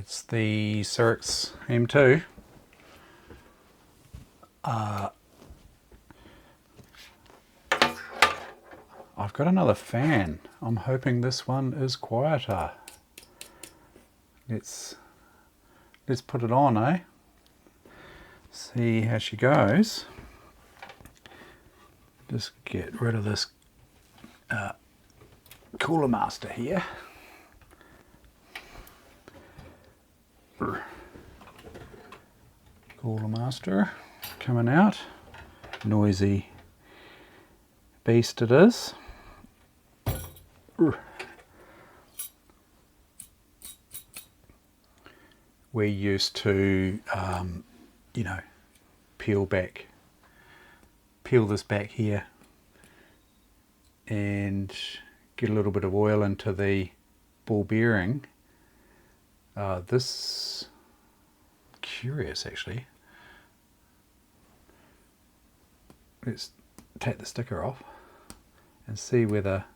It's the Cyrix M2. I've got another fan. I'm hoping this one is quieter. Let's put it on, eh? See how she goes. Just get rid of this cooler master here. Cooler master coming out. Noisy beast it is. We used to, you know, peel this back here and get a little bit of oil into the ball bearing. This, curious actually. Let's take the sticker off and see whether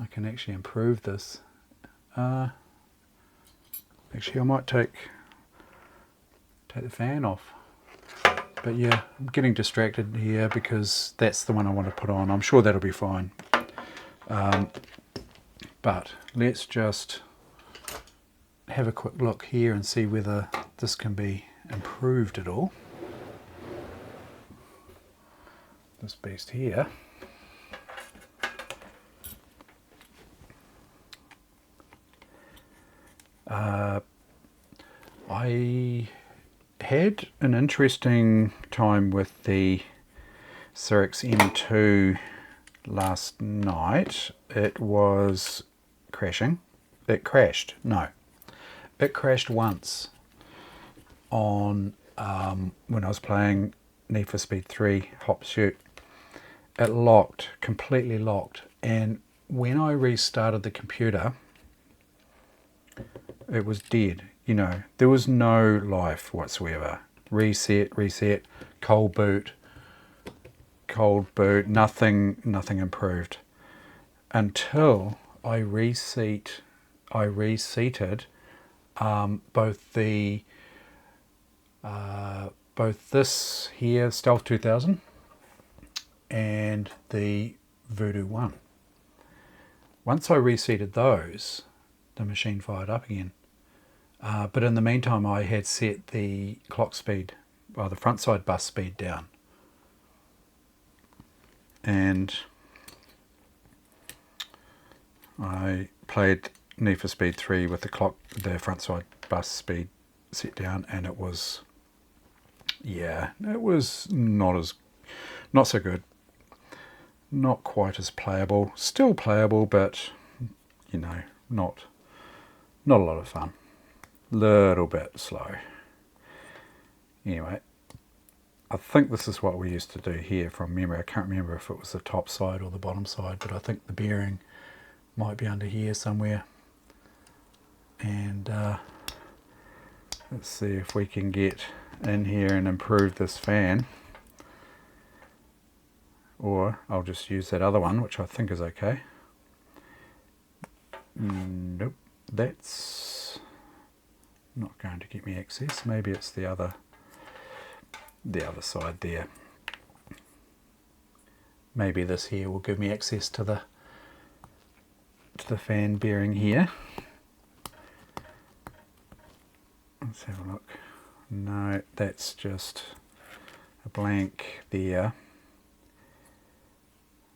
I can actually improve this. Actually, I might take the fan off. But yeah, I'm getting distracted here because that's the one I want to put on. I'm sure that'll be fine. But let's just have a quick look here and see whether this can be improved at all. This beast here. I had an interesting time with the Cyrix M2 last night. It was crashing. It crashed. No. It crashed once on when I was playing Need for Speed 3 Hop Shoot. It locked, completely locked, and when I restarted the computer, it was dead. You know, there was no life whatsoever. Reset, cold boot, nothing improved until I reseated both this here Stealth 2000 and the Voodoo 1. Once I reseated those, the machine fired up again. But in the meantime, I had set the clock speed, well, the front side bus speed down. And I played Need for Speed 3 with the front side bus speed set down, and it was, yeah, it was not so good. Not quite as playable. Still playable, but, you know, not a lot of fun. Little bit slow. Anyway, I think this is what we used to do here from memory. I can't remember if it was the top side or the bottom side, but I think the bearing might be under here somewhere. And let's see if we can get in here and improve this fan. Or I'll just use that other one, which I think is okay. Nope, that's not going to get me access. Maybe it's the other side there. Maybe this here will give me access to the fan bearing here. Let's have a look. No, that's just a blank there.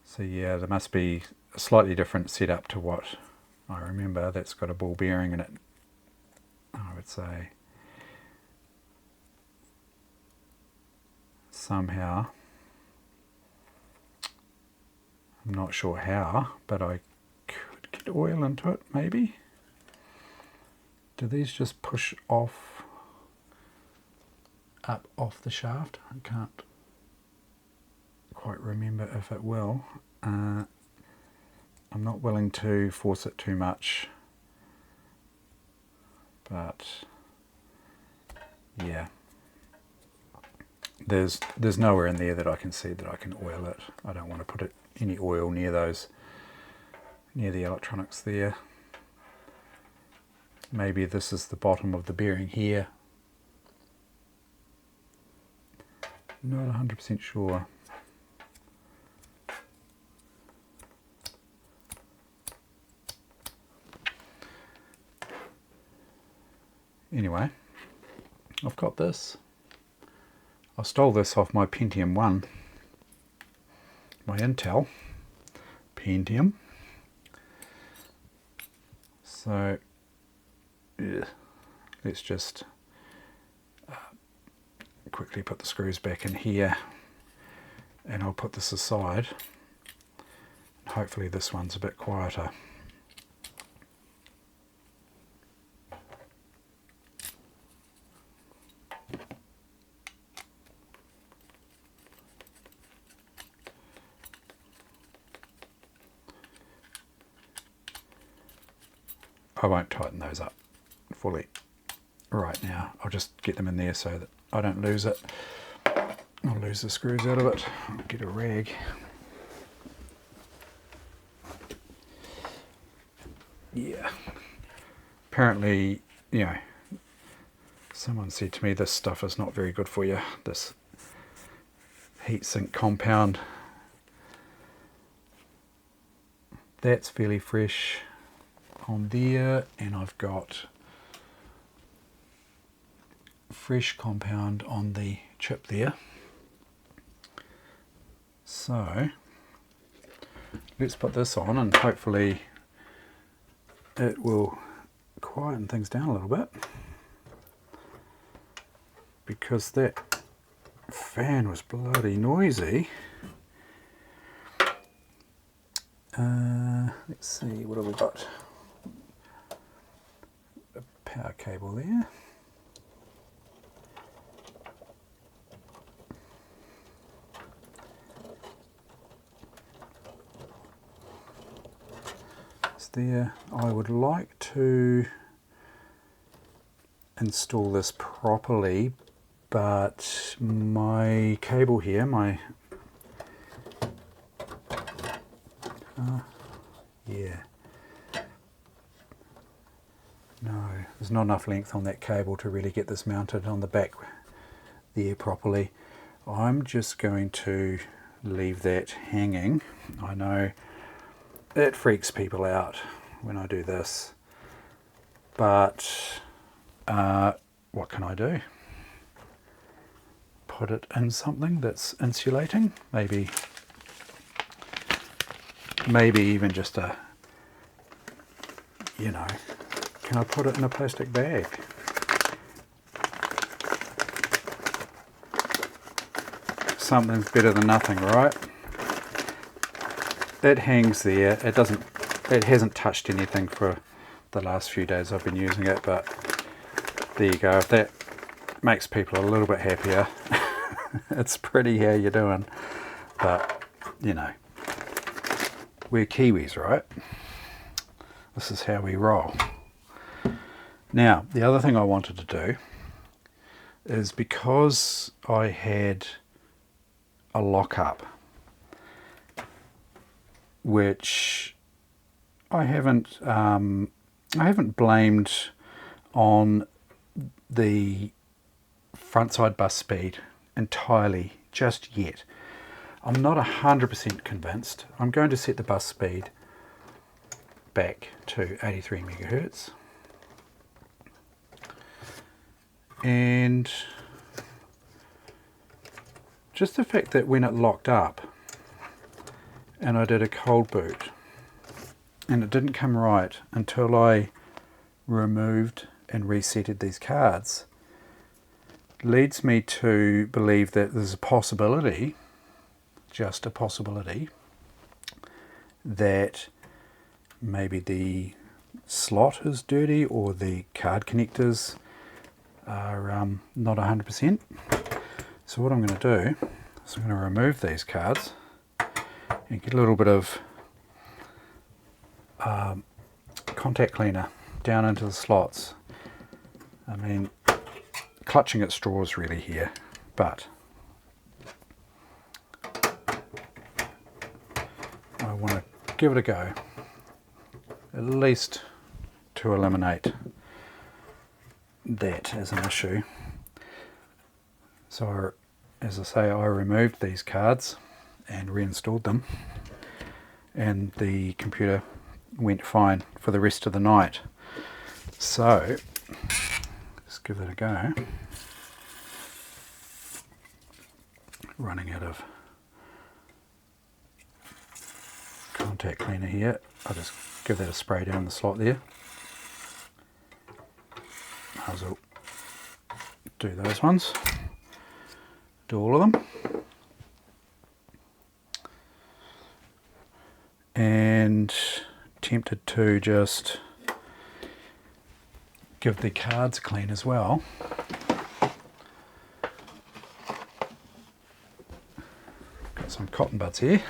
So yeah, there must be a slightly different setup to what I remember. That's got a ball bearing in it, I would say. Somehow, I'm not sure how, but I could get oil into it, maybe. Do these just push up off the shaft? I can't quite remember if it will. I'm not willing to force it too much, but yeah, there's nowhere in there that I can see that I can oil it. I don't want to put any oil near the electronics there. maybe this is the bottom of the bearing here. Not 100% sure. Anyway, I've got this. I stole this off my Pentium 1, my Intel Pentium. So yeah, let's just quickly put the screws back in here, and I'll put this aside. Hopefully this one's a bit quieter. I won't tighten those up fully right now. I'll just get them in there so that I don't lose it. I'll lose the screws out of it. I'll get a rag. Yeah. Apparently, you know, someone said to me this stuff is not very good for you. This heatsink compound. That's fairly fresh on there, and I've got fresh compound on the chip there. So let's put this on, and hopefully it will quieten things down a little bit, because that fan was bloody noisy. Let's see, what have we got? A power cable there. It's there. I would like to install this properly, but my cable here, yeah, no, there's not enough length on that cable to really get this mounted on the back there properly. I'm just going to leave that hanging. I know it freaks people out when I do this, but what can I do? Put it in something that's insulating, maybe even just a, you know, can I put it in a plastic bag? Something's better than nothing, right? It hangs there. It hasn't touched anything for the last few days I've been using it, but there you go. If that makes people a little bit happier, it's pretty how you're doing. But, you know, we're Kiwis, right? This is how we roll. Now, the other thing I wanted to do is, because I had a lockup, which I haven't blamed on the front side bus speed entirely just yet. I'm not 100% convinced. I'm going to set the bus speed back to 83 megahertz. And just the fact that when it locked up and I did a cold boot and it didn't come right until I removed and resetted these cards, leads me to believe that there's a possibility, just a possibility, that maybe the slot is dirty or the card connectors are not 100%. So what I'm going to do is I'm going to remove these cards and get a little bit of contact cleaner down into the slots. I mean, clutching at straws really here, but I want to give it a go, at least to eliminate that as an issue. So as I say, I removed these cards and reinstalled them, and the computer went fine for the rest of the night. So let's give it a go. Running out of contact cleaner here. I'll just give that a spray down the slot there. Might as well do those ones. Do all of them. And tempted to just give the cards a clean as well. Got some cotton buds here.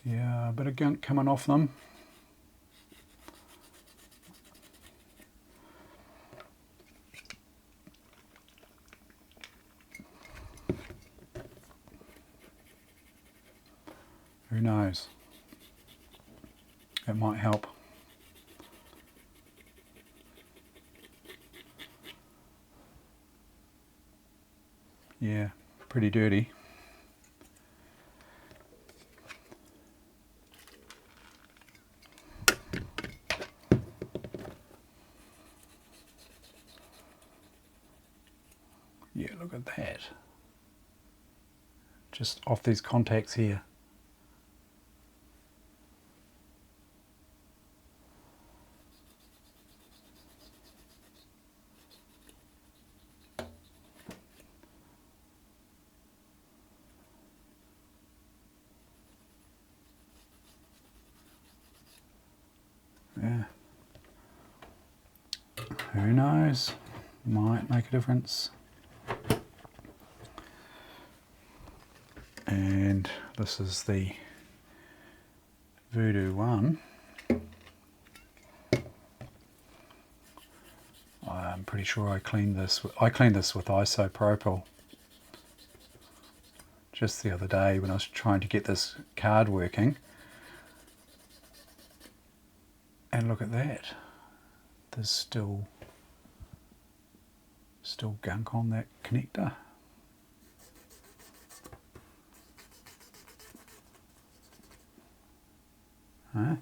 Yeah, a bit of gunk coming off them. Who knows? It might help. Yeah, pretty dirty. Yeah, look at that. Just off these contacts here. Yeah. Who knows? Might make a difference. And this is the Voodoo one. I'm pretty sure I cleaned this with isopropyl just the other day when I was trying to get this card working. And look at that. There's still gunk on that connector. Huh?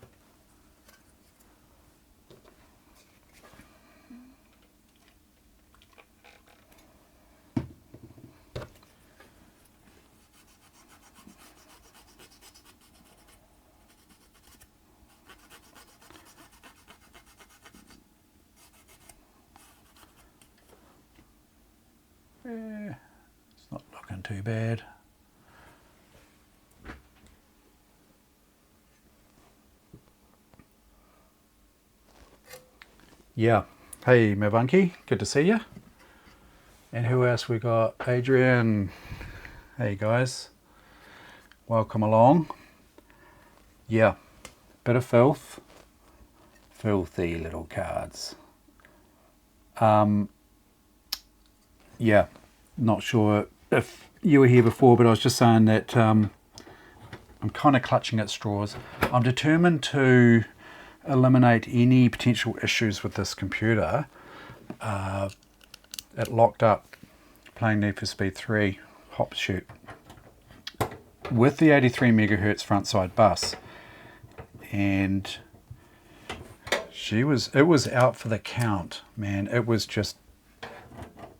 Yeah, it's not looking too bad. Yeah. Hey, Mavunky, good to see you. And who else we got? Adrian. Hey guys, welcome along. Yeah, bit of filth. Filthy little cards. Yeah, not sure if you were here before, but I was just saying that I'm kind of clutching at straws. I'm determined to eliminate any potential issues with this computer. It locked up playing Need for Speed 3 hop shoot with the 83 megahertz front side bus, and it was out for the count, man. It was just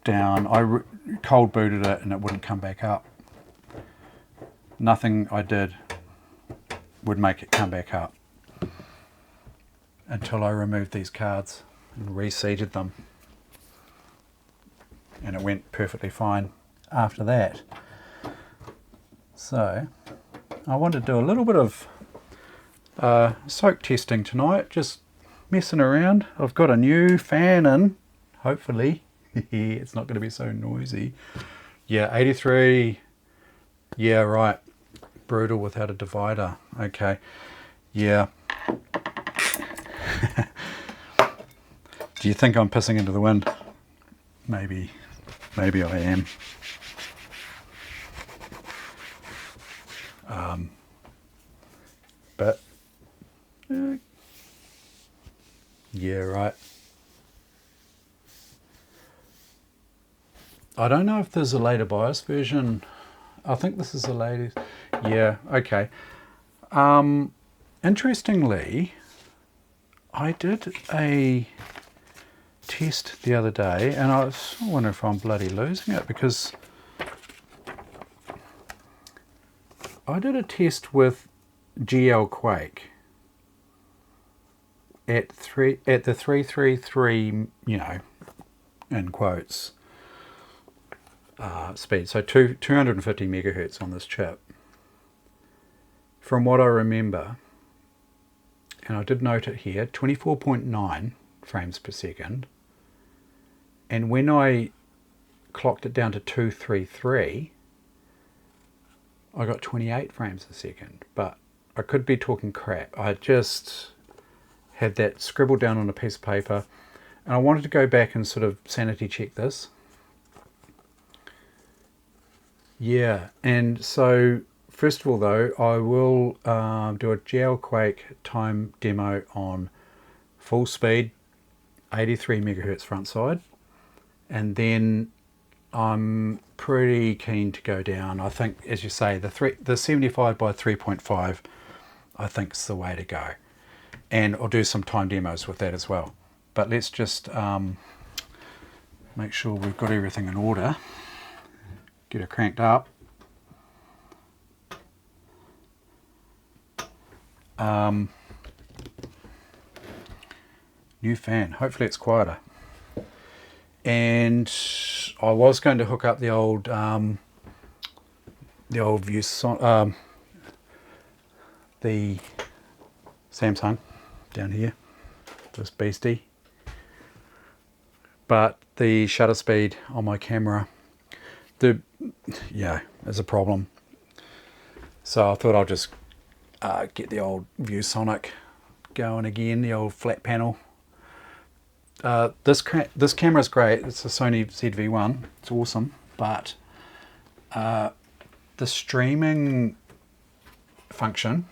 down. I cold booted it and it wouldn't come back up. Nothing I did would make it come back up until I removed these cards and reseated them, and it went perfectly fine after that. So I want to do a little bit of soak testing tonight, just messing around. I've got a new fan in, hopefully. It's not going to be so noisy. Yeah, 83. Yeah, right. Brutal without a divider. Okay. Yeah. Do you think I'm pissing into the wind? Maybe I am. But yeah, right. I don't know if there's a later BIOS version. I think this is the latest. Yeah, okay. Interestingly, I did a test the other day, and I wonder if I'm bloody losing it, because I did a test with GL Quake at the 333, you know, in quotes, speed. So 250 megahertz on this chip. From what I remember, and I did note it here, 24.9 frames per second. And when I clocked it down to 233, I got 28 frames a second. But I could be talking crap. I just had that scribbled down on a piece of paper, and I wanted to go back and sort of sanity check this. Yeah, and so first of all though, I will do a GL Quake time demo on full speed, 83 megahertz front side, and then I'm pretty keen to go down. I think, as you say, the 75 by 3.5 I think is the way to go, and I'll do some time demos with that as well. But let's just make sure we've got everything in order. Get it cranked up. New fan. Hopefully it's quieter. And I was going to hook up the old ViewSonic, the Samsung down here, this beastie. But the shutter speed on my camera, is a problem. So I thought I'll just get the old ViewSonic going again, the old flat panel. This camera is great. It's a Sony ZV-1. It's awesome, but the streaming function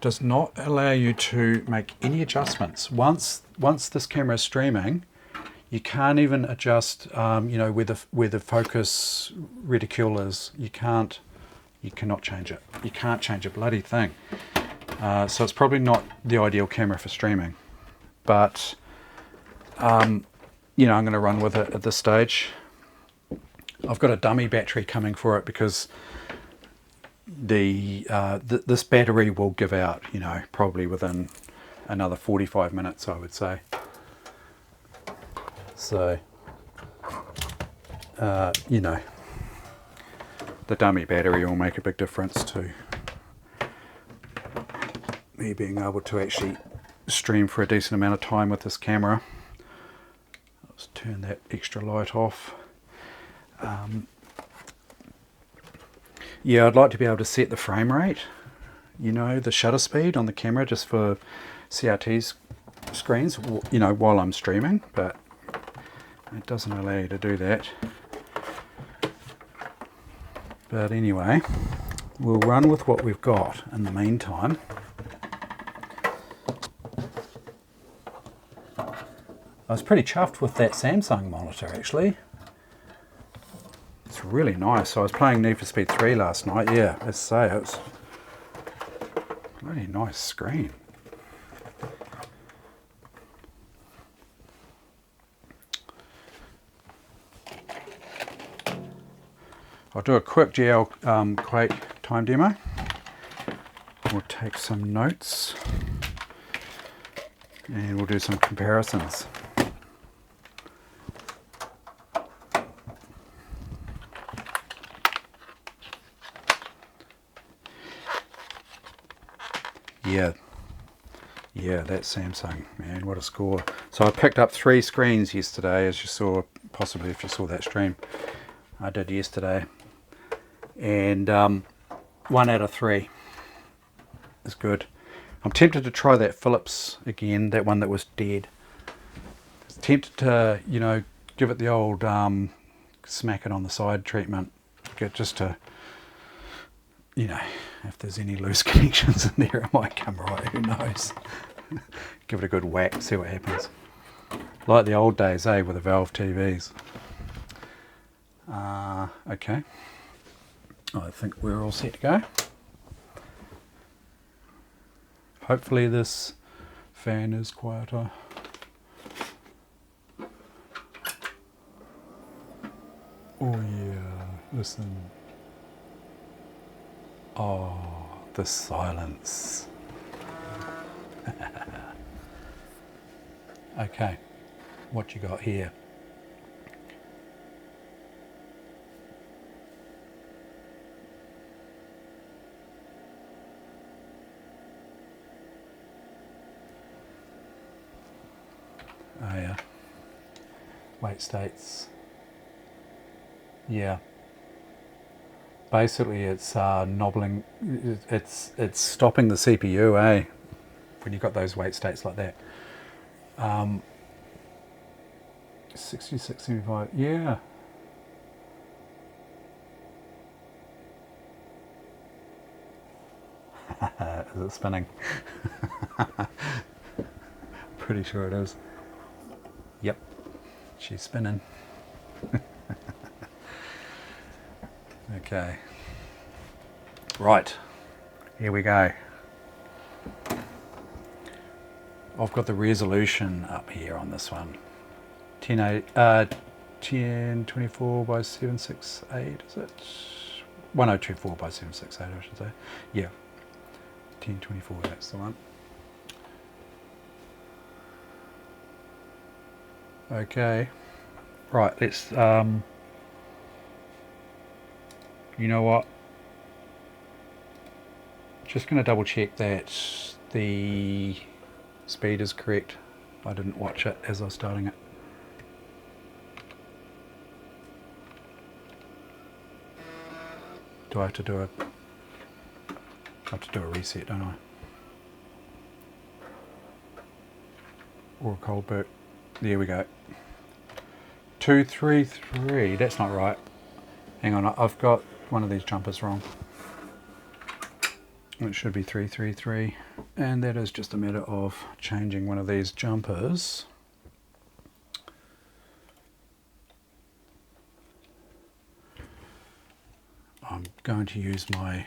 does not allow you to make any adjustments. Once this camera is streaming, you can't even adjust, where the focus reticule is. You cannot change it. You can't change a bloody thing. So it's probably not the ideal camera for streaming, but I'm going to run with it at this stage. I've got a dummy battery coming for it because this battery will give out, probably within another 45 minutes, I would say. So, the dummy battery will make a big difference to me being able to actually stream for a decent amount of time with this camera. Let's turn that extra light off. Yeah, I'd like to be able to set the frame rate, the shutter speed on the camera just for CRT screens, while I'm streaming, but it doesn't allow you to do that. But anyway, we'll run with what we've got in the meantime. I was pretty chuffed with that Samsung monitor, actually. It's really nice. So I was playing Need for Speed 3 last night. Yeah, let's say it's a really nice screen. I'll do a quick GL Quake time demo. We'll take some notes and we'll do some comparisons. Yeah, that Samsung, man, what a score. So I picked up 3 screens yesterday, as you saw, possibly if you saw that stream I did yesterday. And 1 out of 3 is good. I'm tempted to try that Philips again, that one that was dead. tempted to, you know, give it the old smack it on the side treatment, just to, you know, if there's any loose connections in there, it might come right, who knows. Give it a good whack, see what happens. Like the old days, eh, with the valve TVs. Okay, I think we're all set to go. Hopefully this fan is quieter. Oh yeah, listen. Oh, the silence. Okay, what you got here? Oh yeah, weight states. Yeah. Basically, it's knobbling. It's stopping the CPU, eh? When you've got those weight states like that. 66, 75. Yeah. Is it spinning? Pretty sure it is. Yep, she's spinning. Okay. Right, here we go. I've got the resolution up here on this one. 1024 by 768, is it? 1024 by 768, I should say. Yeah, 1024, that's the one. Okay, right, let's, you know what? Just going to double check that the speed is correct. I didn't watch it as I was starting it. Do I have to do a reset, don't I? Or a cold boot. There we go. 233, that's not right. Hang on, I've got one of these jumpers wrong. It should be 333, and that is just a matter of changing one of these jumpers. I'm going to use my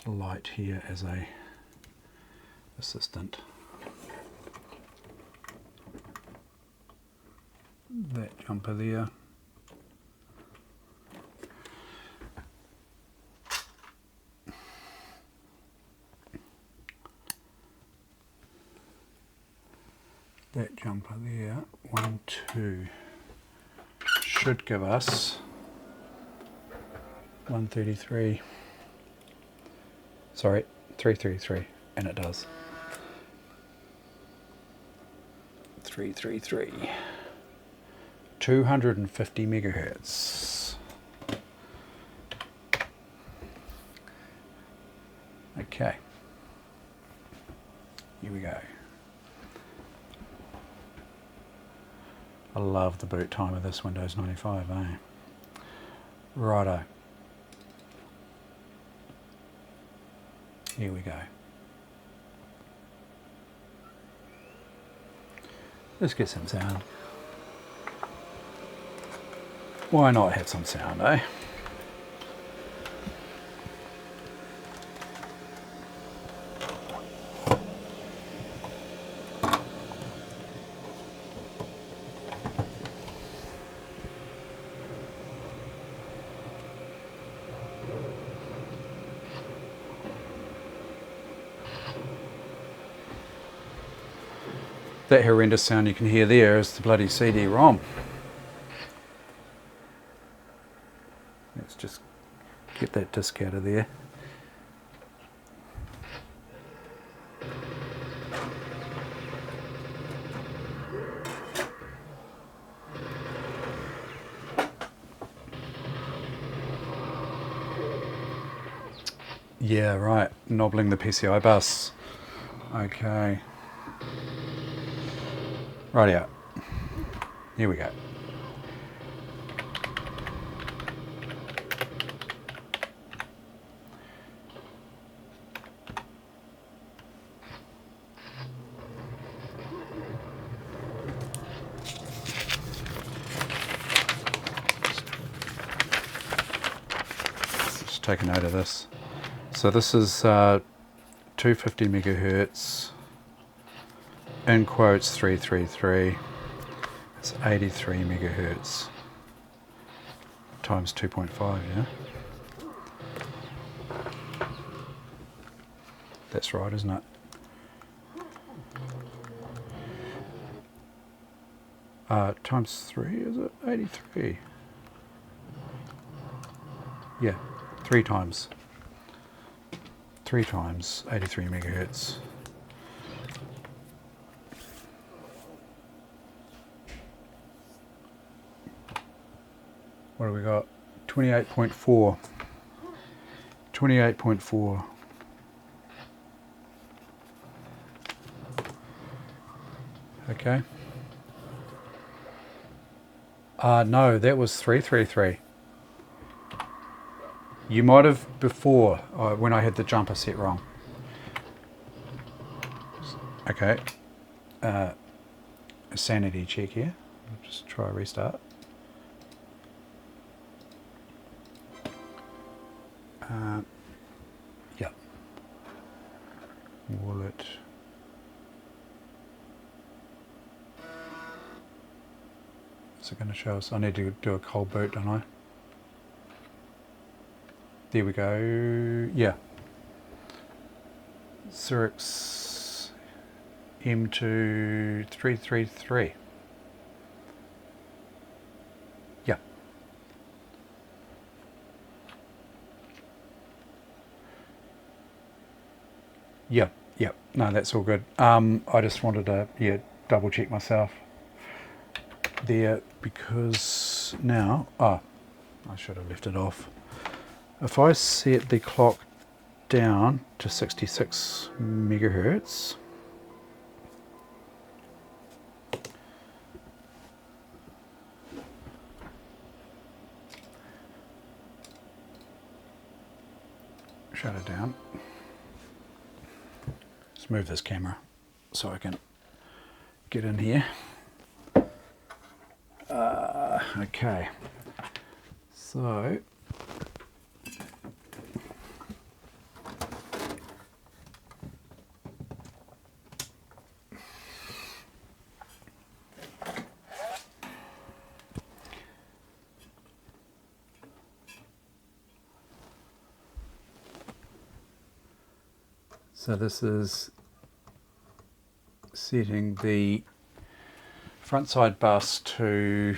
light here as a assistant. That jumper there. That jumper there, 1, 2, should give us 133. Sorry, 333, and it does. 333. 250 megahertz. Okay. Here we go. I love the boot time of this Windows 95, eh? Righto. Here we go. Let's get some sound. Why not have some sound, eh? That horrendous sound you can hear there is the bloody CD-ROM. Let's just get that disc out of there. Yeah, right, knobbling the PCI bus. Okay. Rightio. Here we go. Just take a note of this. So this is 250 megahertz, in quotes 333. It's 83 megahertz times 2.5, yeah? That's right, isn't it? Times 3, is it? 83. Yeah, 3 times. 3 times 83 megahertz. What do we got? 28.4. 28.4. Okay. No, that was 333. You might have before, when I had the jumper set wrong. Okay. A sanity check here. I'll just try a restart. Yeah. Wallet. Is it going to show us? I need to do a cold boot, don't I? There we go. Yeah. Cyrix M2 333. Yeah. Yeah. Yeah. No, that's all good. I just wanted to double check myself there, because now I should have left it off. If I set the clock down to 66 megahertz, shut it down. Let's move this camera so I can get in here. Okay, so this is setting the front side bus to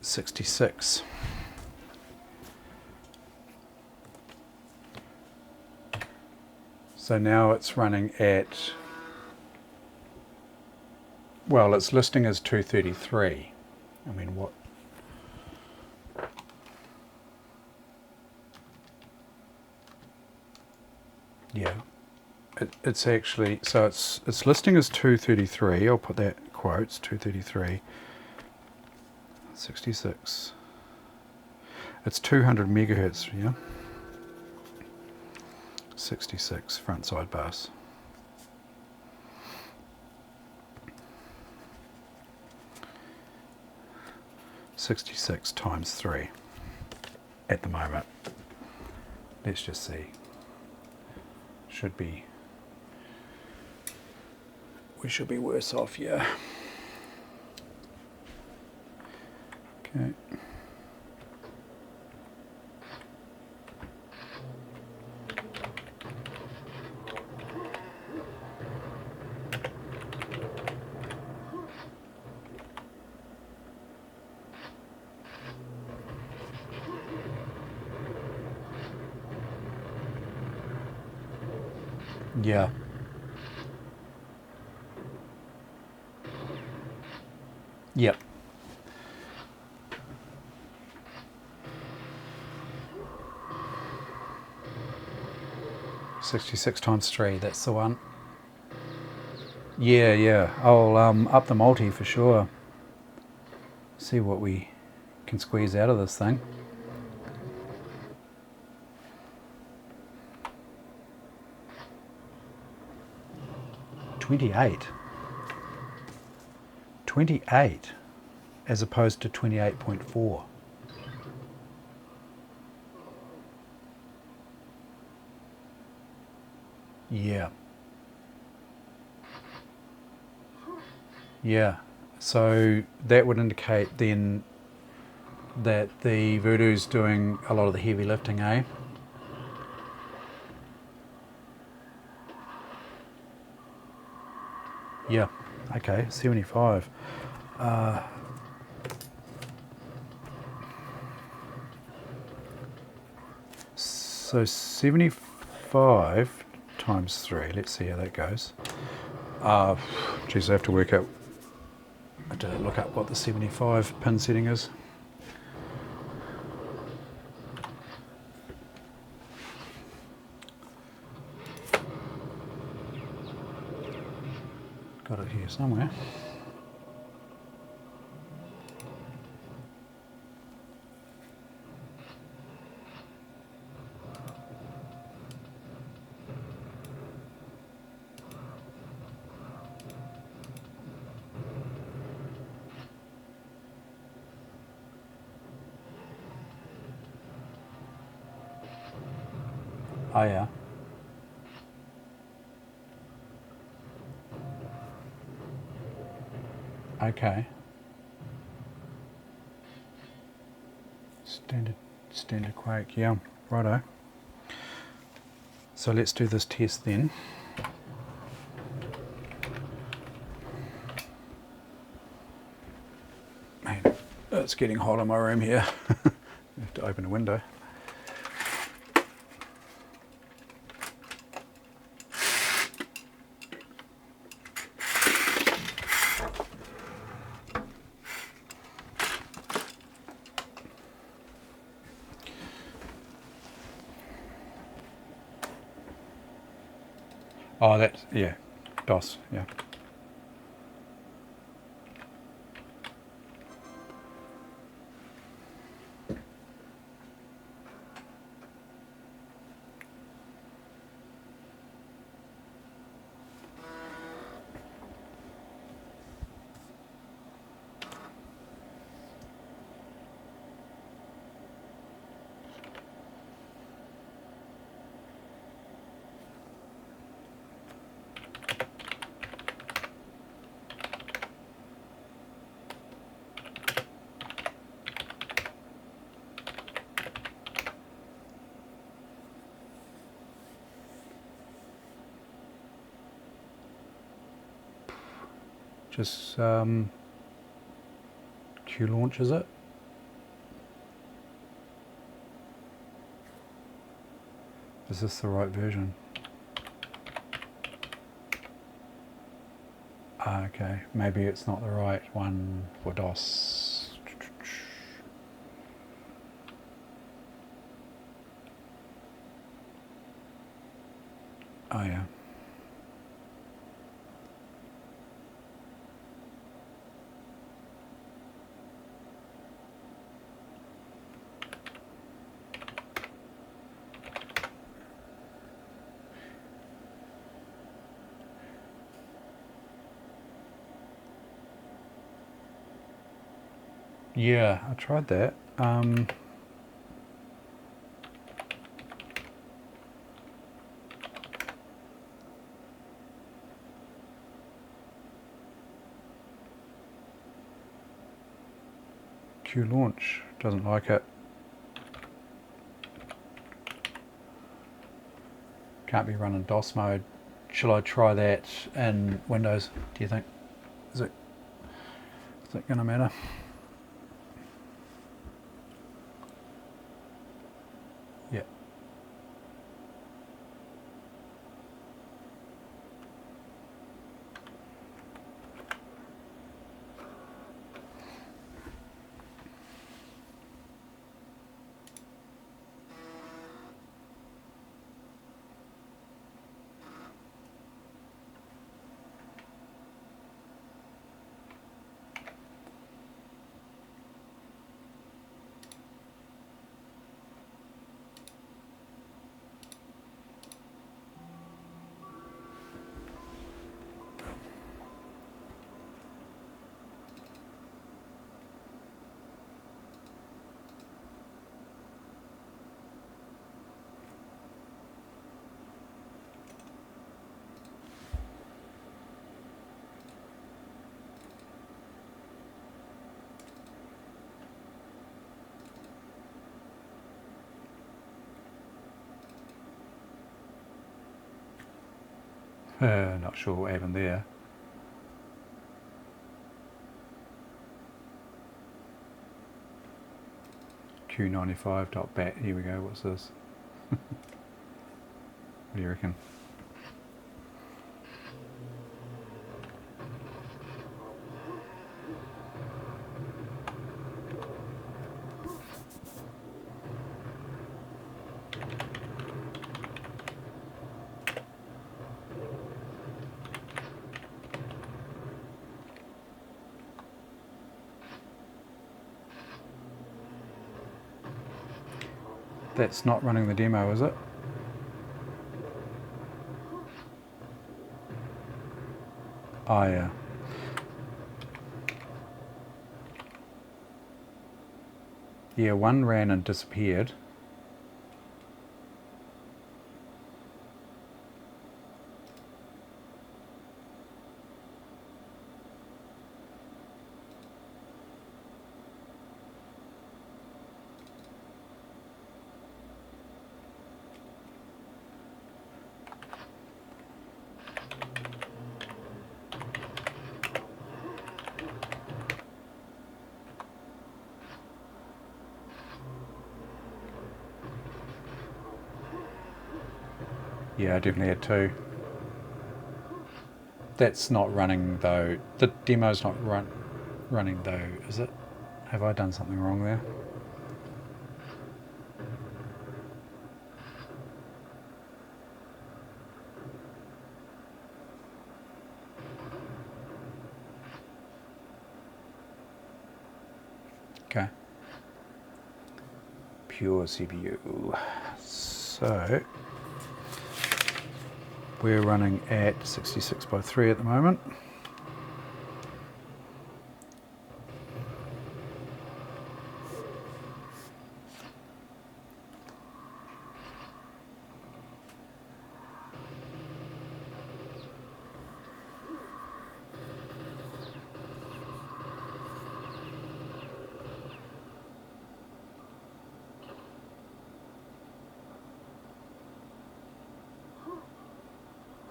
66. So now it's running at, well, its listing is 233. I mean, what? Yeah, it's actually, so its listing is 233. I'll put that in quotes, 233. 66. It's 200 megahertz, yeah. 66 front side bus. $66 times 3 at the moment. Let's just see. We should be worse off, yeah. Okay. Yeah. Yep. $66 times 3, that's the one. Yeah, I'll up the multi for sure. See what we can squeeze out of this thing. $28 as opposed to 28.4. Yeah. Yeah. So that would indicate then that the Voodoo's doing a lot of the heavy lifting, eh? Yeah. Okay, 75. So 75 times 3, let's see how that goes. Geez, I have to work out, I have to look up what the 75 pin setting is. Got it here somewhere. Oh yeah. Okay. Standard quake, yeah, righto. So let's do this test then. Man, it's getting hot in my room here. I have to open a window. Oh, that's, yeah, DOS, yeah. Just Q launch, is it? Is this the right version? Ah, okay, maybe it's not the right one for DOS. Oh yeah. Yeah, I tried that. Q launch doesn't like it. Can't be run in DOS mode. Shall I try that in Windows, do you think? Is it going to matter? Yeah. Not sure what happened there. Q95.bat. Here we go. What's this? What do you reckon? That's not running the demo, is it? Oh yeah. Yeah, one ran and disappeared. Yeah, I definitely had two. That's not running though. The demo's not running though, is it? Have I done something wrong there? Okay. Pure CPU. So we're running at 66/3 at the moment.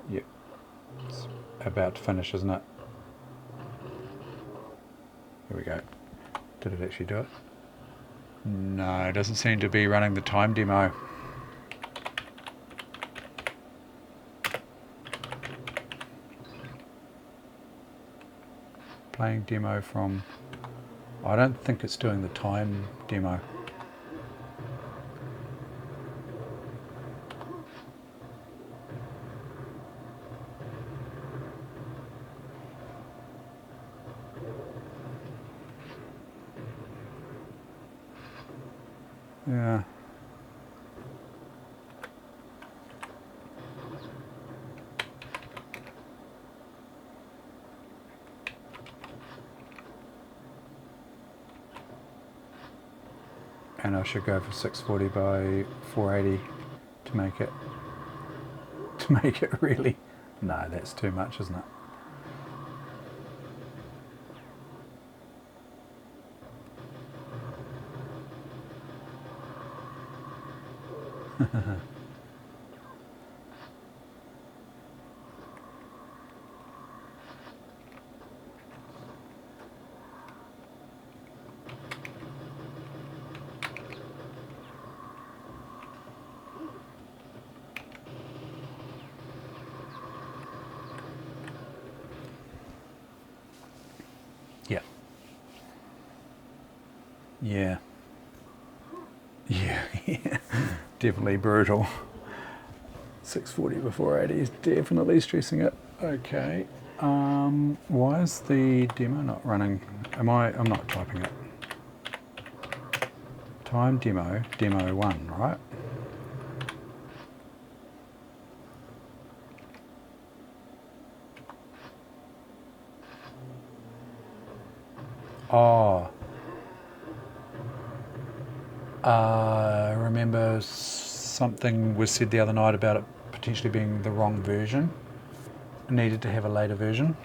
Yep. It's about to finish, isn't it? Here we go. Did it actually do it? No, it doesn't seem to be running the time demo. Playing demo from... I don't think it's doing the time demo. Yeah. And I should go for 640 by 480 to make it really... No, that's too much, isn't it? Yeah. Yeah. Yeah, yeah. Definitely brutal. 640 before 80 is definitely stressing it. Okay. Why is the demo not running? I'm not typing it. Time demo 1, right? Oh. I remember something was said the other night about it potentially being the wrong version. It needed to have a later version.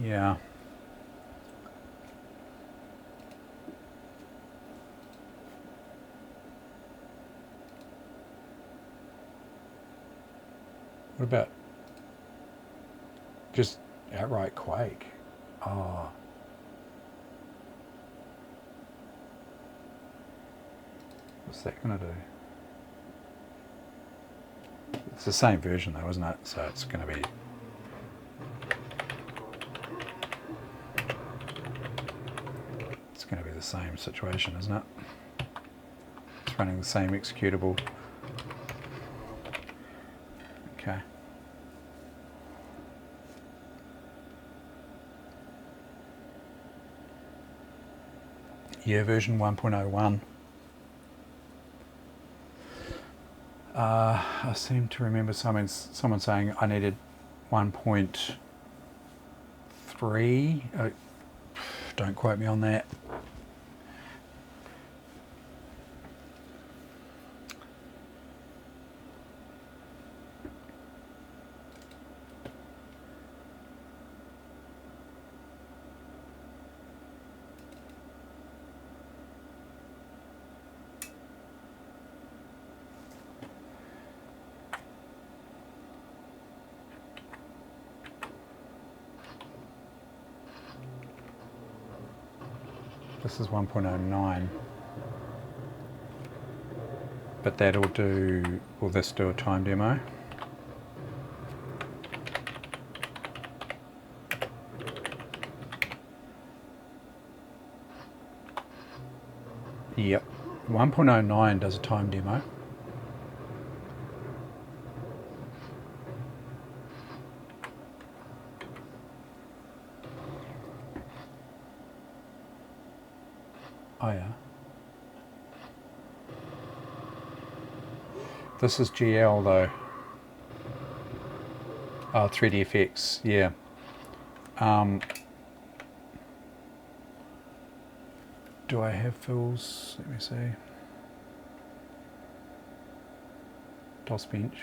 Yeah. What about just outright Quake? Oh. What's that going to do? It's the same version though, isn't it? So it's going to be... It's going to be the same situation, isn't it? It's running the same executable. Okay. Yeah, version 1.01. I seem to remember someone saying I needed 1.3. Don't quote me on that. This is 1.09, but that'll do, will this do a time demo? Yep, 1.09 does a time demo. Oh yeah. This is GL though. Oh, 3DFX, yeah. Do I have fills? Let me see. DOS bench.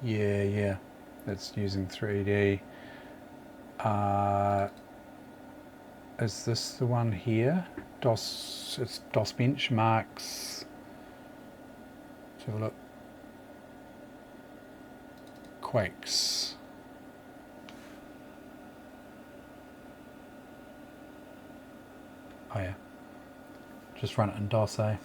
Yeah. That's using 3D. Is this the one here? DOS, it's DOS bench marks. Let's have a look. Quakes. Oh yeah. Just run it in DOS, eh?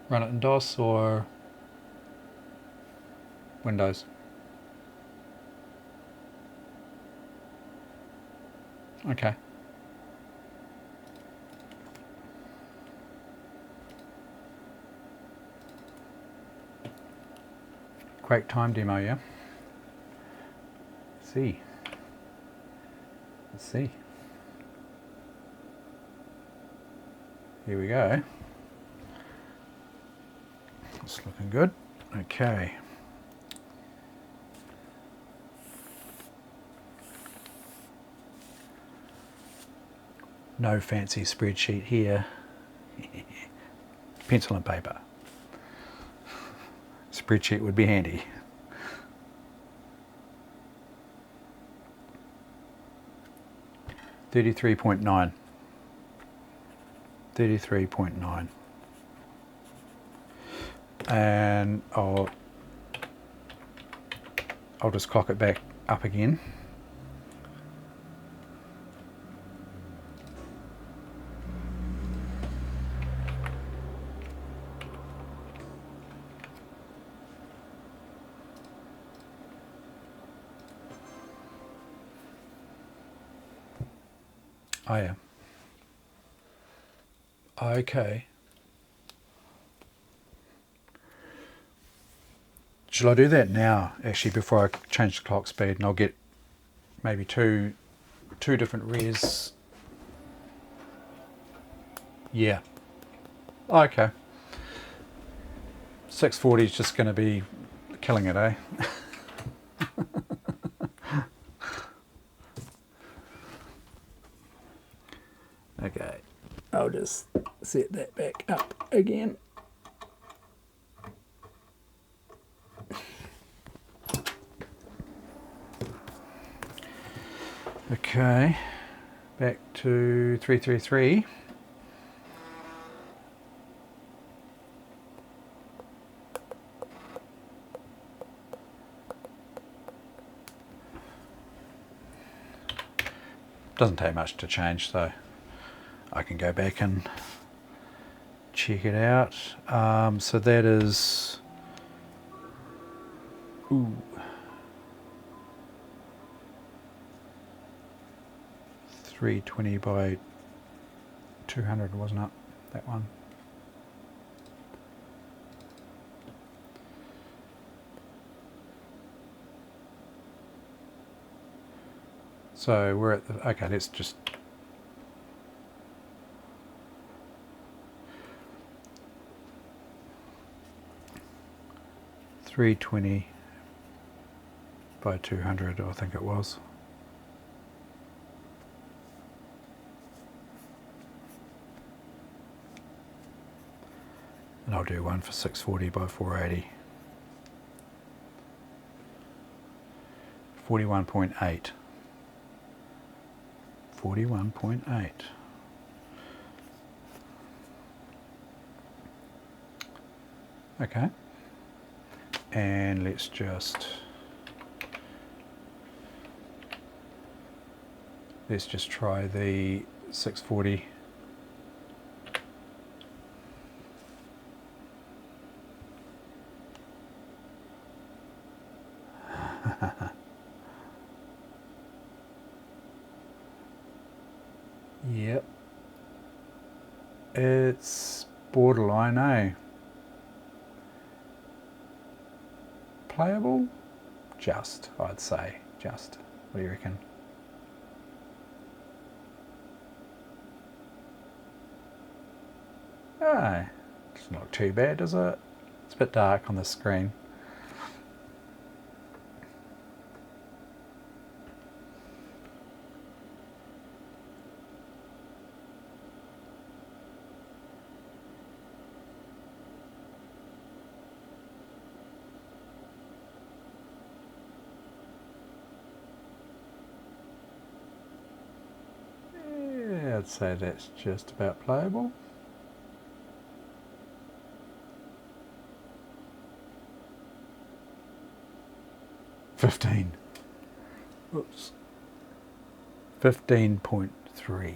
Run it in DOS or Windows? Okay. Quake time demo, yeah? Let's see. Here we go. It's looking good. Okay. No fancy spreadsheet here. Pencil and paper. Spreadsheet would be handy. $33.9. $33.9. And I'll just clock it back up again. Oh yeah. Okay. Should I do that now, actually, before I change the clock speed, and I'll get maybe two different res? Yeah. Okay. 640 is just going to be killing it, eh? Okay, I'll just set that back up again. Okay, back to 333. Doesn't take much to change, so I can go back and check it out. So that is 320 by 200, wasn't it? That one. So we're at the, okay, let's just, $320 by 200, I think it was. And I'll do one for 640 by 480. 41.8. 41.8. Okay. And let's just try the 640. Yep. It's borderline, eh? Playable? Just, I'd say. Just. What do you reckon? Oh, it's not too bad, is it? It's a bit dark on the screen. Yeah, I'd say that's just about playable. Oops. 15.3.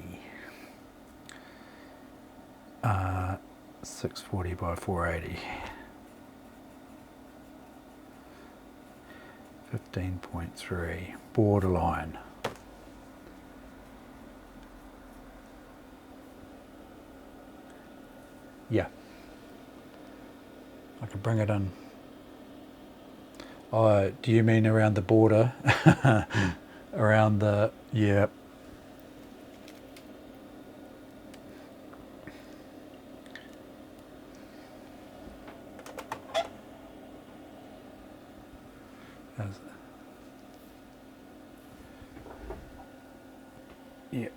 640 by 480. 15.3. Borderline. Yeah. I can bring it in. Oh, do you mean around the border? Around the, yeah. Yep.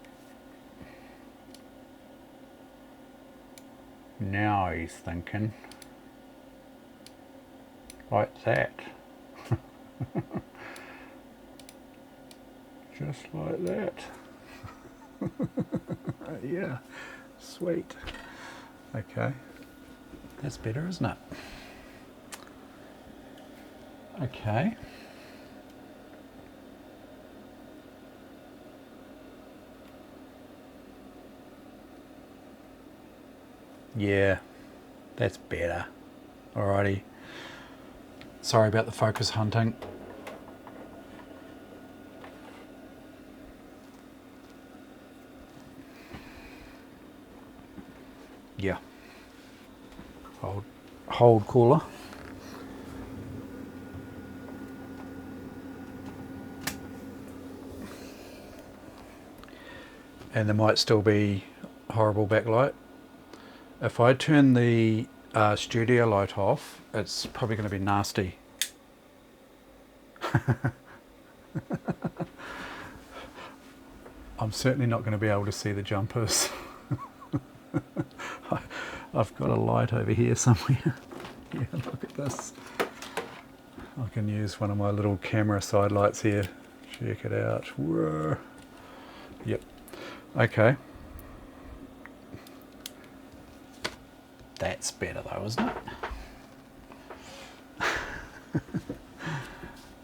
Now he's thinking. Like that. Just like that. Yeah, sweet. Okay, that's better, isn't it? Okay. Yeah, that's better. Alrighty. Sorry about the focus hunting. Yeah. Hold cooler. And there might still be horrible backlight. If I turn the studio light off, it's probably going to be nasty. I'm certainly not going to be able to see the jumpers. I've got a light over here somewhere. Yeah, look at this. I can use one of my little camera side lights here. Check it out. Whoa. Yep. Okay. That's better though, isn't it?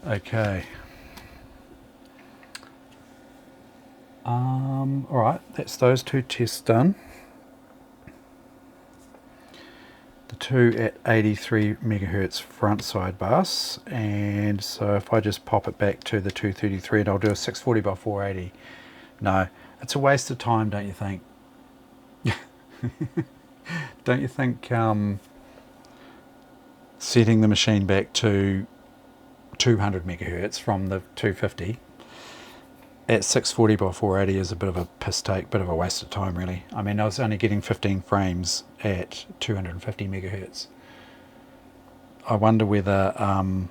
Okay. Alright, that's those two tests done. The two at 83 megahertz front side bus, and so if I just pop it back to the 233 and I'll do a 640 by 480. No, it's a waste of time, don't you think? Don't you think setting the machine back to 200 megahertz from the 250 at 640 by 480 is a bit of a piss take, bit of a waste of time really. I mean, I was only getting 15 frames at 250 megahertz. I wonder whether I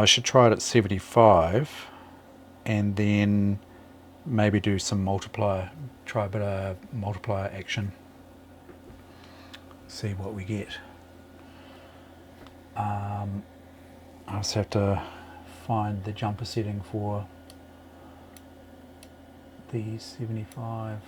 should try it at 75 and then maybe do some multiplier, try a bit of multiplier action, see what we get. I just have to find the jumper setting for the 75.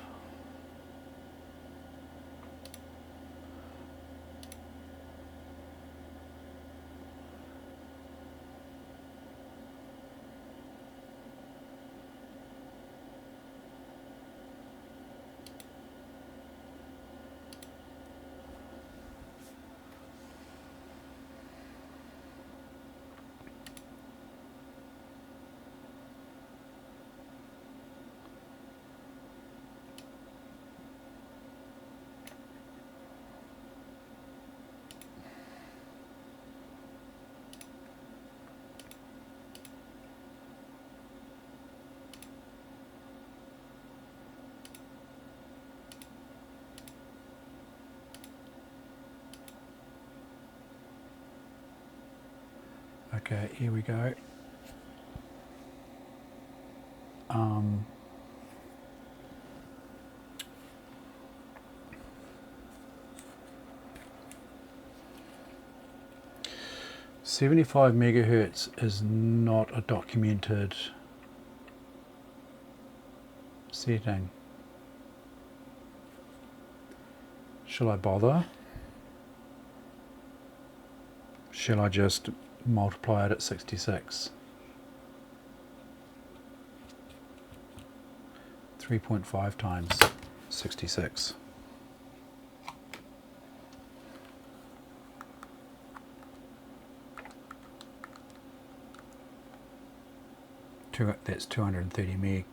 Okay, here we go. 75 megahertz is not a documented setting. Shall I bother? Shall I just multiply it at 66? 3.5 times 66. That's 230 meg.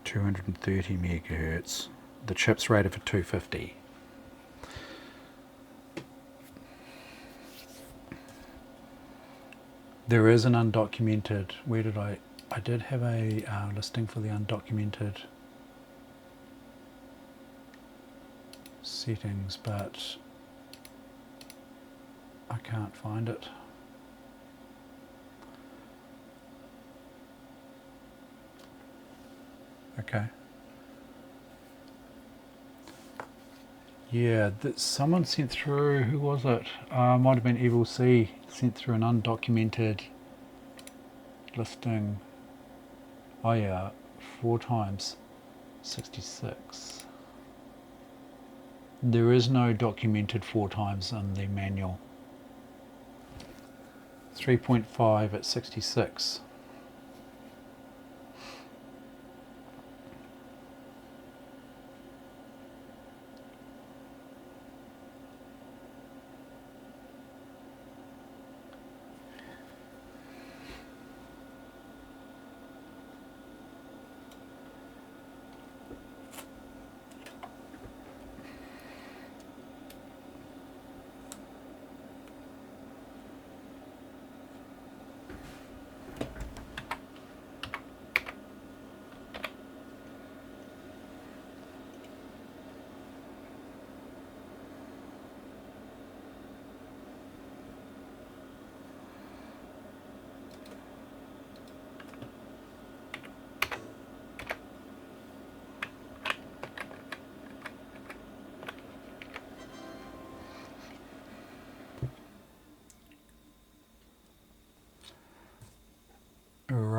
230 megahertz. The chip's rated for 250. There is an undocumented, where did I did have a listing for the undocumented settings, but I can't find it. Okay. Yeah, someone sent through, who was it? Might have been Evil C, sent through an undocumented listing. Oh yeah, 4 times 66. There is no documented 4 times in the manual. 3.5 at 66.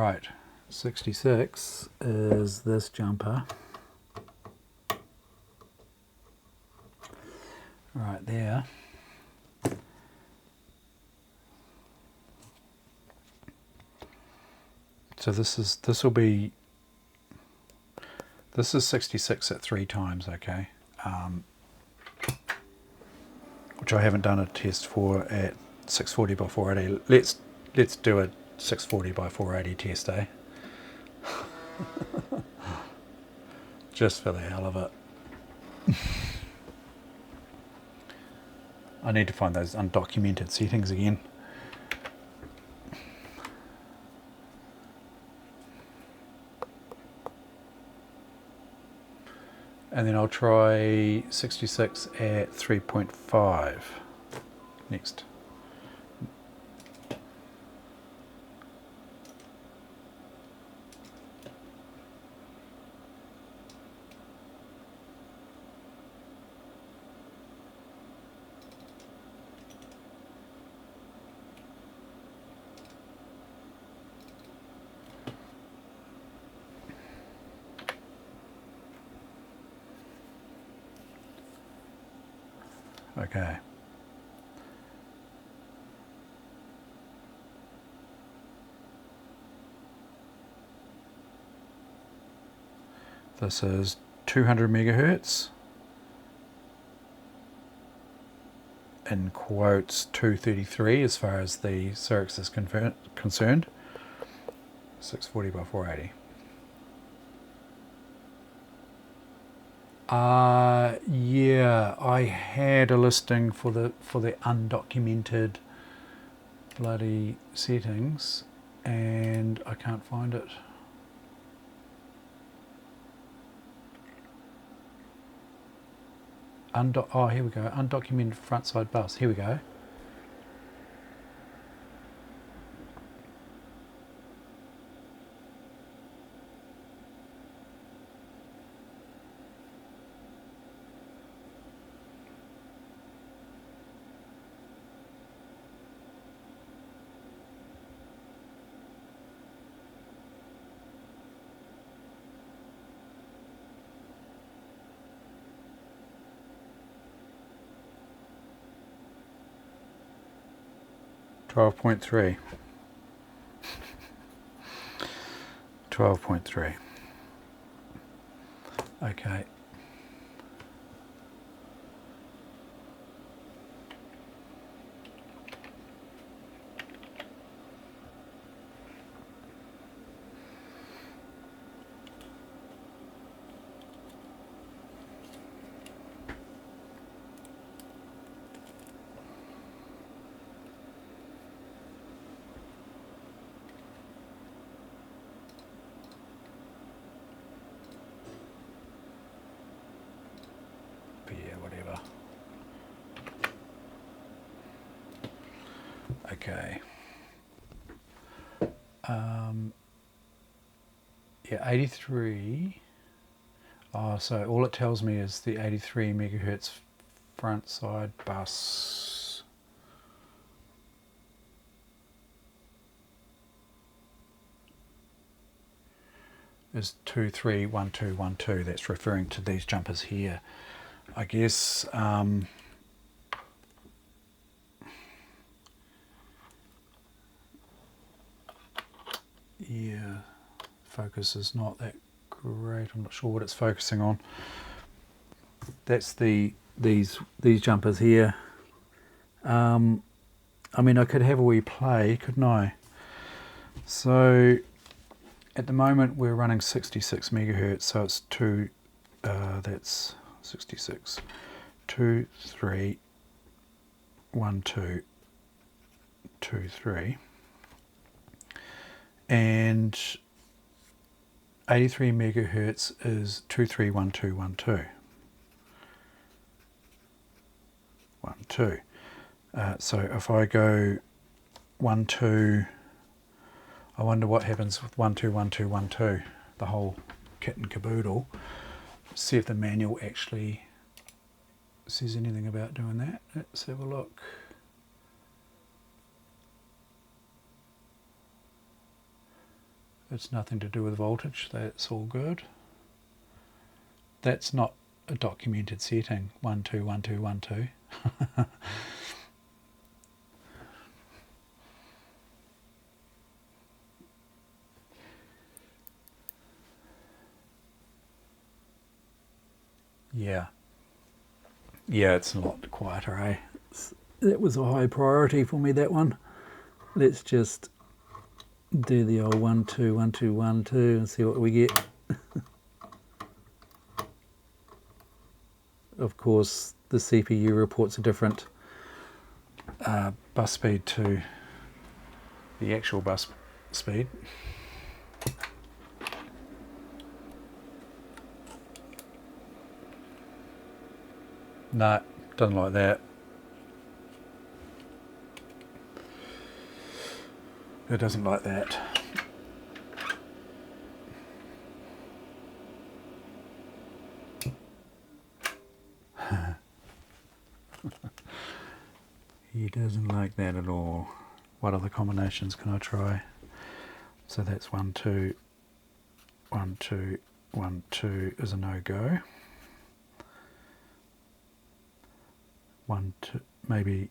Right, 66 is this jumper. Right there. So this is 66 at 3 times, okay, which I haven't done a test for at 640 by 480. Let's do a 640 by 480 test, eh? Just for the hell of it. I need to find those undocumented settings again. And then I'll try 66 at 3.5 next. Okay. This is 200 megahertz. In quotes 233 as far as the Cyrix is concerned. 640 by 480. Yeah, I had a listing for the undocumented bloody settings, and I can't find it. Oh, here we go. Undocumented front side bus. Here we go. Twelve point three. 12.3. Okay. Yeah, whatever. Okay. Yeah, 83. Oh, so all it tells me is the 83 megahertz front side bus. Is 231212. That's referring to these jumpers here. I guess yeah, focus is not that great. I'm not sure what it's focusing on. That's these jumpers here. I mean, I could have a wee play, couldn't I? So at the moment we're running 66 megahertz, so it's that's 66, 2, 3, 1, 2, 2, 3, and 83 megahertz is 2, 3, 1, 2, 1, 2, 1, 2. So if I go 1, 2, I wonder what happens with 1, 2, 1, 2, 1, 2, the whole kit and caboodle. See if the manual actually says anything about doing that. Let's have a look. It's nothing to do with voltage, that's all good. That's not a documented setting, 1 2 1 2 1 2. Yeah, it's a lot quieter, eh? That was a high priority for me, that one. Let's just do the old 1 2 1 2 1 2 and see what we get. Of course, the CPU reports a different bus speed to the actual bus speed. No, doesn't like that. It doesn't like that. He doesn't like that at all. What other combinations can I try? So that's 1 2 1 2 1 2 is a no-go. 1 2 maybe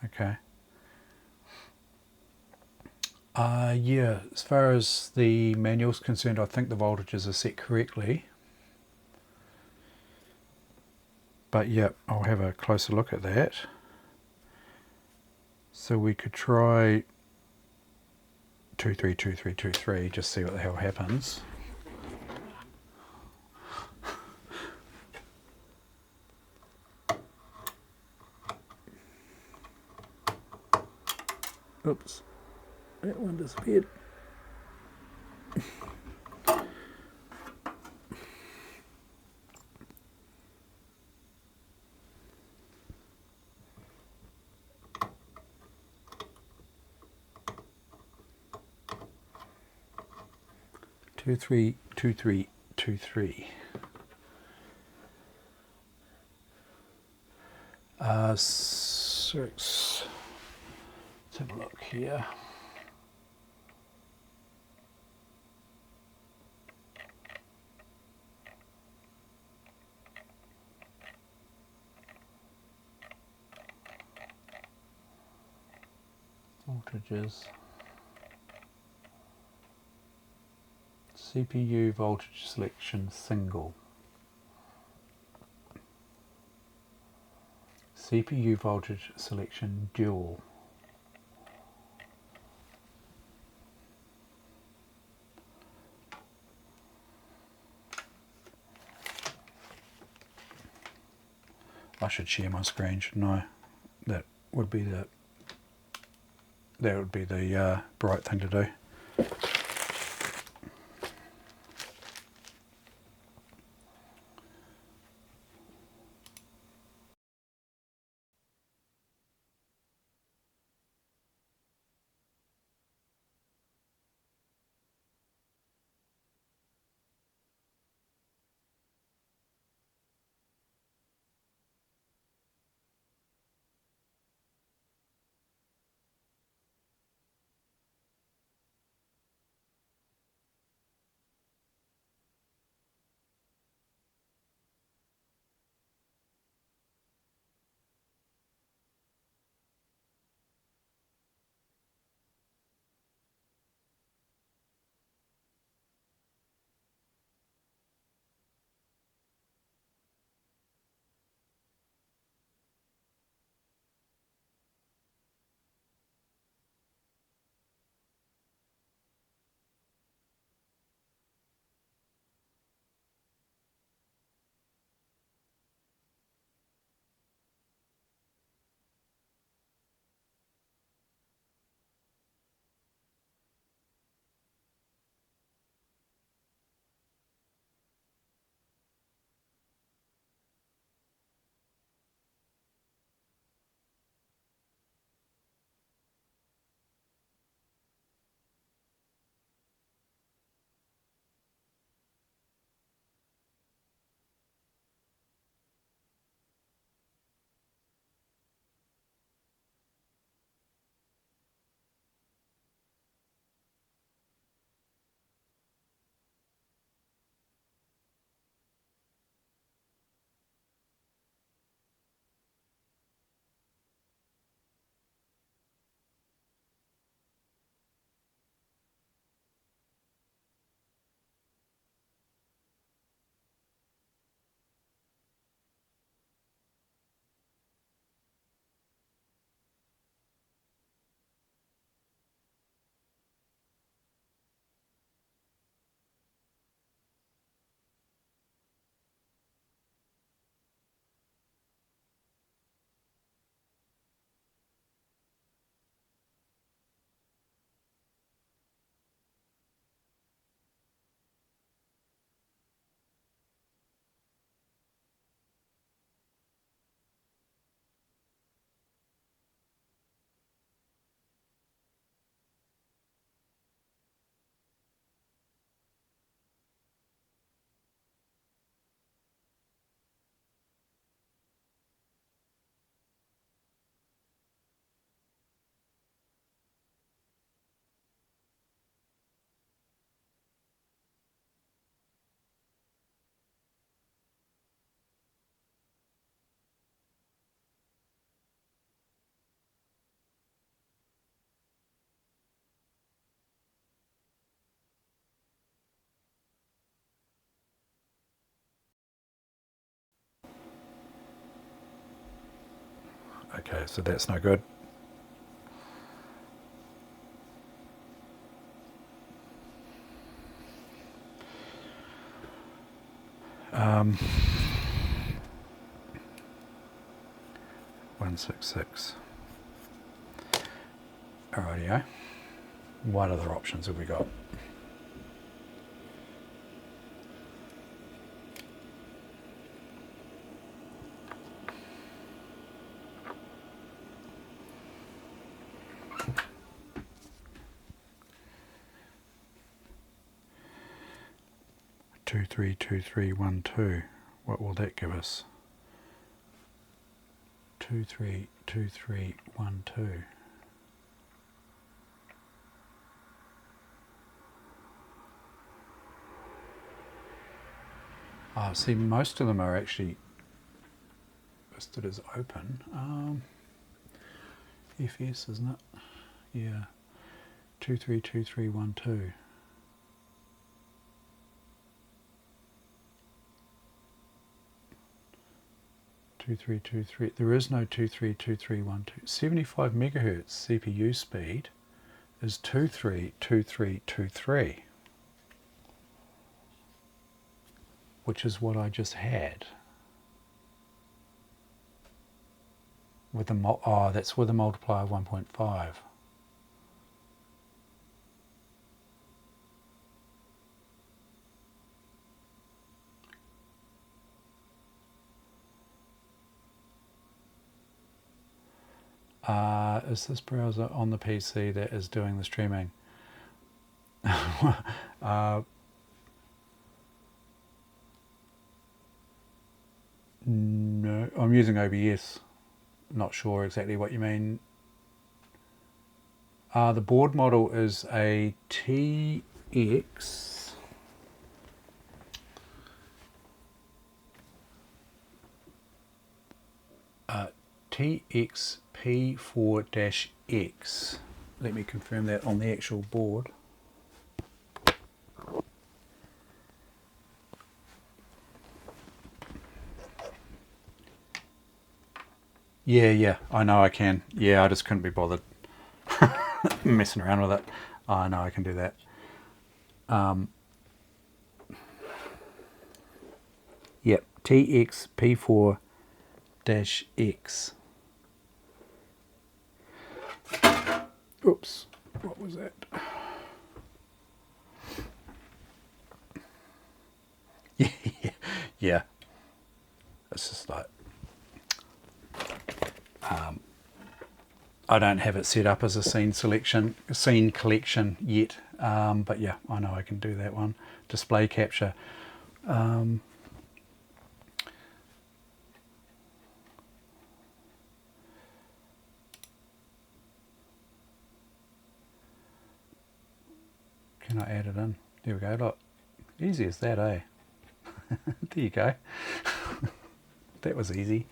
okay. Yeah, as far as the manual's concerned, I think the voltages are set correctly. But yeah, I'll have a closer look at that. So we could try 2 3 2 3 2 3, just see what the hell happens. Oops, that one disappeared. Two three two three two three. Cyrix. Let's have a look here. Voltages. CPU voltage selection single. CPU voltage selection dual. I should share my screen, shouldn't I? That would be the bright thing to do. Okay, so that's no good. Um, 166. Alrighty. What other options have we got? Two three two three one two. What will that give us? 232312. See, most of them are actually listed as open. FS, isn't it? Yeah. 232312. There is no 232312. 75 megahertz CPU speed is 232323, which is what I just had. With the that's with a multiplier of 1.5. Is this browser on the PC that is doing the streaming? No, I'm using OBS. Not sure exactly what you mean. The board model is a TX TX P4-X. Let me confirm that on the actual board. Yeah, I know I can. Yeah, I just couldn't be bothered messing around with it. I know I can do that. Yep, TX P4-X. Oops, what was that? Yeah. It's just like I don't have it set up as a scene collection yet, but yeah, I know I can do that one. Display capture. Can I add it in? There we go. Look, easy as that, eh? There you go. That was easy.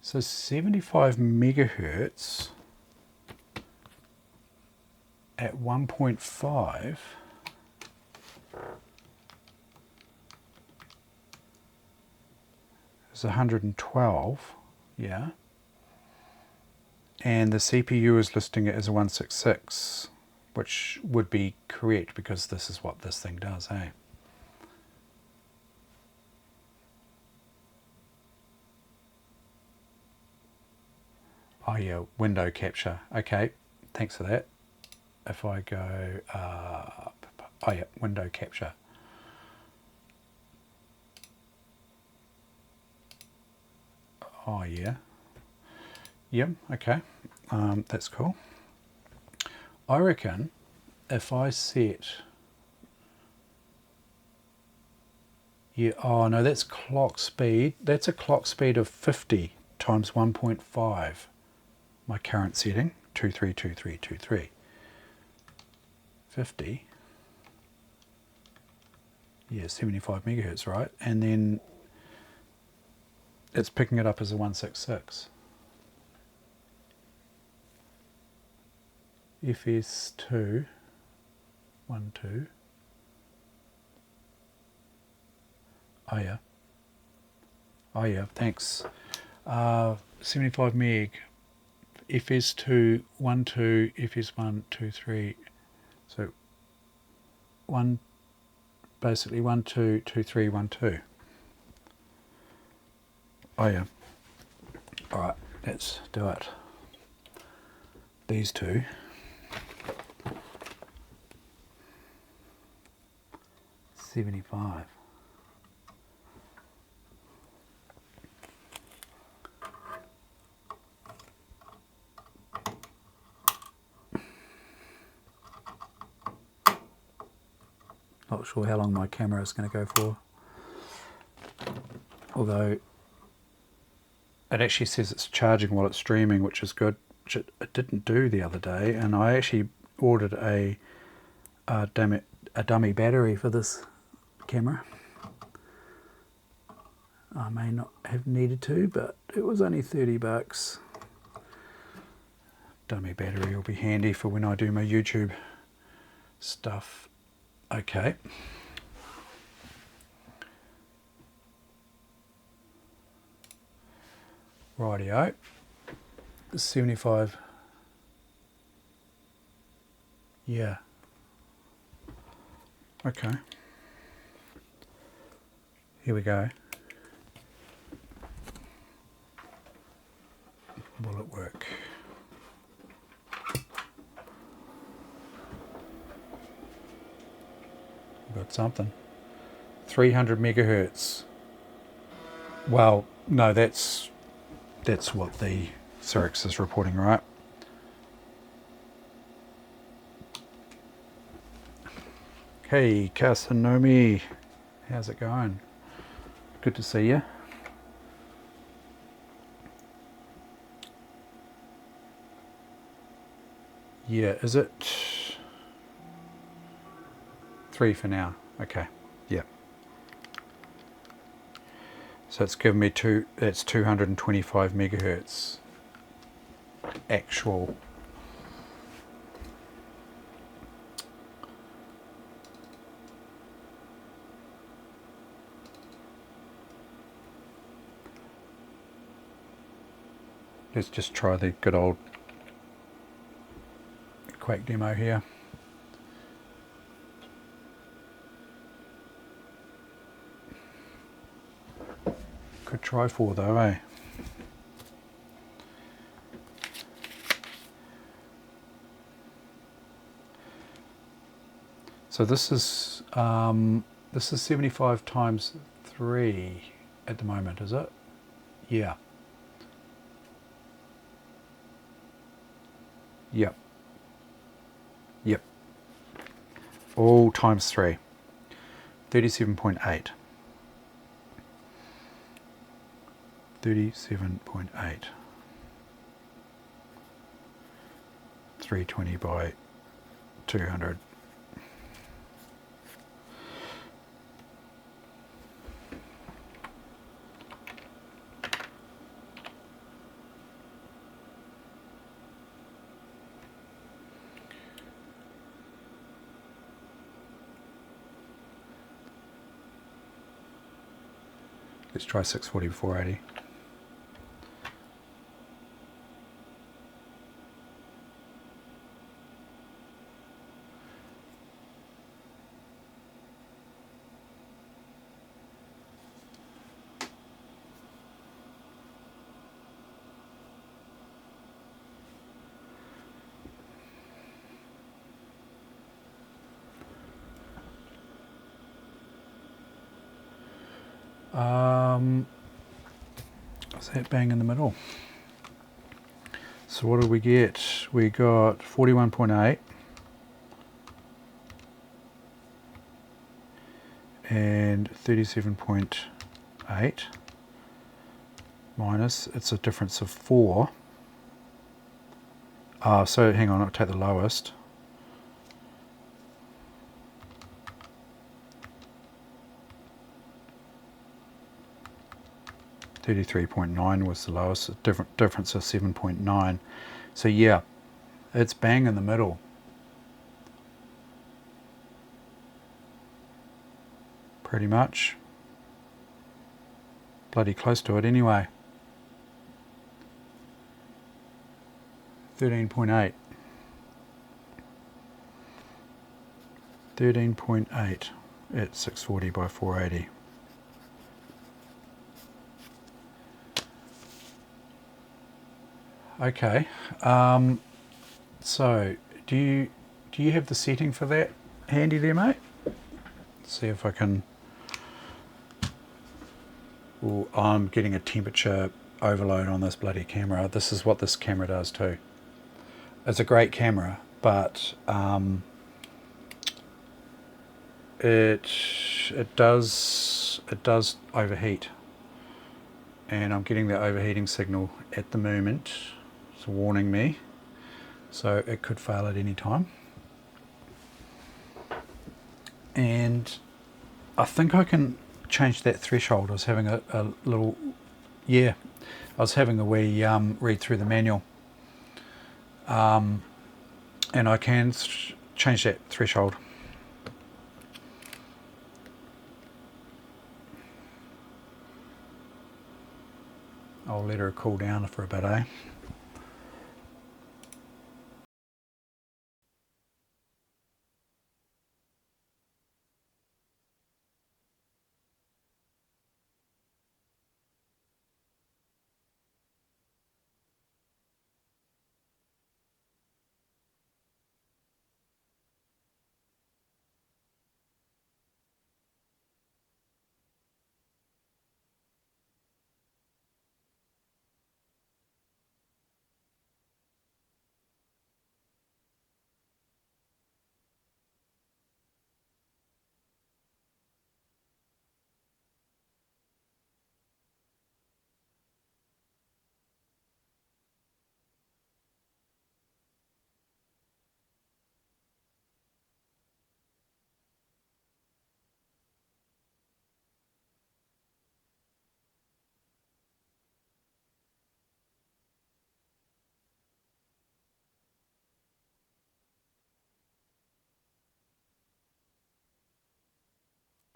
So 75 megahertz at 1.5 is 112, yeah. And the CPU is listing it as a 166, which would be correct because this is what this thing does, eh? Oh yeah, window capture. Okay, thanks for that. If I go, oh yeah, window capture. Oh yeah. Yep, okay, that's cool. I reckon if I set, yeah, oh no, that's clock speed. That's a clock speed of 50 times 1.5. My current setting, 232323. 50. Yeah, 75 megahertz, right? And then it's picking it up as a 166. FS2, 12. Oh yeah. Oh yeah, thanks. 75 meg. FS2, 1, 2, FS1, 2, 3. So basically 1, 2, 2, 3, 1, 2. Oh yeah. Alright, let's do it. These two. $75. Not sure how long my camera is going to go for. Although it actually says it's charging while it's streaming, which is good, which it didn't do the other day. And I actually ordered a dummy battery for this camera. I may not have needed to, but it was only $30. Dummy battery will be handy for when I do my YouTube stuff. Okay. Rightio. 75. Yeah. Okay. Here we go. Will it work? Got something. 300 megahertz. Well, no, that's what the Cyrix is reporting, right? Hey, Kasanomi, how's it going? Good to see you. Yeah, is it 3 for now? Okay, yeah. So it's given me that's 225 megahertz actual. Let's just try the good old Quake demo here. Could try 4 though, eh? So this is 75 times 3 at the moment, is it? Yeah. Yep. Yep. All times 3. 37.8. 37.8. 320 by 200. Let's try 640 to 480. Is that bang in the middle? So what did we get? We got 41.8 and 37.8 minus, it's a difference of 4. So hang on, I'll take the lowest. $33.9 was the lowest, difference of 7.9. So yeah, it's bang in the middle. Pretty much. bloody close to it anyway. 13.8. 13.8 at 640 by 480. Okay, so do you have the setting for that handy there, mate? Let's see if I can. Well, I'm getting a temperature overload on this bloody camera. This is what this camera does too. It's a great camera, but it does overheat, and I'm getting the overheating signal at the moment. It's warning me, so it could fail at any time. And I think I can change that threshold. I was having a little, I was having a wee read through the manual, and I can change that threshold. I'll let her cool down for a bit, eh?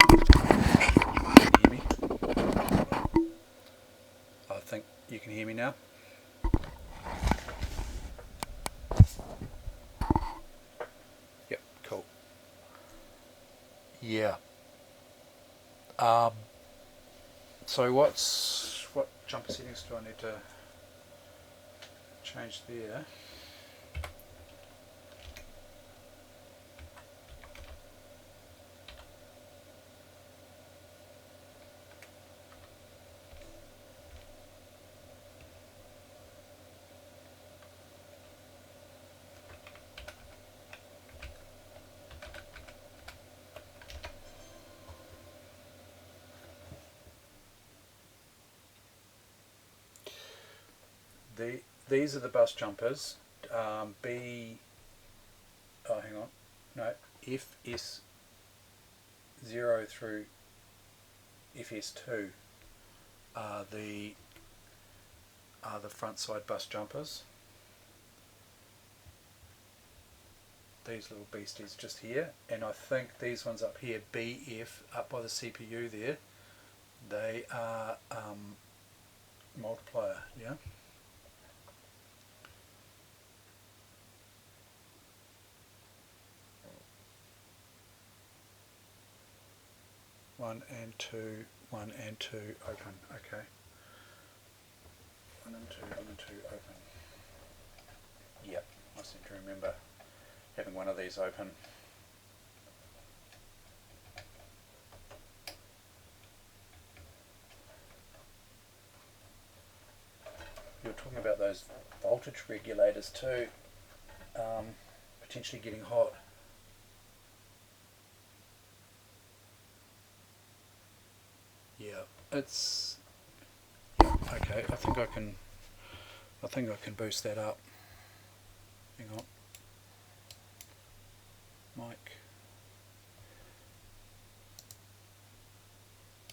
Can you hear me? I think you can hear me now. Yep, cool. Yeah. So what jumper settings do I need to change there? These are the bus jumpers. Hang on, no, FS0 through FS2 are the front side bus jumpers. These little beasties just here, and I think these ones up here, BF, up by the CPU there, they are multiplier, yeah. One and two open, okay. 1 and 2 open. Yep, I seem to remember having one of these open. You were talking about those voltage regulators too, potentially getting hot. Yeah, it's okay. I think I can boost that up. Hang on, mic,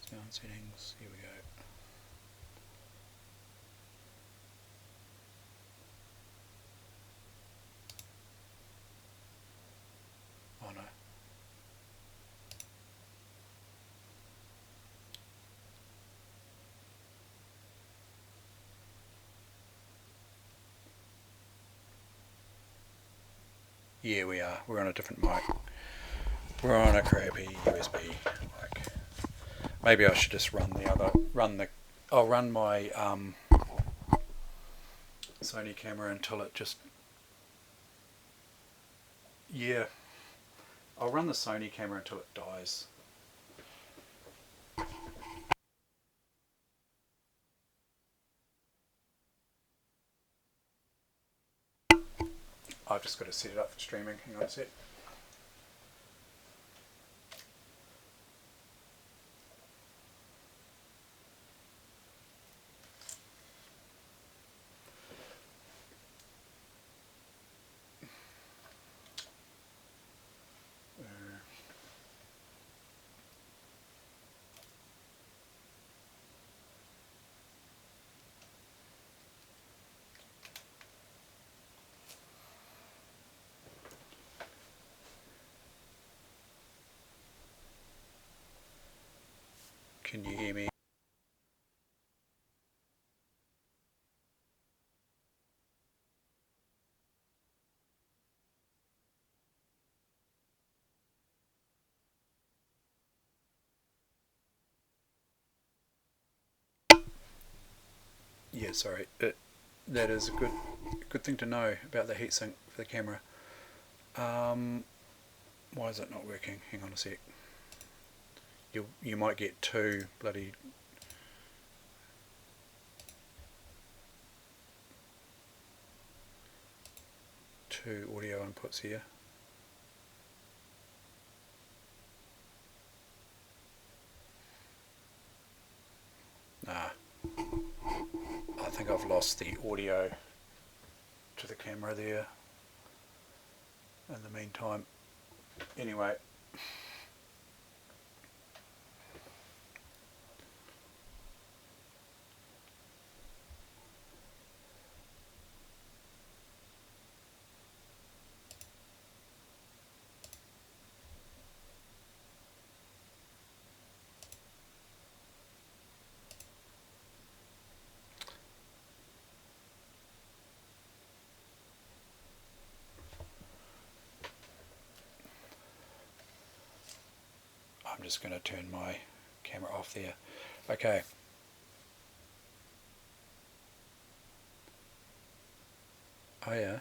sound settings. Here we go. Oh no. Yeah, we are. We're on a different mic. We're on a crappy USB mic. Maybe I should just run I'll run my Sony camera until it just... Yeah. I'll run the Sony camera until it dies. I've just got to set it up for streaming. Hang on a sec. Can you hear me? Yeah, sorry. That is a good thing to know about the heatsink for the camera. Why is it not working? Hang on a sec. You might get two audio inputs here. Nah. I think I've lost the audio to the camera there in the meantime. Anyway. I'm just going to turn my camera off there. Okay. Oh yeah.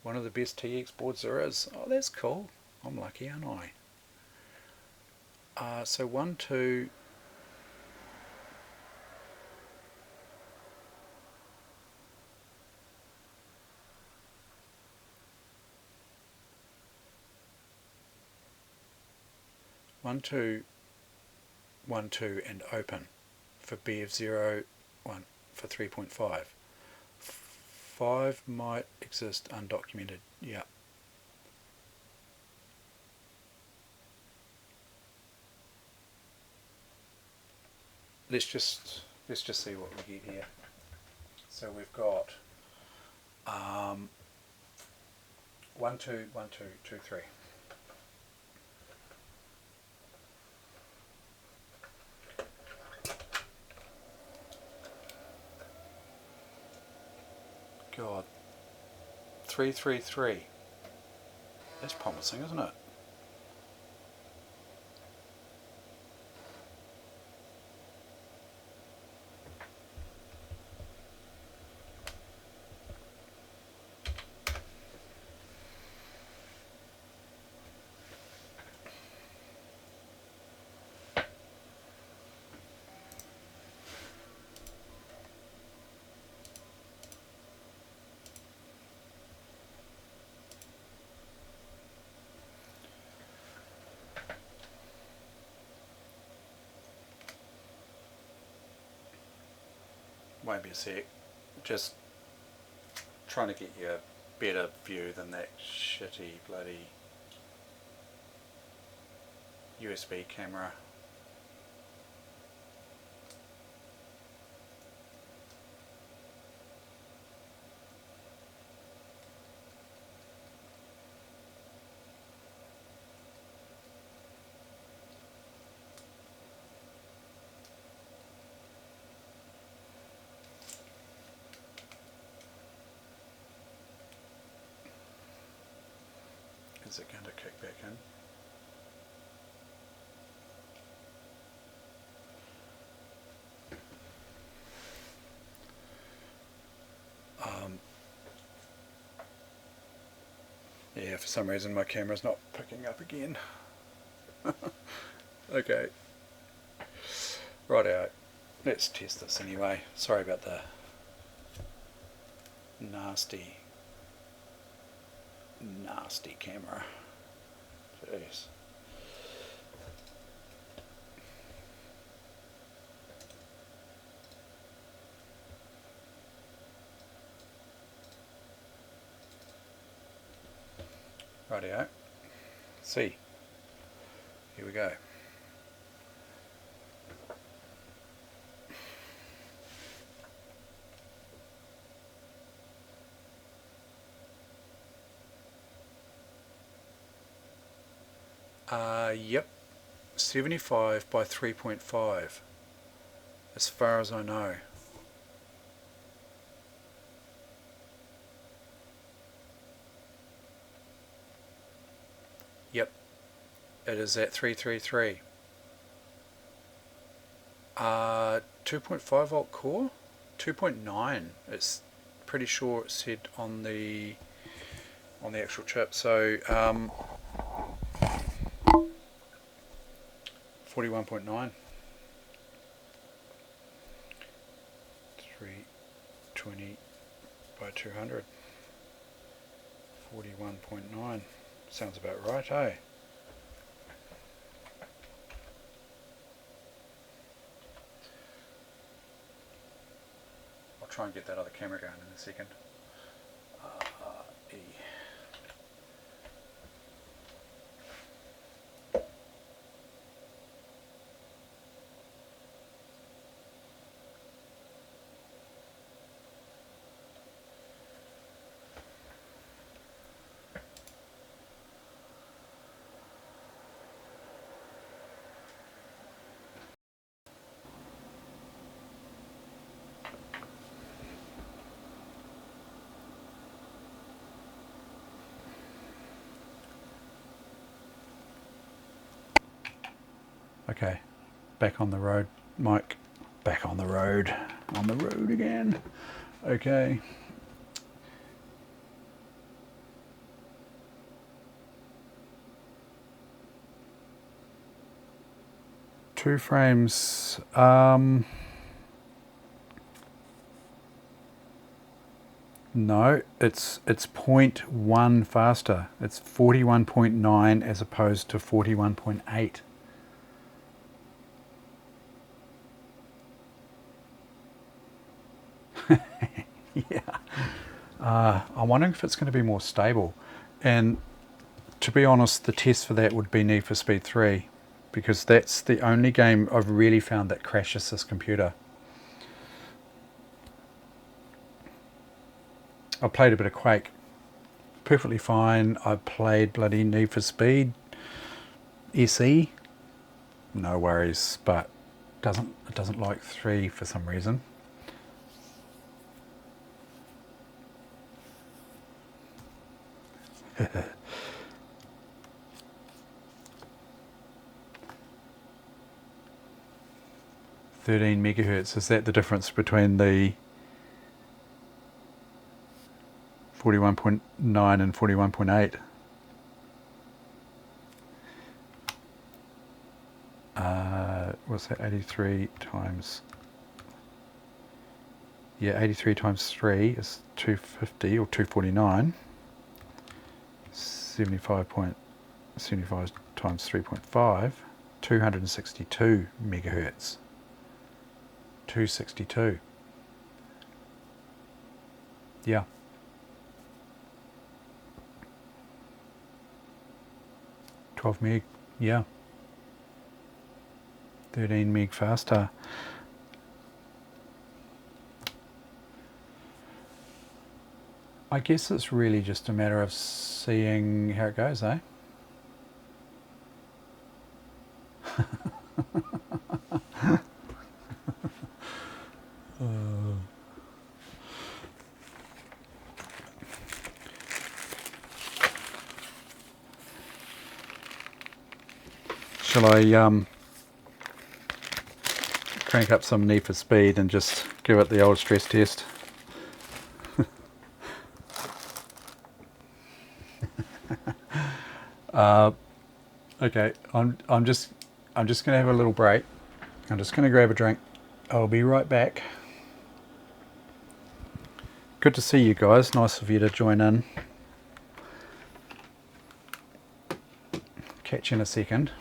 One of the best TX boards there is. Oh, that's cool. I'm lucky, aren't I? So 1, 2... One, two, 1, 2, and open for B of 0, 1 for 3.5. 5 might exist undocumented. Yeah. Let's just see what we get here. So we've got 1, 2, 1, 2, 2, 3. God. 3, 3, 3. That's promising, isn't it? Won't be a sec. Just trying to get you a better view than that shitty bloody USB camera. Is it going to kick back in? Yeah, for some reason my camera's not picking up again. Okay. Righto. Let's test this anyway. Sorry about the nasty camera. Jeez. Rightio. See. Here we go. Yep. 75 by 3.5. As far as I know. Yep. It is at 333. 2.5 volt core? 2.9. It's pretty sure it said on the actual chip. So 41.9. 320 by 200. 41.9. Sounds about right, eh? I'll try and get that other camera going in a second. E. Okay, back on the road, Mike. Back on the road. On the road again. Okay. Two frames. No, it's 0.1 faster. It's 41.9 as opposed to 41.8. Yeah. I'm wondering if it's going to be more stable. And to be honest, the test for that would be Need for Speed 3, because that's the only game I've really found that crashes this computer. I played a bit of Quake, perfectly fine. I played bloody Need for Speed SE, no worries, but it doesn't like 3 for some reason. (13 megahertz). Is that the difference between the 41.9 and 41.8? What's that? 83 times... Yeah, 83 times 3 is 250 or 249. 75 times 3.5, 262 megahertz. 262. Yeah. $12 meg, yeah. 13 meg faster. I guess it's really just a matter of seeing how it goes, eh? Shall I crank up some Need for Speed and just give it the old stress test? Okay, I'm just gonna have a little break. I'm just gonna grab a drink. I'll be right back. Good to see you guys. Nice of you to join in. Catch you in a second.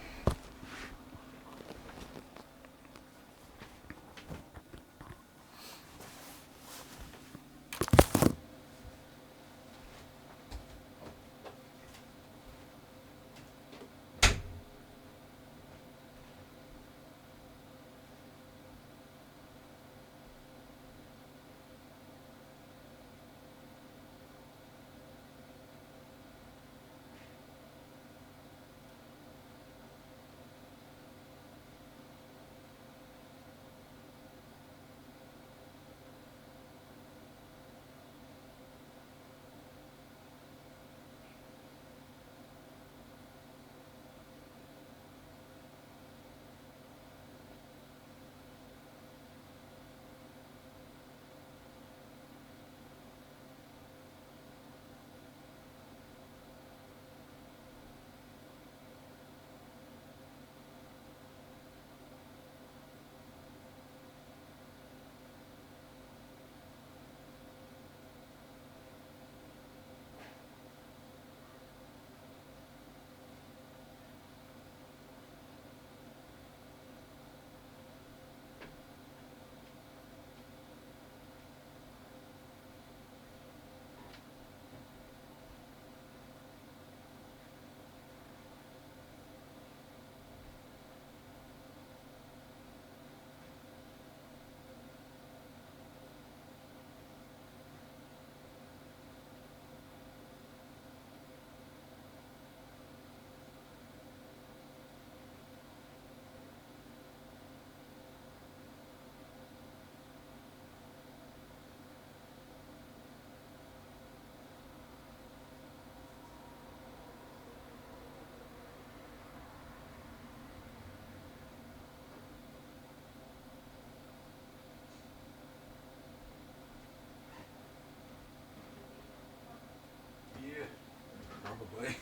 Probably.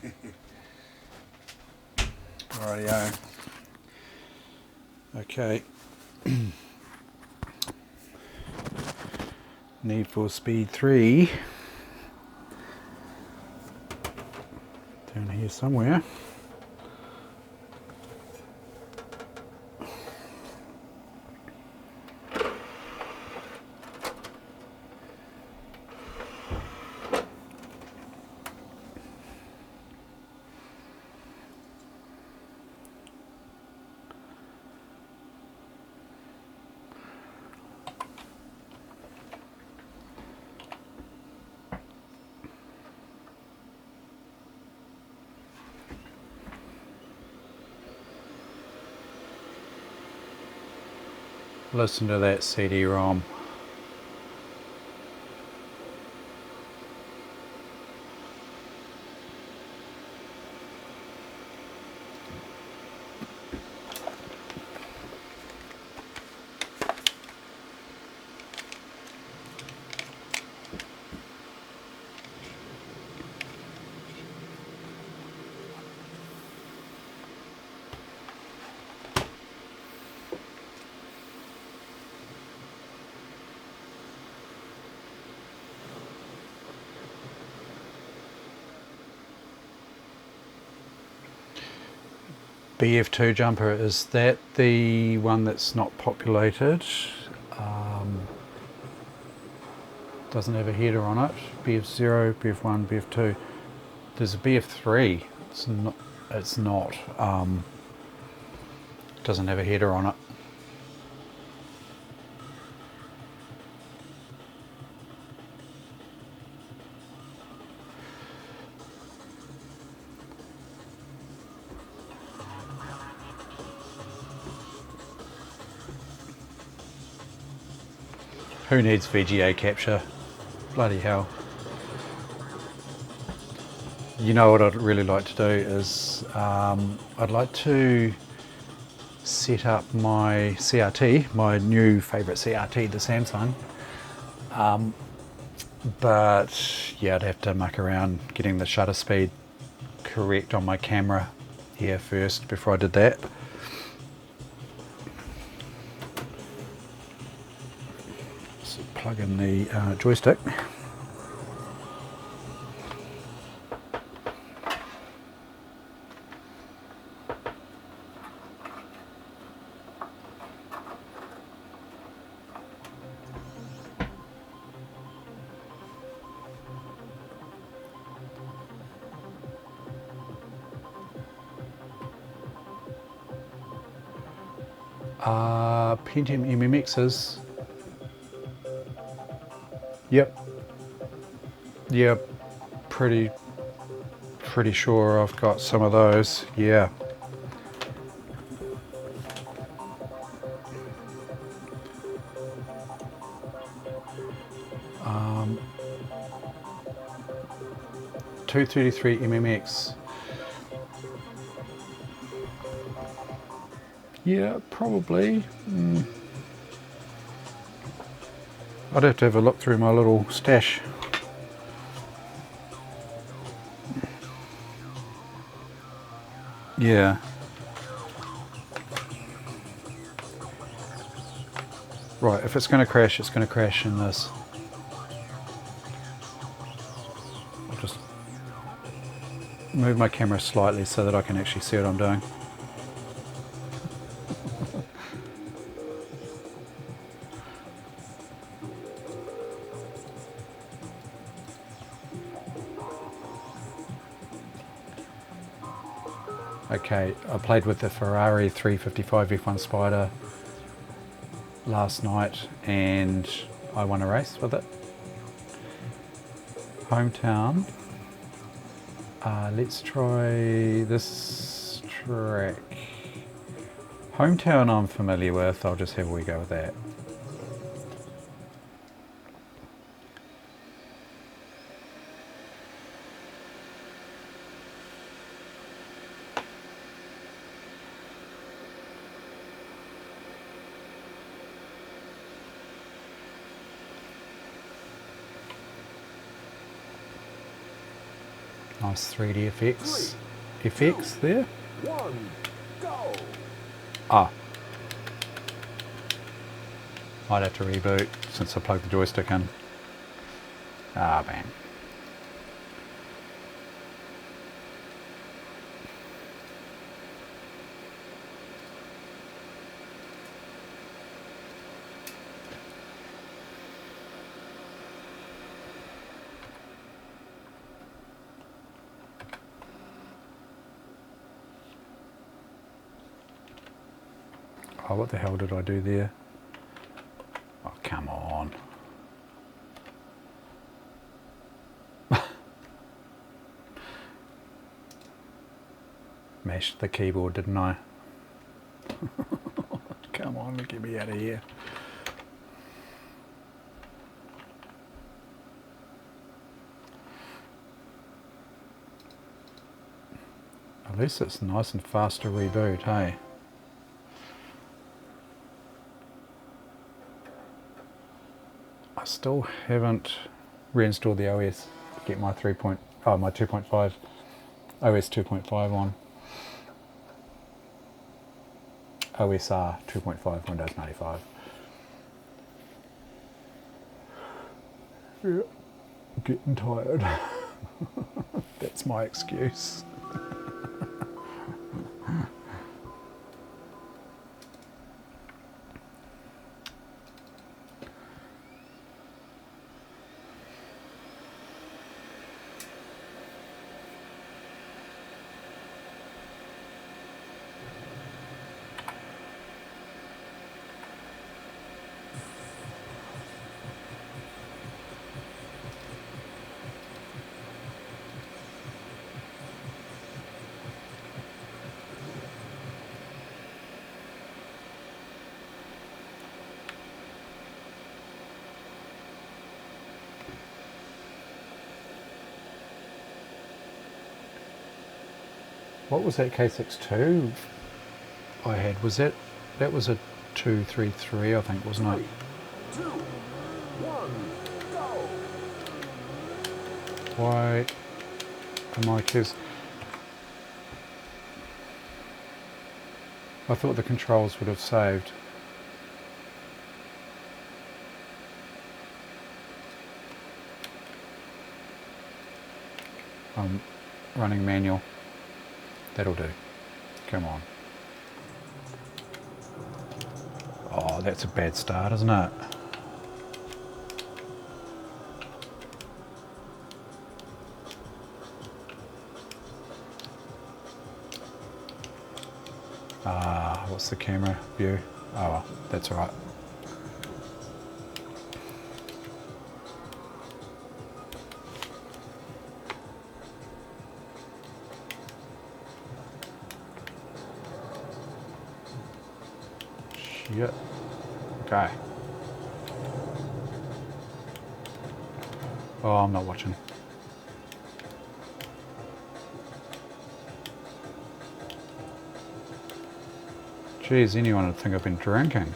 Rightio. Okay. Need for Speed 3. Down here somewhere. Listen to that CD-ROM. BF2 jumper, is that the one that's not populated? Doesn't have a header on it. BF0, BF1, BF2. There's a BF3. It's not. Doesn't have a header on it. Who needs VGA capture? Bloody hell. You know what I'd really like to do is I'd like to set up my CRT, my new favourite CRT, the Samsung. But yeah, I'd have to muck around getting the shutter speed correct on my camera here first before I did that. So plug in the joystick. Pentium MMXs. Yep. Yep. Pretty sure I've got some of those. Yeah. Um, 233 MMX. Yeah, probably. I'd have to have a look through my little stash. Yeah. Right, if it's going to crash, it's going to crash in this. I'll just move my camera slightly so that I can actually see what I'm doing. Okay, I played with the Ferrari 355 F1 Spider last night and I won a race with it. Hometown. Let's try this track. Hometown I'm familiar with, I'll just have a wee go with that. Nice 3D effects there. 1, go. Ah. Might have to reboot since I plugged the joystick in. Ah, man. Oh, what the hell did I do there? Oh, come on. Mashed the keyboard, didn't I? Come on, get me out of here. At least it's nice and fast to reboot, hey? I still haven't reinstalled the OS to get my my 2.5 OS 2.5 on. OSR 2.5 Windows 95. Yeah, getting tired. That's my excuse. What was that K62? I had. Was that was a 233, I think, wasn't it? 3, 2, 1, go! Why am I kids? I thought the controls would have saved. I'm running manual. That'll do. Come on. Oh, that's a bad start, isn't it? What's the camera view? Oh, well, that's all right. Shit. Okay. Oh, I'm not watching. Geez, anyone would think I've been drinking.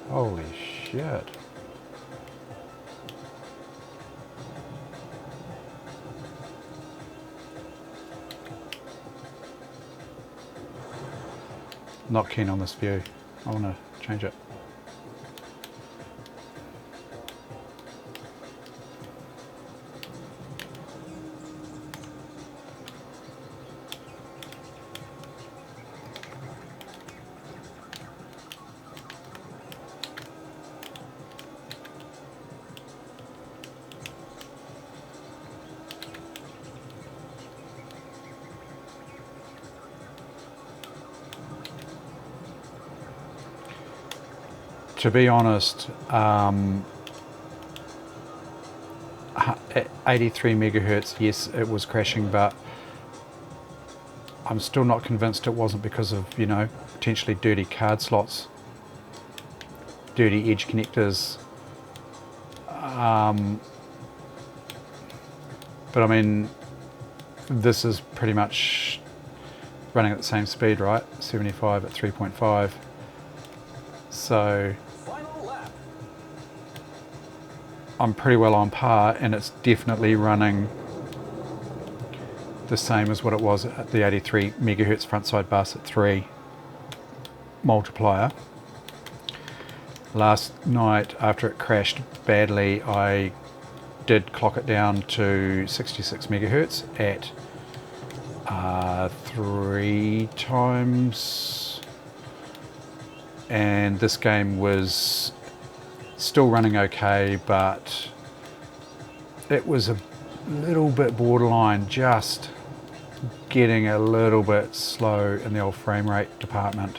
Holy shit. Not keen on this view. I want to change it. To be honest, at 83 megahertz, yes, it was crashing, but I'm still not convinced it wasn't because of, you know, potentially dirty card slots, dirty edge connectors. But I mean, this is pretty much running at the same speed, right? 75 at 3.5. So Final lap. I'm pretty well on par, and it's definitely running the same as what it was at the 83 megahertz frontside bus at 3 multiplier. Last night, after it crashed badly, I did clock it down to 66 megahertz at 3 times, and this game was still running okay, but it was a little bit borderline, just getting a little bit slow in the old frame rate department.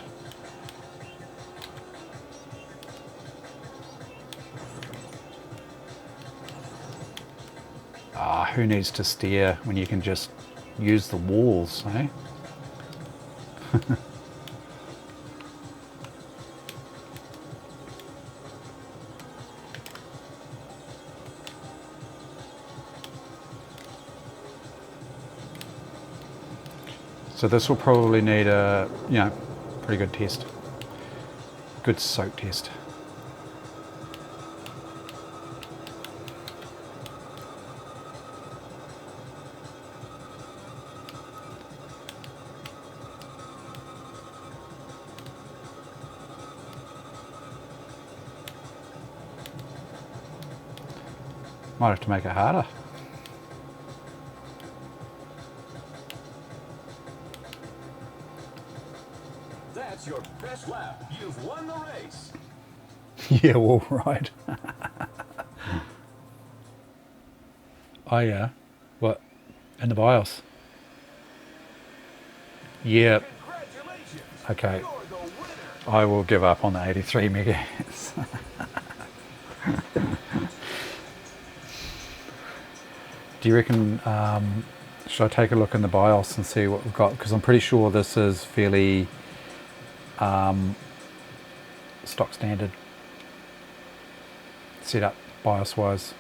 Who needs to steer when you can just use the walls, eh? So this will probably need a, you know, pretty good test. Good soak test. Might have to make it harder. That's your best lap. You've won the race. Yeah, well, right. Oh yeah. What? In the BIOS? Yeah. Congratulations. Okay. You're the winner. I will give up on the 83 megahertz. Do you reckon, should I take a look in the BIOS and see what we've got? Because I'm pretty sure this is fairly stock standard setup BIOS wise.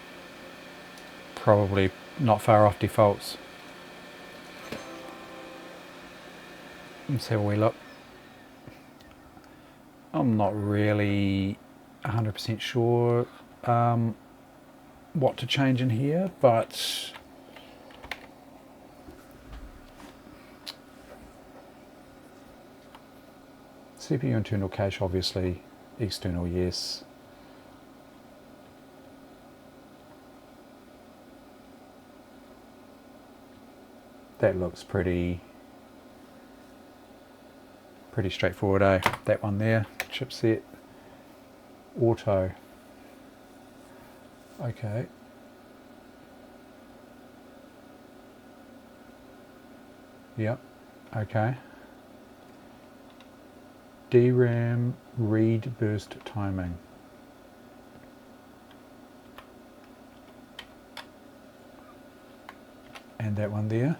Probably not far off defaults. Let's have a wee look. I'm not really 100% sure what to change in here, but CPU internal cache, obviously. External, yes. That looks pretty straightforward, eh? That one there, chipset, auto. Okay. Yep. Okay. DRAM read burst timing. And that one there.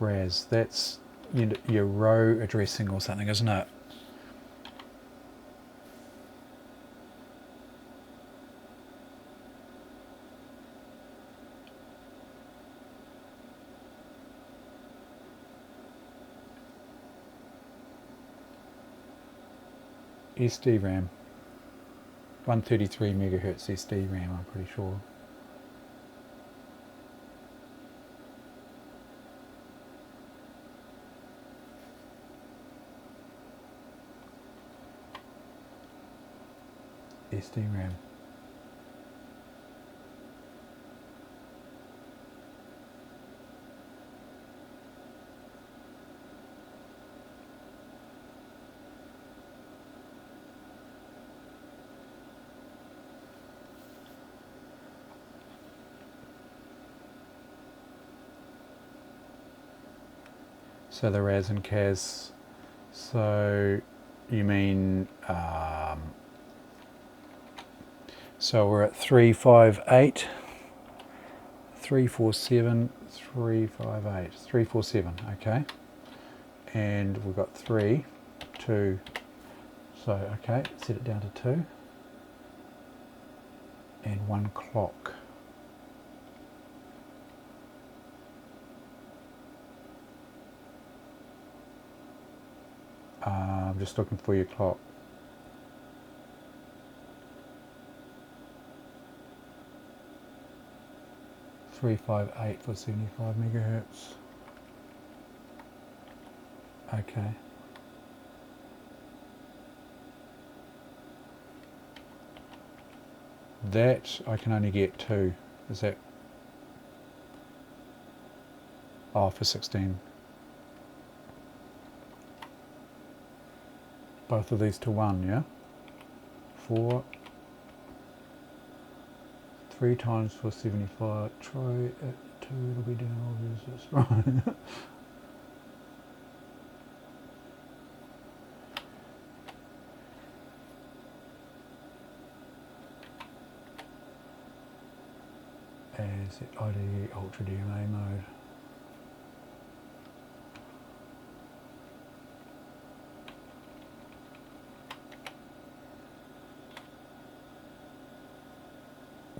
RAS, that's your row addressing or something, isn't it? SD-RAM. 133 megahertz SD-RAM, I'm pretty sure. SD-RAM. So the RAS and CAS. So you mean so we're at 358, 347, 358, 347, okay. And we've got 3, 2, so okay, set it down to 2. And 1 clock. I'm just looking for your clock. .358 for 75 megahertz. Okay. That I can only get 2. Is that? Oh, for 16. Both of these to 1, yeah? 4. 3 times for 75. Try at 2, it'll be down, obvious, that's right. As IDE Ultra DMA mode.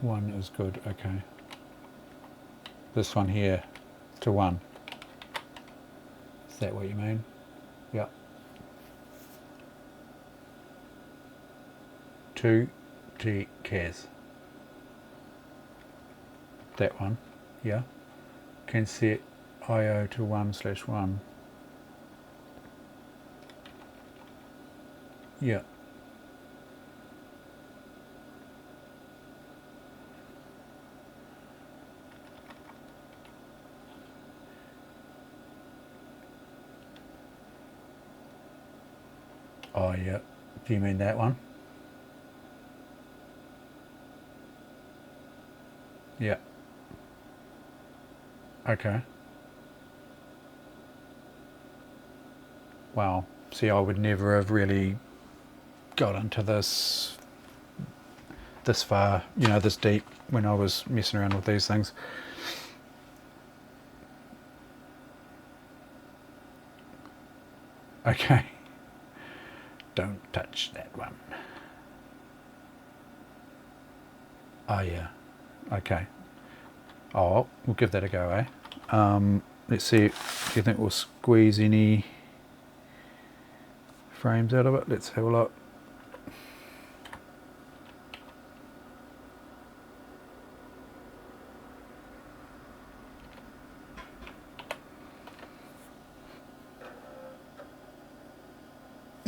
One is good, okay. This one here to 1. Is that what you mean? Yep. 2 to CAS. That one, yeah. Can set IO to 1/1. Yeah. Oh yeah. Do you mean that one? Yeah. Okay. Wow. See, I would never have really got into this far, this deep when I was messing around with these things. Okay. Don't touch that one. Oh yeah. Okay. Oh, we'll give that a go, eh? Let's see. Do you think we'll squeeze any frames out of it? Let's have a look.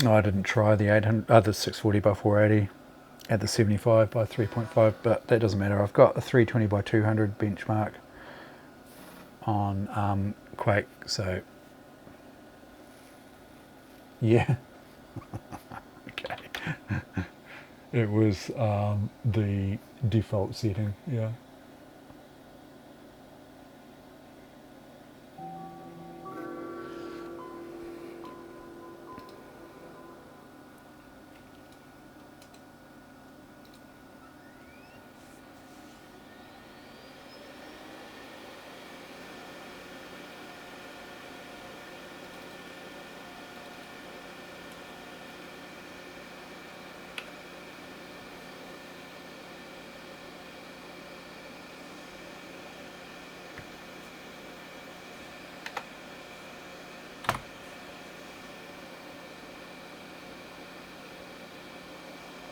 No, I didn't try the 800, the 640 by 480 at the 75 by 3.5, but that doesn't matter. I've got a 320 by 200 benchmark on Quake, so yeah. Okay. It was the default setting, yeah.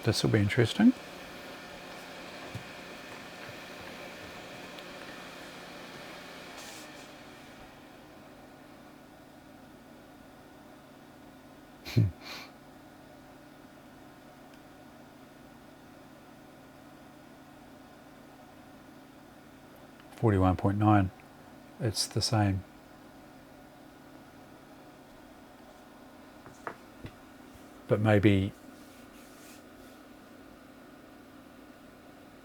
This will be interesting. $41.9. It's the same. But maybe.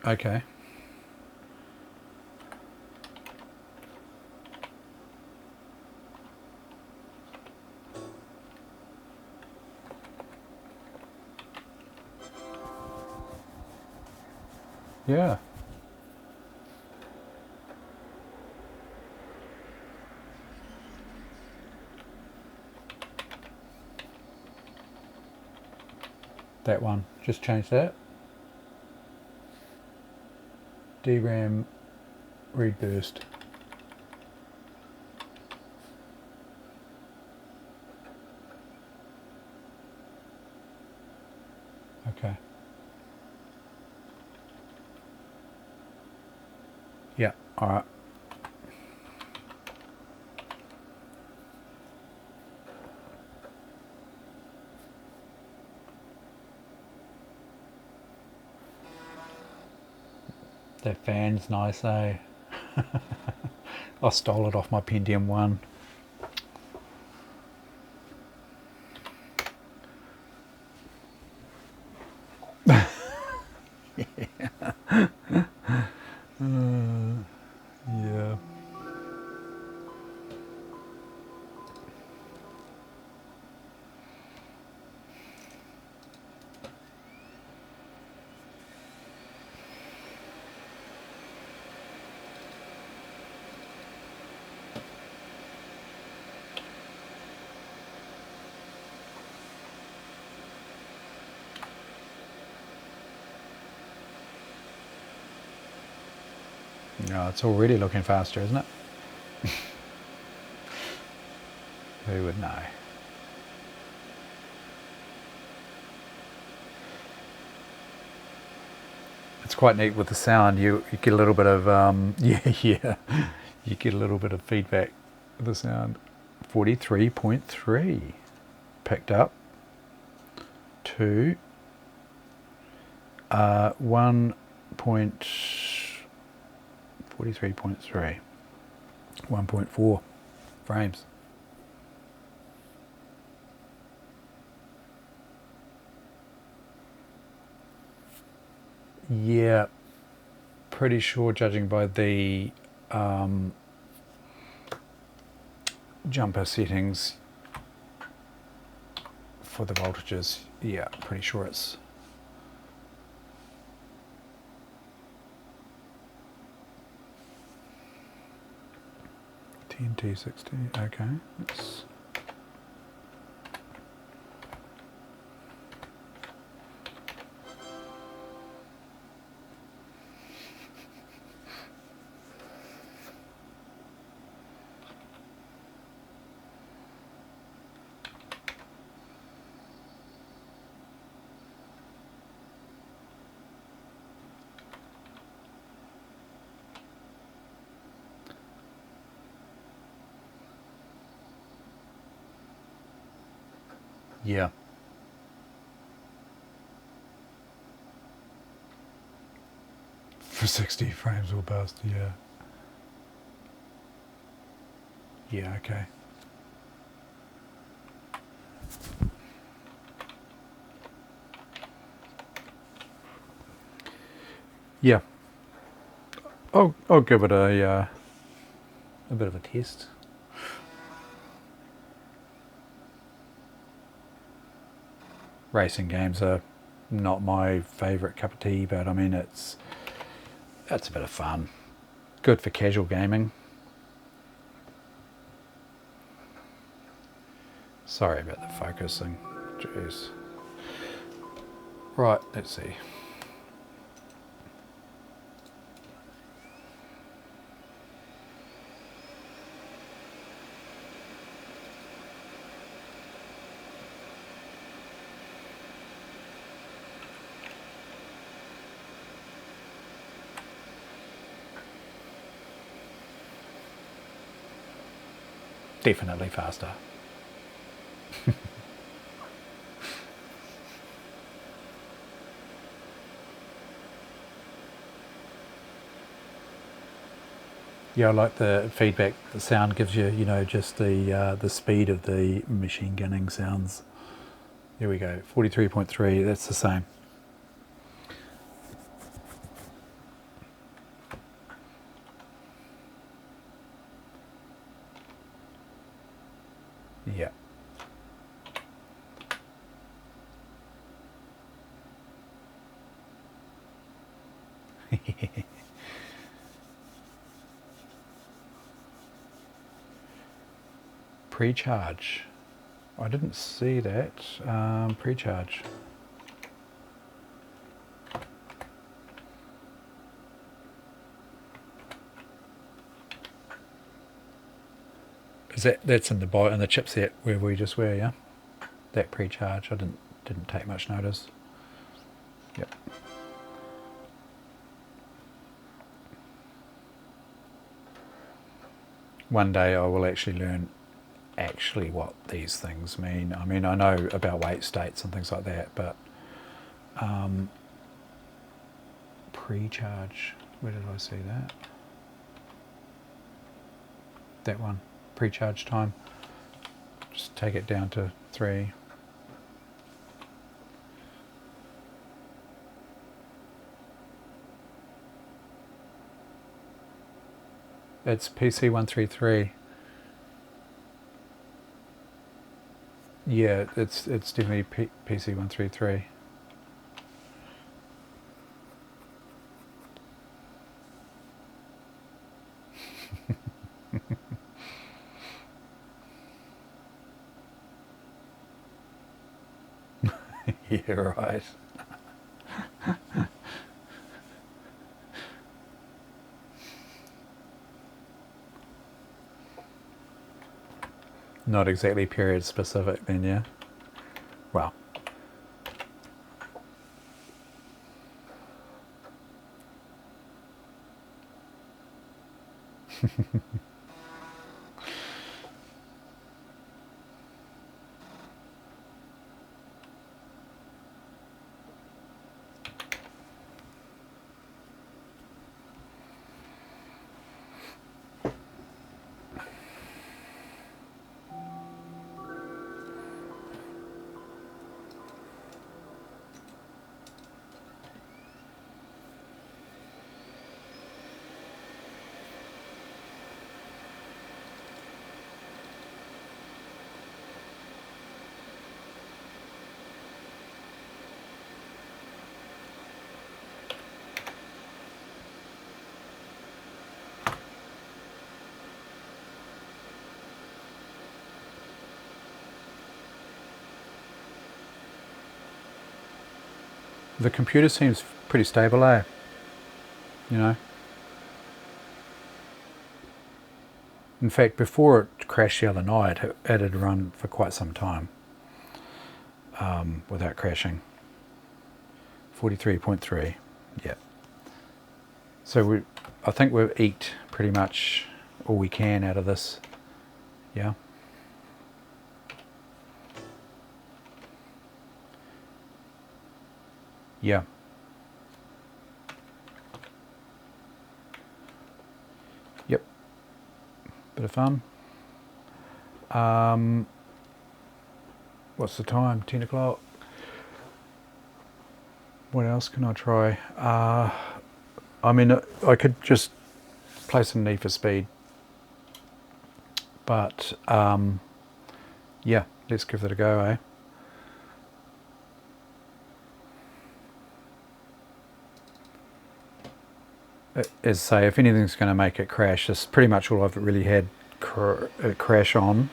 Okay. Yeah. That one. Just change that. DRAM read burst. Okay. Yeah, alright. That fan's nice, eh? I stole it off my Pentium 1. Yeah. No, it's already looking faster, isn't it? Who would know? It's quite neat with the sound. You get a little bit of yeah. You get a little bit of feedback with the sound. 43.3 picked up to 1.43.3, 1.4 frames. Yeah, pretty sure, judging by the jumper settings for the voltages. Yeah, pretty sure it's TNT60. Okay, let's Yeah. For 60 frames or burst, yeah. Yeah, okay. Yeah. I'll give it a bit of a test. Racing games are not my favourite cup of tea, but I mean it's a bit of fun. Good for casual gaming. Sorry about the focusing. Jeez. Right, let's see. Definitely faster. Yeah, I like the feedback the sound gives you, you know, just the speed of the machine gunning sounds. Here we go, 43.3, that's the same. Yeah. Pre-charge. I didn't see that. Pre-charge. Is that's in the chipset where we just were, yeah? That pre-charge. I didn't take much notice. Yep. One day I will actually learn what these things mean. I mean, I know about weight states and things like that, but pre-charge, where did I see that? That one, pre-charge time. Just take it down to 3. It's PC133. Yeah, it's definitely PC133. Yeah, right. Not exactly period specific then, yeah? Well. The computer seems pretty stable, eh? You know? In fact, before it crashed the other night, it had run for quite some time without crashing. 43.3, yeah. So I think we've eked pretty much all we can out of this, yeah. yeah. Yep. Bit of fun. What's the time? 10 o'clock. What else can I try? I mean, I could just play some Need for Speed. But, yeah, let's give it a go, eh? As I say, if anything's going to make it crash, it's pretty much all I've really had crash on.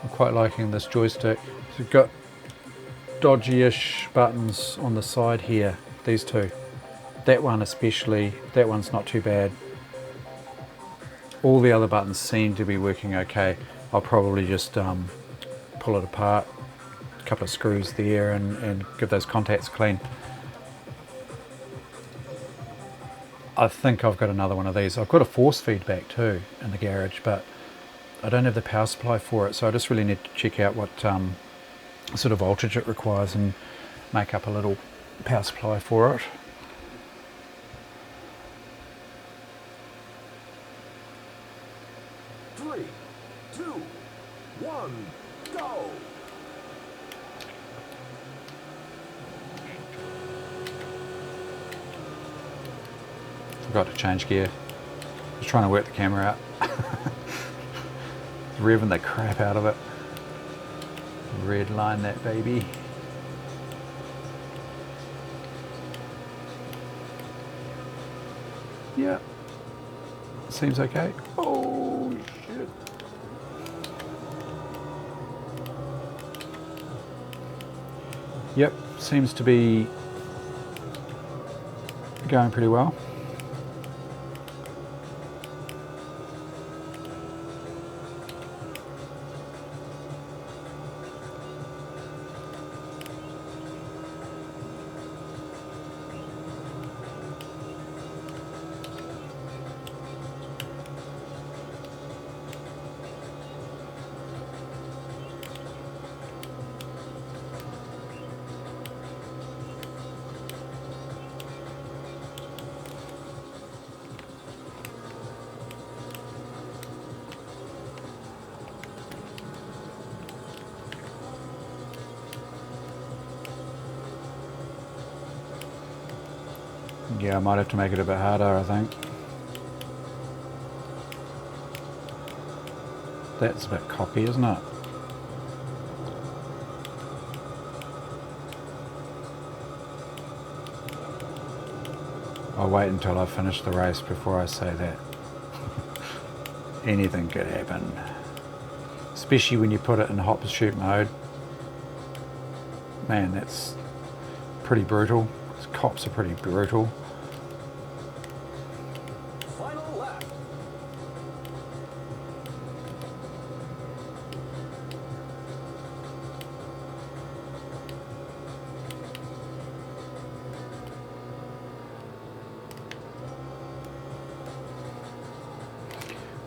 I'm quite liking this joystick. So you've got dodgy-ish buttons on the side here, these two. That one especially, that one's not too bad. All the other buttons seem to be working okay. I'll probably just pull it apart, a couple of screws there, and give those contacts clean. I think I've got another one of these. I've got a force feedback too in the garage, but I don't have the power supply for it, so I just really need to check out what sort of voltage it requires and make up a little power supply for it. Three, two, one, go! Forgot to change gear. Just trying to work the camera out. Revving the crap out of it. Red line that baby. Yeah. Seems okay. Oh shit. Yep, seems to be going pretty well. Yeah, I might have to make it a bit harder, I think. That's a bit cocky, isn't it? I'll wait until I finish the race before I say that. Anything could happen. Especially when you put it in hop and shoot mode. Man, that's pretty brutal. Cops are pretty brutal. Final lap.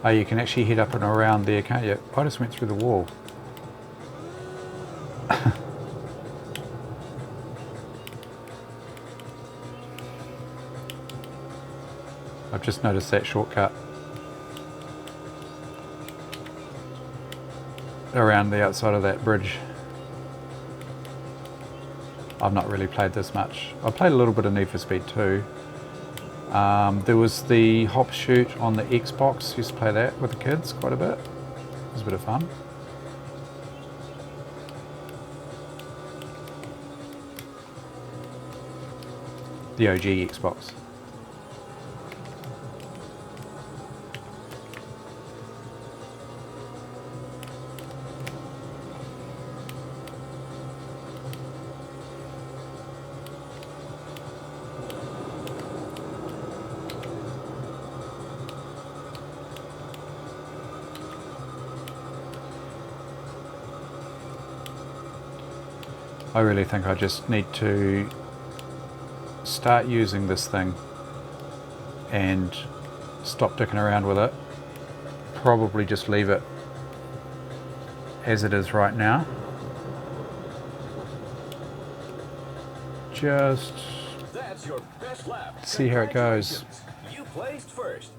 Oh, you can actually head up and around there, can't you? I just went through the wall. I've just noticed that shortcut around the outside of that bridge. I've not really played this much. I played a little bit of Need for Speed 2. There was the hop shoot on the Xbox. Used to play that with the kids quite a bit. was a bit of fun. The OG Xbox. I really think I just need to start using this thing and stop dicking around with it. Probably just leave it as it is right now. Just That's your best lap. see how it goes. You placed first.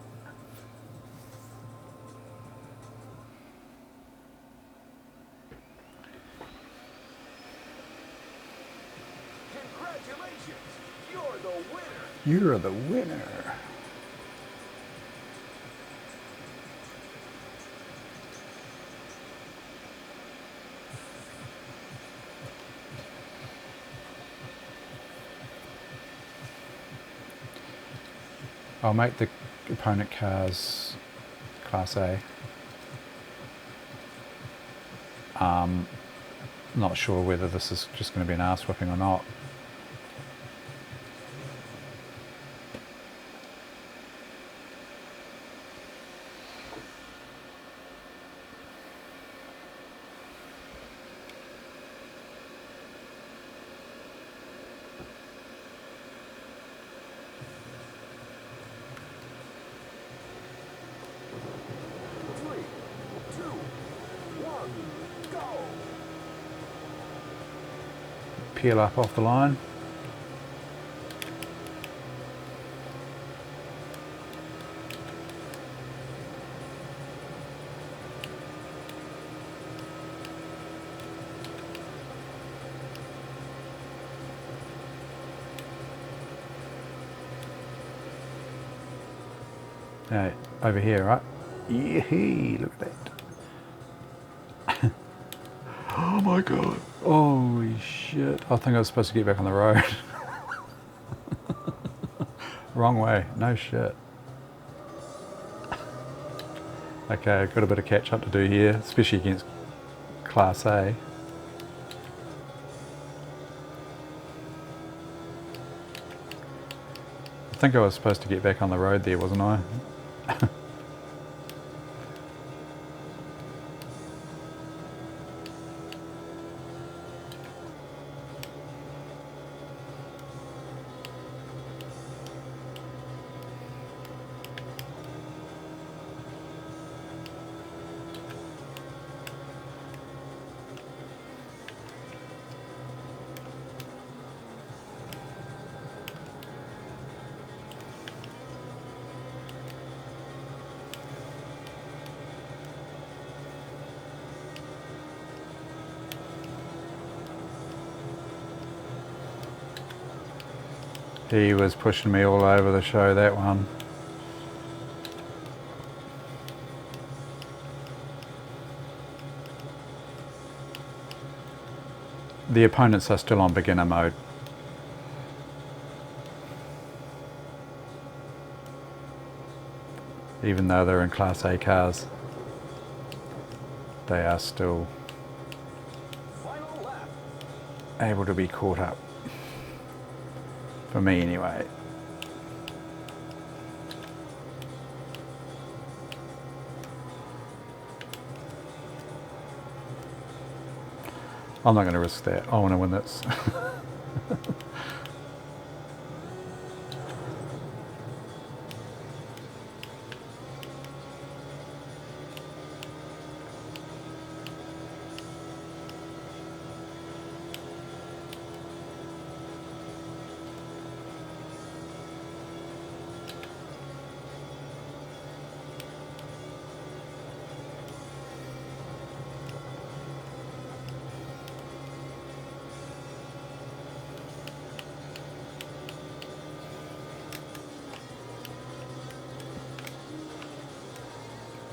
Congratulations. You're the winner. You're the winner. I'll make the opponent cars Class A. Not sure whether this is just going to be an ass whipping or not. Three, two, one, go. Peel up off the line. Now, over here, right? Yee, look at that. Oh my god. Holy shit. I think I was supposed to get back on the road. Wrong way. No shit. Okay, I've got a bit of catch up to do here, especially against Class A. I think I was supposed to get back on the road there, wasn't I? He was pushing me all over the show, that one. The opponents are still on beginner mode. Even though they're in Class A cars, they are still Final lap. able to be caught up. For me anyway. I'm not going to risk that. I want to win this.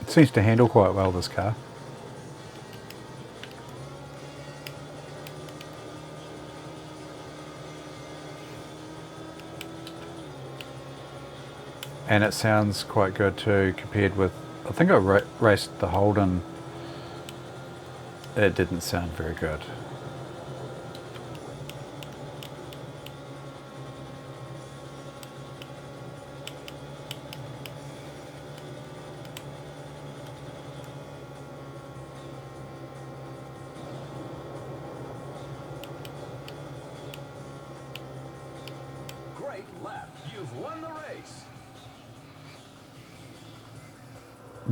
It seems to handle quite well, this car. And it sounds quite good too, compared with, I think I raced the Holden. It didn't sound very good. Great lap. You've won the race.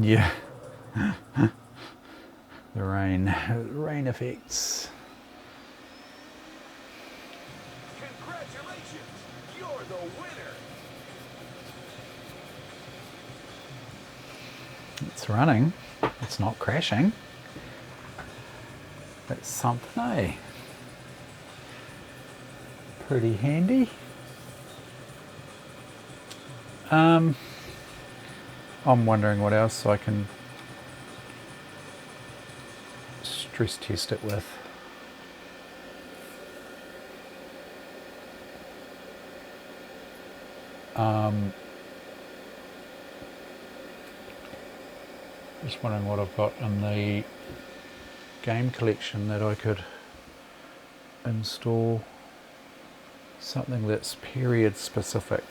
Yeah. The rain effects. Congratulations. You're the winner. It's running. It's not crashing. That's something, eh? Pretty handy. I'm wondering what else I can stress test it with. Just wondering what I've got in the game collection that I could install. Something that's period specific.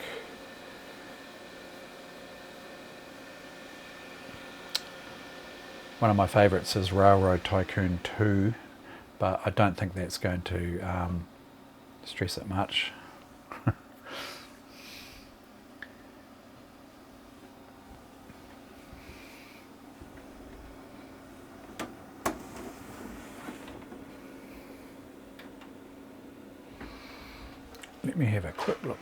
One of my favourites is Railroad Tycoon 2, but I don't think that's going to stress it much. Let me have a quick look.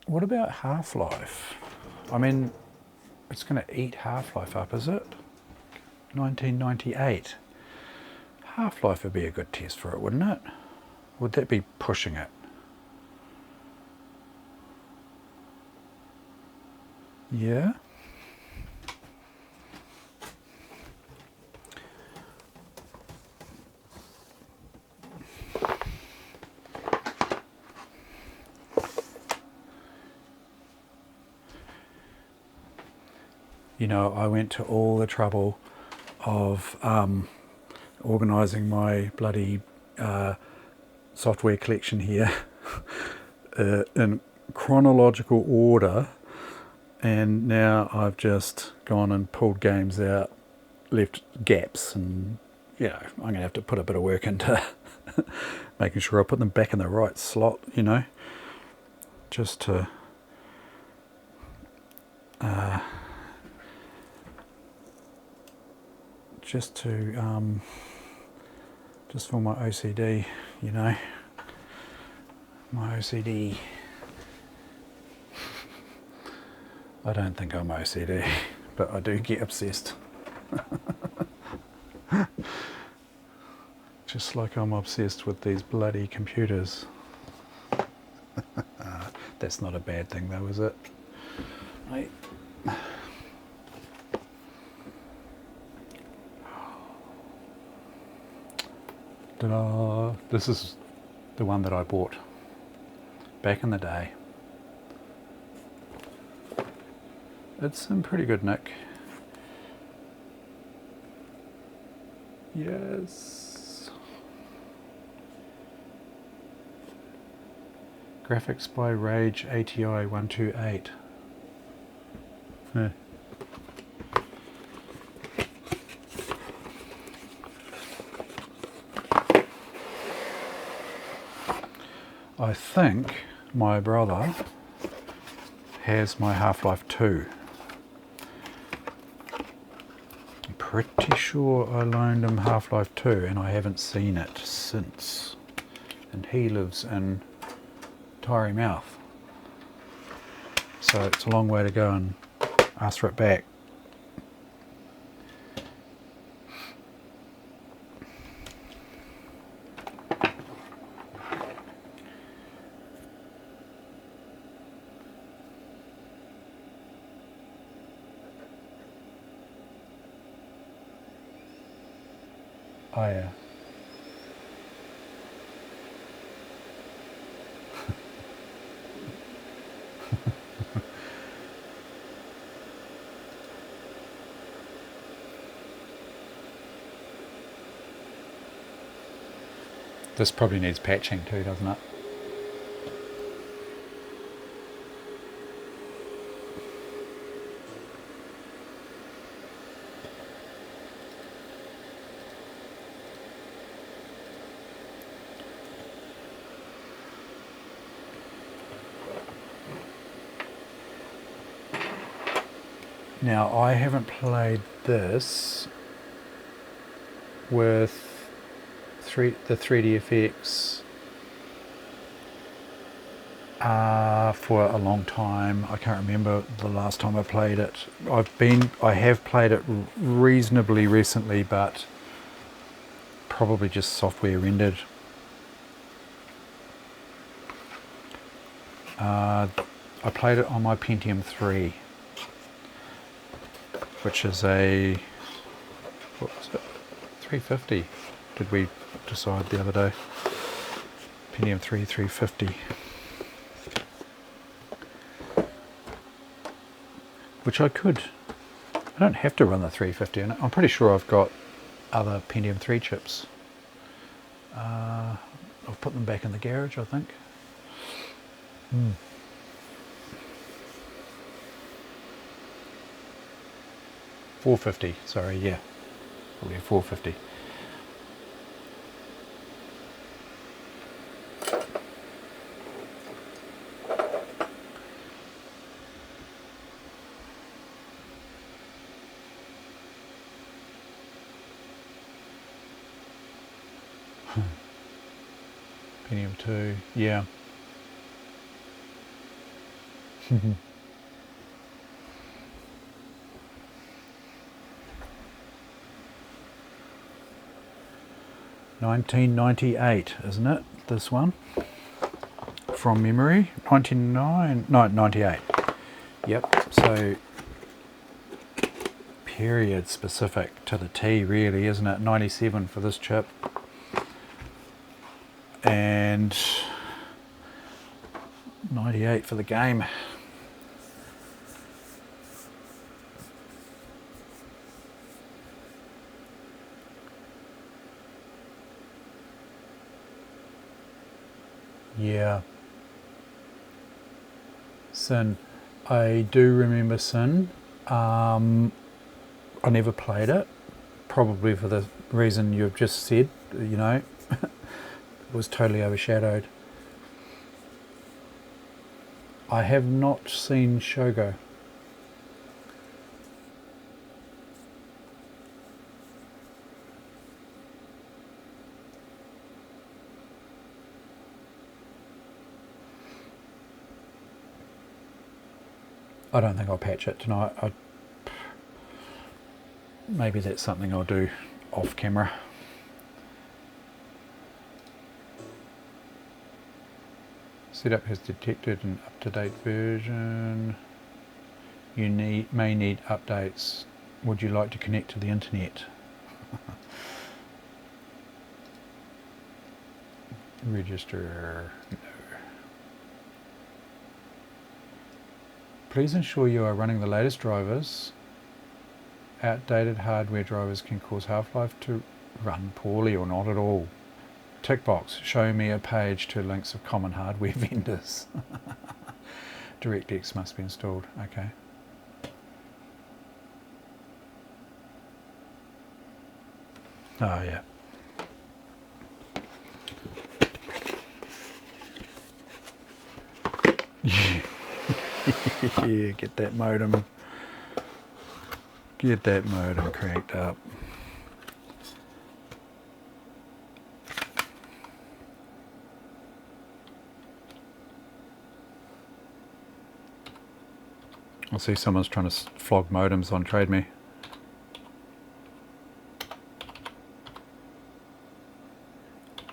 What about Half-Life? I mean, it's going to eat Half-Life up, is it? 1998. Half-Life would be a good test for it, wouldn't it? Would that be pushing it? Yeah. You know, I went to all the trouble of organising my bloody software collection here in chronological order, and now I've just gone and pulled games out, left gaps, and you know, I'm going to have to put a bit of work into making sure I put them back in the right slot, you know, just to just for my OCD, you know, my OCD. I don't think I'm OCD, but I do get obsessed. Just like I'm obsessed with these bloody computers. That's not a bad thing though, is it? Right. Ta-da! This is the one that I bought back in the day. It's in pretty good nick. Yes. Graphics by Rage ATI 128. I think my brother has my Half-Life 2. I'm pretty sure I loaned him Half-Life 2 and I haven't seen it since. And he lives in Tyree Mouth. So it's a long way to go and ask for it back. Oh yeah. This probably needs patching too, doesn't it? Now, I haven't played this with the 3DFX for a long time. I can't remember the last time I played it. I have played it reasonably recently, but probably just software rendered. I played it on my Pentium 3, which is a, what was it, 350, did we decide the other day? Pentium 3 350. Which I don't have to run the 350 in it. I'm pretty sure I've got other Pentium 3 chips. I've put them back in the garage, I think. 450, sorry, yeah. Probably a 450. Pentium 2, yeah. 1998, isn't it? This one, from memory. 99, no, 98. Yep. So period specific to the T, really, isn't it? 97 for this chip, and 98 for the game. Yeah. Sin. I do remember Sin. I never played it, probably for the reason you've just said, you know, it was totally overshadowed. I have not seen Shogo. I don't think I'll patch it tonight. Maybe that's something I'll do off camera. Setup has detected an up-to-date version. You may need updates. Would you like to connect to the internet? Register. No. Please ensure you are running the latest drivers. Outdated hardware drivers can cause Half-Life to run poorly or not at all. Tick box, show me a page to links of common hardware vendors. DirectX must be installed, okay. Oh yeah. Yeah, get that modem cranked up. I see someone's trying to flog modems on Trade Me.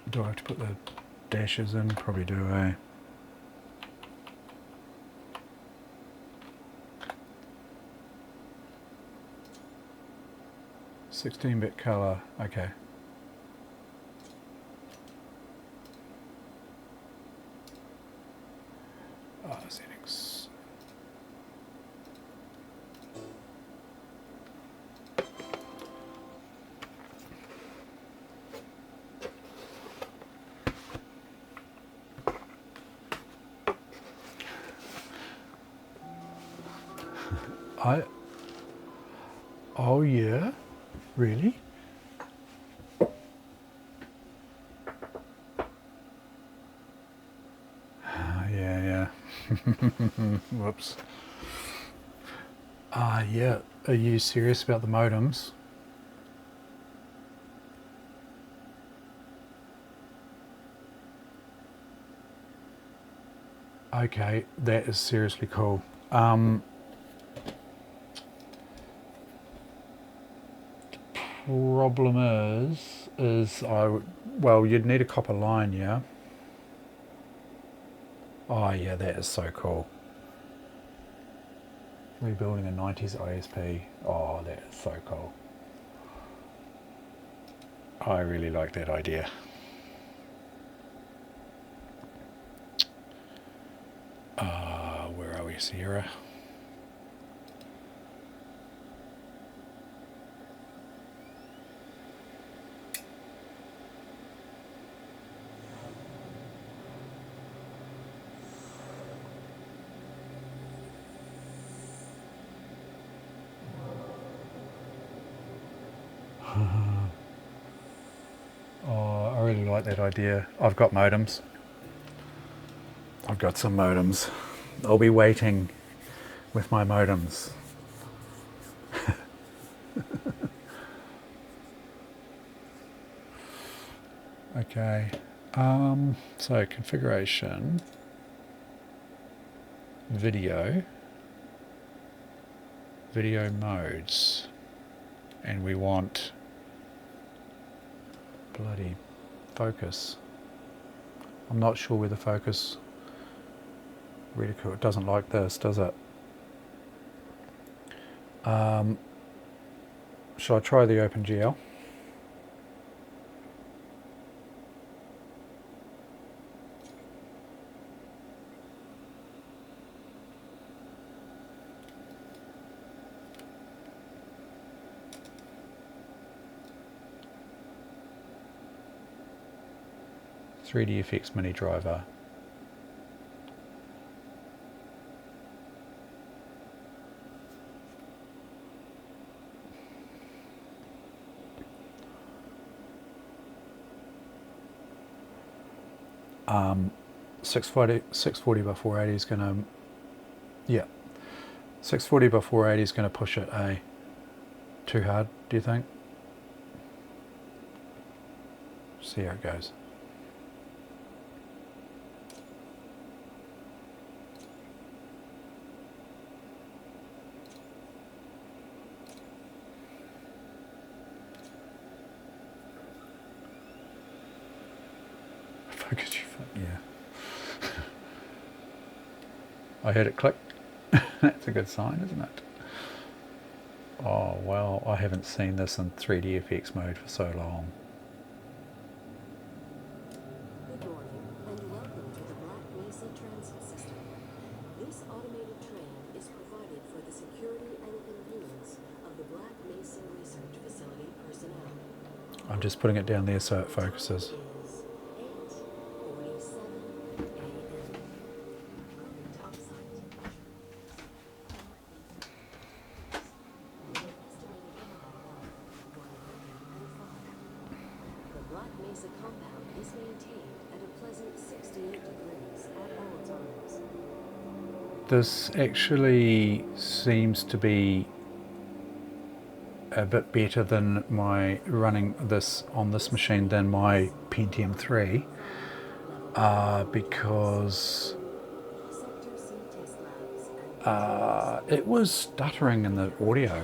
Do I have to put the dashes in? Probably do, eh? .16-bit color, okay. Oh yeah, really? Yeah. Whoops. Yeah. Are you serious about the modems? Okay, that is seriously cool. Problem is well, you'd need a copper line, yeah. Oh yeah, that is so cool. Rebuilding a 90s ISP. Oh, that is so cool. I really like that idea. Where are we, Sierra? Oh, I really like that idea. I've got modems. I've got some modems. I'll be waiting with my modems. Okay. So configuration, video modes, and we want bloody focus. I'm not sure where the focus reticle, it doesn't like this, does it? Shall I try the OpenGL? FX mini driver. Um, 640 by 480 is going to, yeah, 640 by 480 is going to push it too hard, do you think? See how it goes. Focus your phone, yeah. I heard it click. That's a good sign, isn't it? Oh, well, I haven't seen this in 3D FX mode for so long. Good morning, and welcome to the Black Mesa Transit System. This automated train is provided for the security and convenience of the Black Mesa Research Facility personnel. I'm just putting it down there so it focuses. This actually seems to be a bit better than my running this on this machine than my Pentium 3 because it was stuttering in the audio.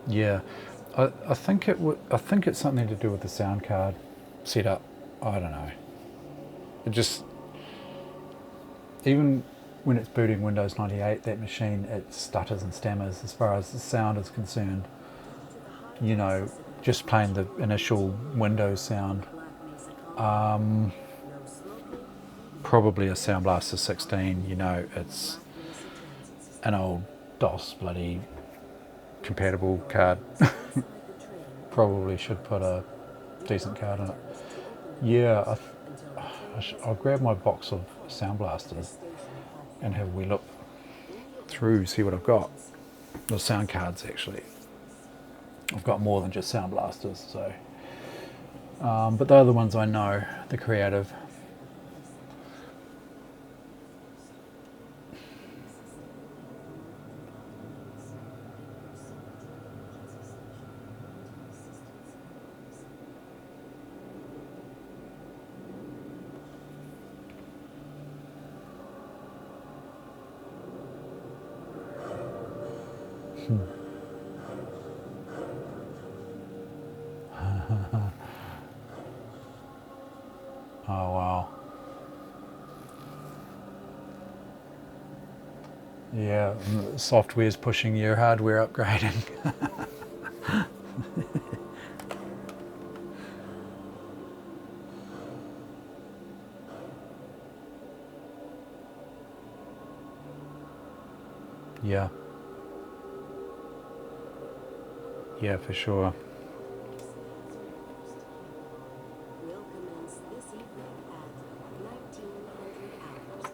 Yeah, I think I think it's something to do with the sound card setup. I don't know. It just, even when it's booting Windows 98, that machine, it stutters and stammers as far as the sound is concerned. You know, just playing the initial Windows sound. No smoking. Probably a Sound Blaster 16. You know, it's Black Mesa Transit System. an old DOS bloody compatible card. Inside the train. Probably should put a Do decent not card in it. attempt to open the Yeah, doors until the train I'll has grab my arrived box of at Sound the Blasters station platform. and have a wee look In the event through, see what I've got. emergency, The sound cards, actually. I've got more than just Sound Blasters, so. But they're the ones I know, the creative. Oh wow. Yeah, software's pushing your hardware upgrading. Yeah. Yeah, for sure. will commence this evening at 1900 hours.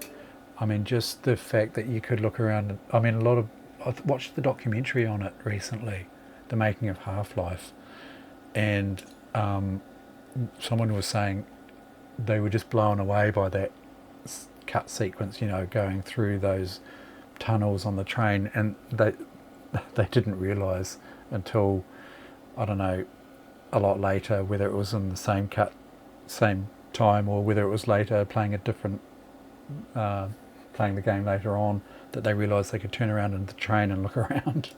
I mean, just the fact that you could look around. I mean, a lot of. I watched the documentary on it recently, the making of Half-Life, and someone was saying they were just blown away by that cut sequence. You know, going through those tunnels on the train, and they didn't realise until, I don't know, a lot later, whether it was in the same time, or whether it was later playing a different. Playing the game later on, that they realised they could turn around in the train and look around.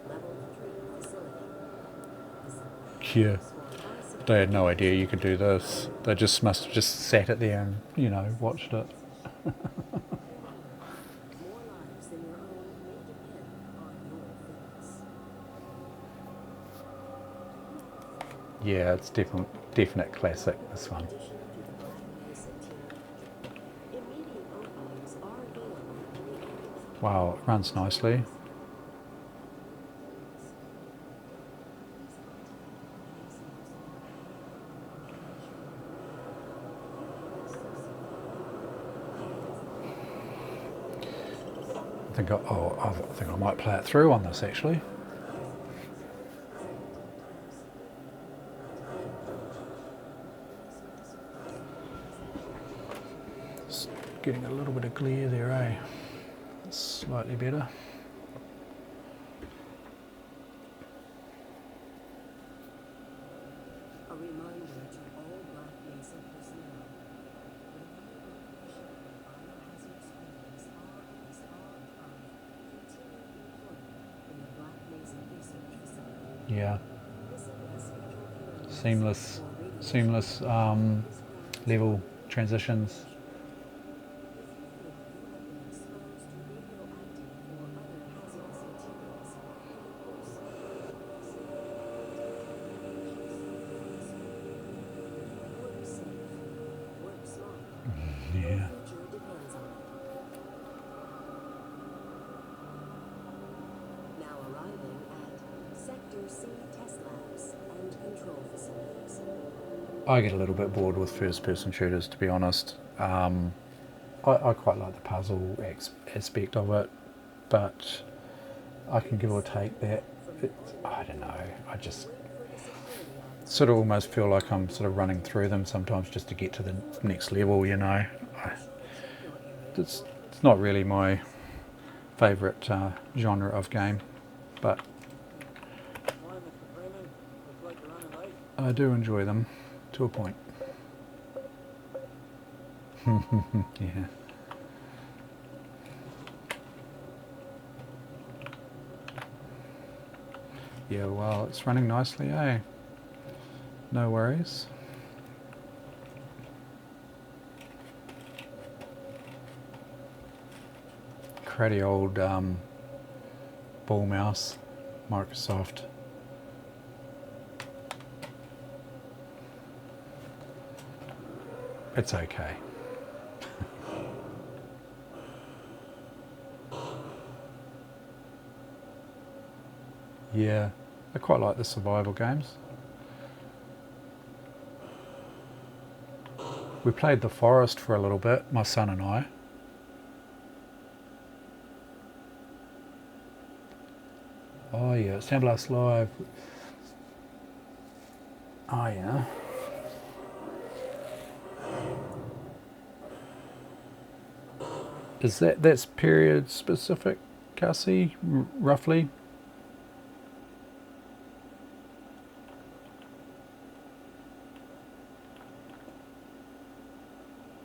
Level 3 facility. Yeah, they had no idea you could do this. They just must have just sat it there and, you know, watched it. More lives than your own may depend on your fitness. Yeah, it's definite classic, this one. Addition to the Black Mesa team. Immediate openings are available in the area. Wow, it runs nicely. I think I might play it through on this, actually. It's getting a little bit of glare there, eh? It's slightly better. A reminder to all Black Mesa personnel. Biohazard screenings are a part of continuing employment in the Black Mesa Research Facility. Yeah, Visit the scheduled areas seamless, for radiation seamless level transitions. If you think you have been exposed to radioactive or other hazardous materials, of course, work safe, work smart. Yeah. Your future depends on it. Now arriving at Sector C test labs and control facilities. I get a little bit bored with first-person shooters, to be honest. I quite like the puzzle aspect of it, but I can give or take that. I don't know. I just Wait for the security officer. sort of almost feel like I'm sort of running through them sometimes just to get to the next level. You know, it's not really my favourite genre of game, but I do enjoy them to a point. Yeah. Yeah, well, it's running nicely, eh? No worries. cruddy old ball mouse, Microsoft. It's okay. Yeah, I quite like the survival games. We played The Forest for a little bit, my son and I. Oh yeah, Sandblast Live. Oh yeah. That's period specific, Cassie, roughly?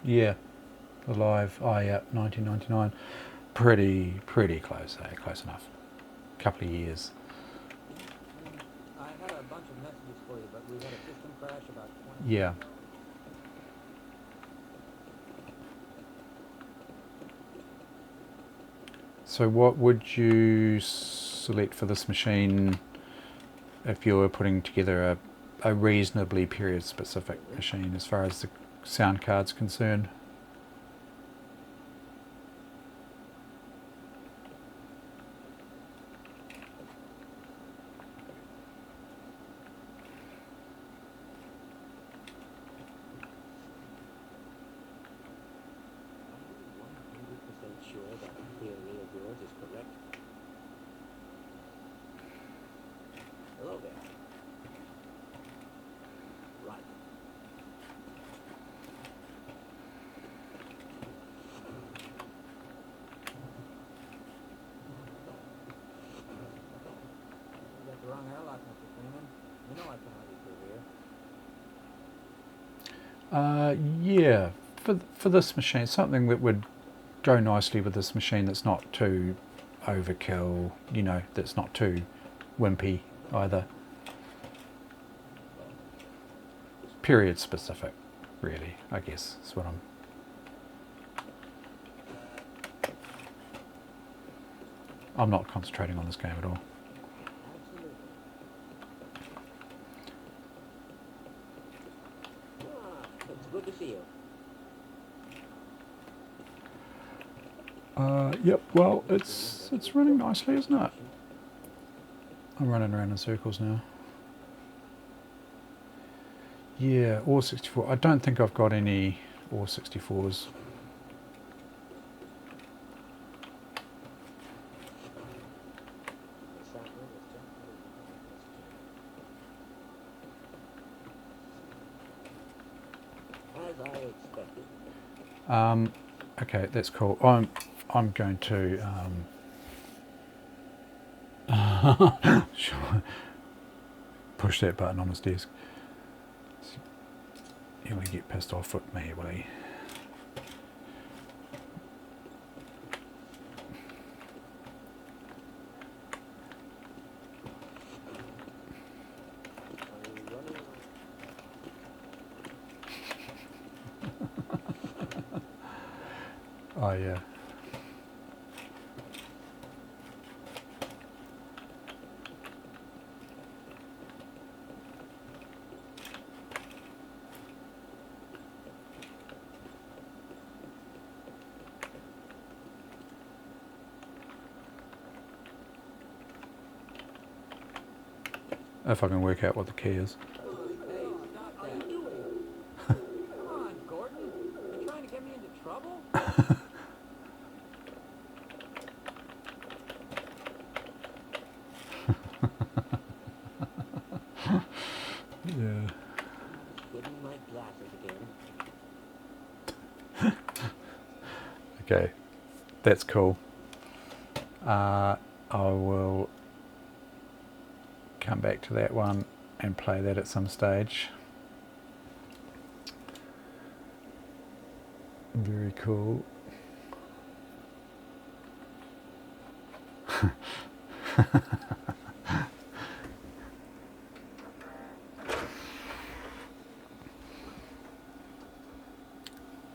Yeah, Alive. Oh yeah, 1999. Pretty close, eh? Close enough. Couple of years. I had a bunch of messages for you, but we had a system crash about 20 Yeah. minutes ago. So what would you select for this machine if you were putting together a reasonably period specific machine as far as the sound card's concerned? I'm 100% sure that theory of yours is correct. Hello there. Right. You got the wrong airlock, Mr. Freeman. You know I can hardly through here. Yeah, for this machine, something that would go nicely with this machine that's not too overkill, you know, that's not too wimpy either. Period specific, really, I guess, is what I'm not concentrating on this game at all. Absolutely. It's good to see you. Yep, well, it's running nicely, isn't it? I'm running around in circles now. Yeah, Ore 64. I don't think I've got any Ore 64s. As I expected. Okay, that's cool. I'm going to push that button on his desk. He'll get pissed off with me, will he? Oh yeah. If I can work out what the key is. Hey, stop that. Come on, Gordon. You trying to get me into trouble? Yeah. Getting my glasses again. Okay, that's cool. I will come back to that one and play that at some stage. Very cool.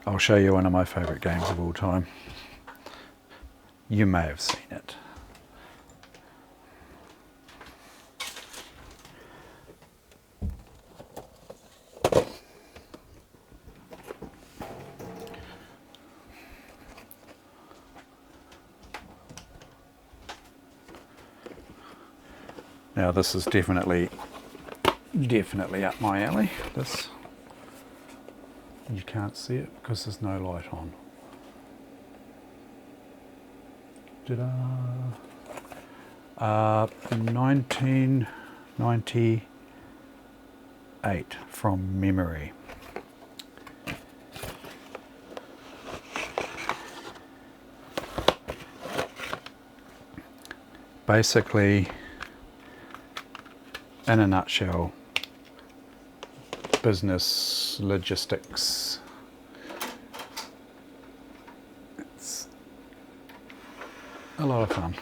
I'll show you one of my favourite games of all time. You may have seen it. Now this is definitely up my alley. This, you can't see it because there's no light on. Ta-da! 1998 from memory. Basically, in a nutshell, business logistics. It's a lot of fun.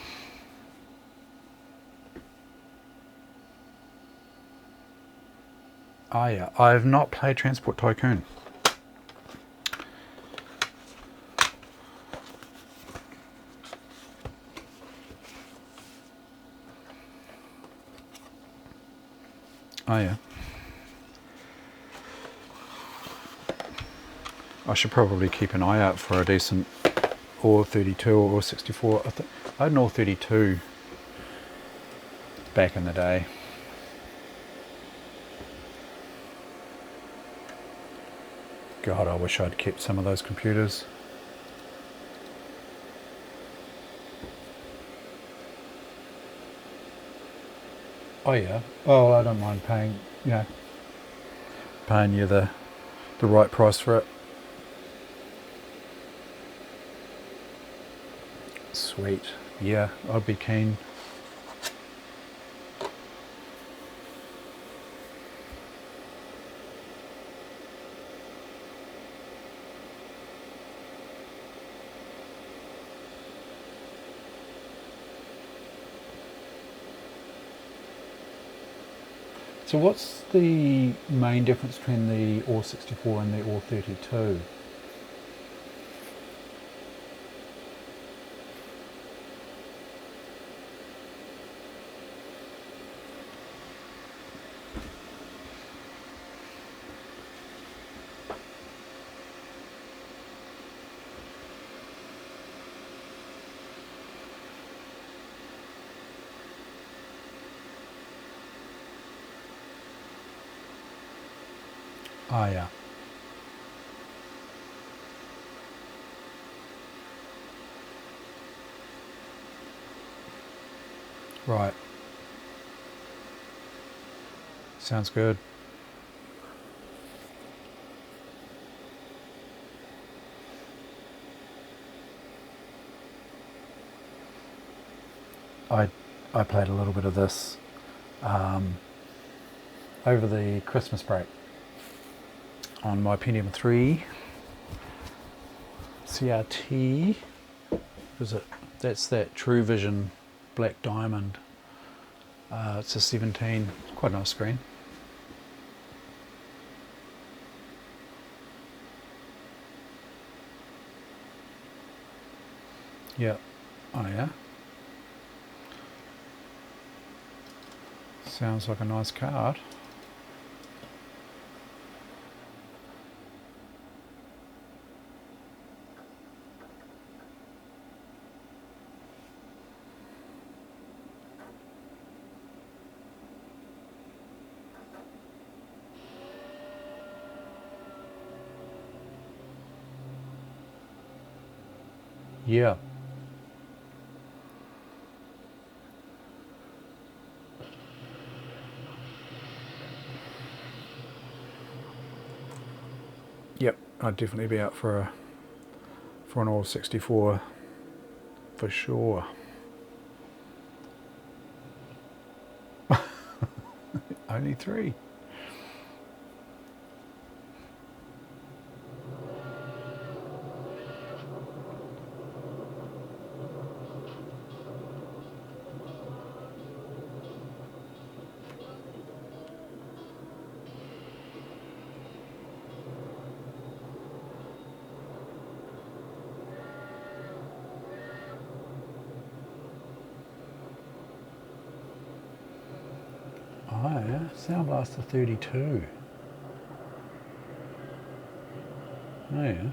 Oh yeah, I have not played Transport Tycoon. Oh yeah. I should probably keep an eye out for a decent or 32 or 64. I had an all 32 back in the day. God, I wish I'd kept some of those computers. Oh yeah. Oh, I don't mind paying, paying you the right price for it. Sweet. Yeah, I'd be keen. So what's the main difference between the OR64 and the OR32? Ah, yeah. Right. Sounds good. I played a little bit of this over the Christmas break on my Pentium 3 CRT. Was it? That's that True Vision Black Diamond. It's a 17. Quite a nice screen. Yeah. Oh yeah. Sounds like a nice card. Yeah. Yep, I'd definitely be out for an old 64 for sure. Only 3. Sound blaster 32. Oh yeah.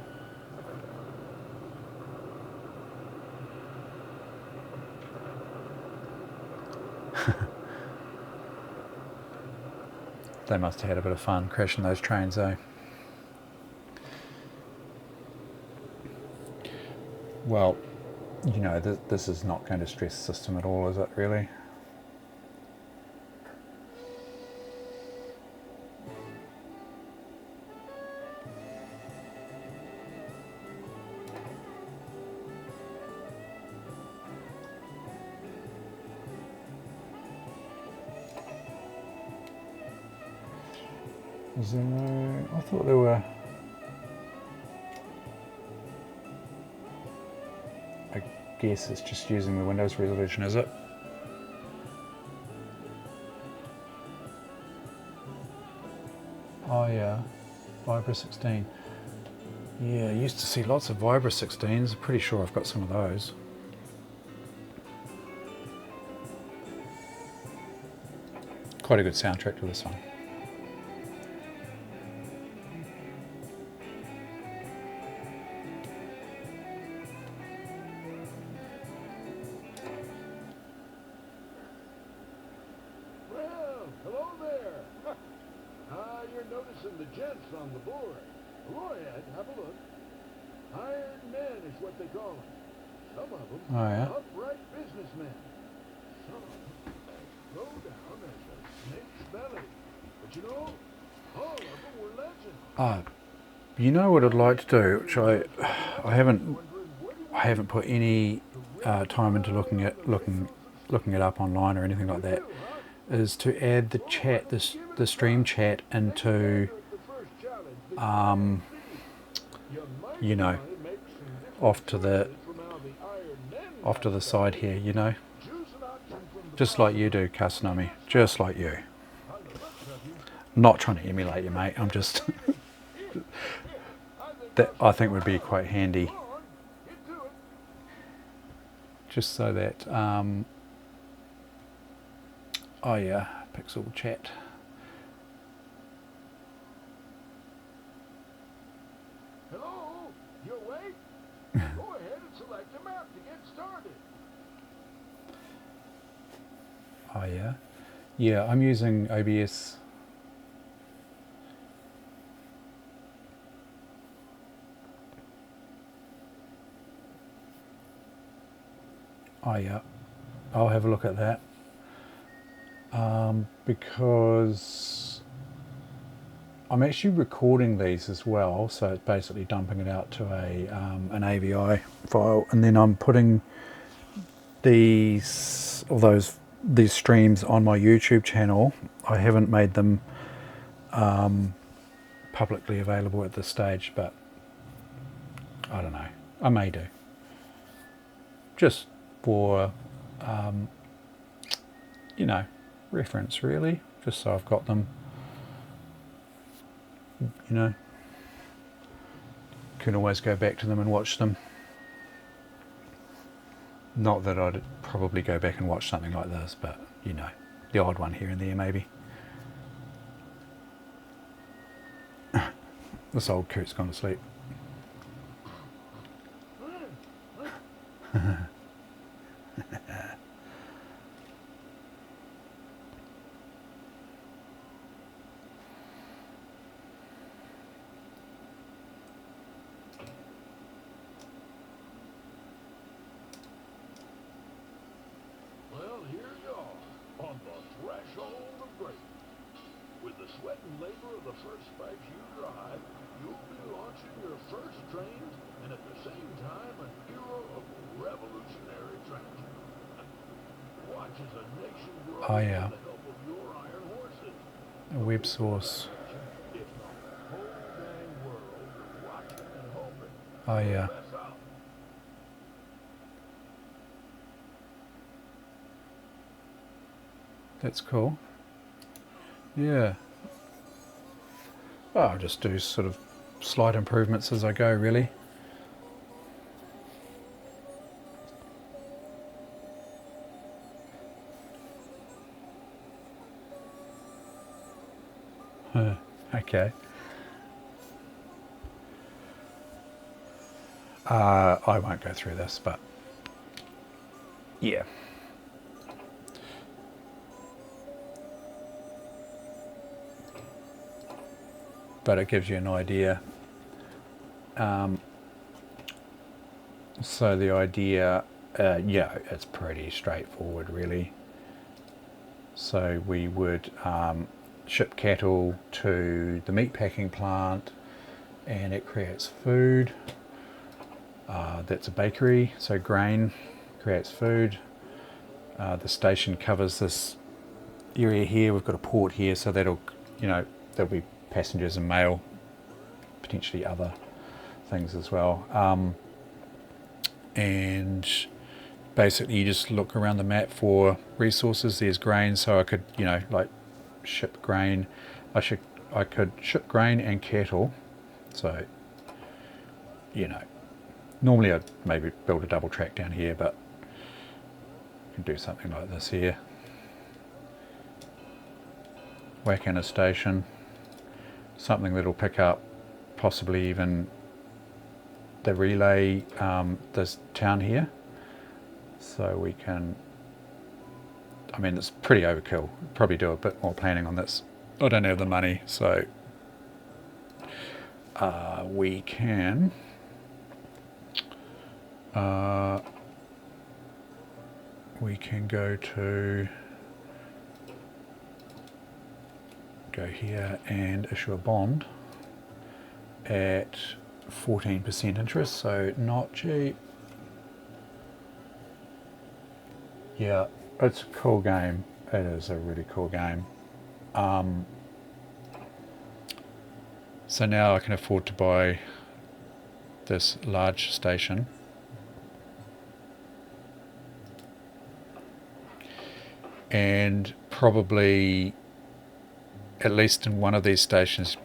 They must have had a bit of fun crashing those trains, though. Well, you know, this is not going to stress the system at all, is it, really? Is there no... I thought there were... I guess it's just using the Windows resolution, is it? Oh yeah, Vibra 16. Yeah, I used to see lots of Vibra 16s. I'm pretty sure I've got some of those. Quite a good soundtrack to this one. Well, hello there. You're noticing the gents on the board. Go ahead, have a look. Iron men is what they call them. Some of them Oh yeah. upright businessmen. Some go down as a snake's belly. But you know, all of them were legends. You know what I'd like to do, which I haven't put any time into looking it up online or anything like that, is to add the chat, the stream chat into you know, off to the side here, you know, just like you do, Kasunami, just like you. Not trying to emulate you, mate. I'm just that I think would be quite handy, just so that oh yeah, pixel chat. Hello? You awake? Go ahead and select a map to get started. Oh yeah, yeah. I'm using OBS. Oh yeah, I'll have a look at that, because I'm actually recording these as well, so it's basically dumping it out to an AVI file, and then I'm putting these streams on my YouTube channel. I haven't made them publicly available at this stage, but I don't know, I may do, just for you know, reference, really, just so I've got them, you know, can always go back to them and watch them. Not that I'd probably go back and watch something like this, but you know, the odd one here and there maybe. This old coot's gone to sleep. Well, here you are, on the threshold of greatness. With the sweat and labor of the first spikes you drive, you'll be launching your first trains, and at the same time, an era of revolutionary transit. Watch as a nation grows Oh yeah, with the help of your iron horses. a web source. If the whole dang world is watching and hoping, Oh yeah, that's out. that's cool. Yeah. Well, I'll just do sort of slight improvements as I go, really. Okay. I won't go through this, but yeah. But it gives you an idea. So the idea, yeah, it's pretty straightforward really. So we would ship cattle to the meat packing plant and it creates food. That's a bakery, so grain creates food. The station covers this area here. We've got a port here, so that'll, there'll be passengers and mail, potentially other things as well. And basically you just look around the map for resources. There's grain, so I could, like ship grain. I could ship grain and cattle. So, normally I'd maybe build a double track down here, but you can do something like this here. Whack in a station, something that'll pick up possibly even the relay, this town here. So we can, I mean, it's pretty overkill. Probably do a bit more planning on this. I don't have the money, so we can go here and issue a bond at 14% interest, so not cheap. Yeah, it's a cool game. It is a really cool game. So now I can afford to buy this large station. And probably, at least in one of these stations,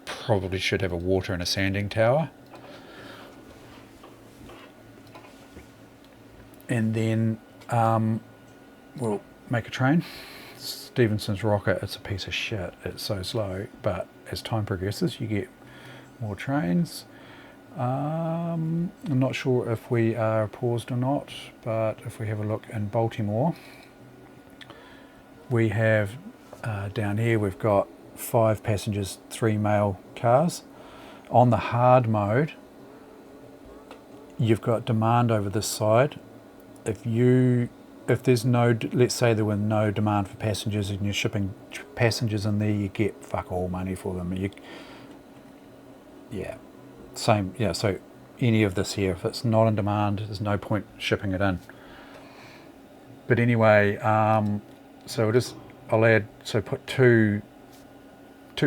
probably should have a water and a sanding tower. And then we'll make a train. Stevenson's rocket, it's a piece of shit. It's so slow, but as time progresses, you get more trains. I'm not sure if we are paused or not, but if we have a look in Baltimore, we have down here, we've got 5 passengers, 3 mail cars. On the hard mode, you've got demand over this side. If there's no, let's say there were no demand for passengers and you're shipping passengers in there, you get fuck all money for them. So any of this here, if it's not in demand, there's no point shipping it in. But anyway, so put two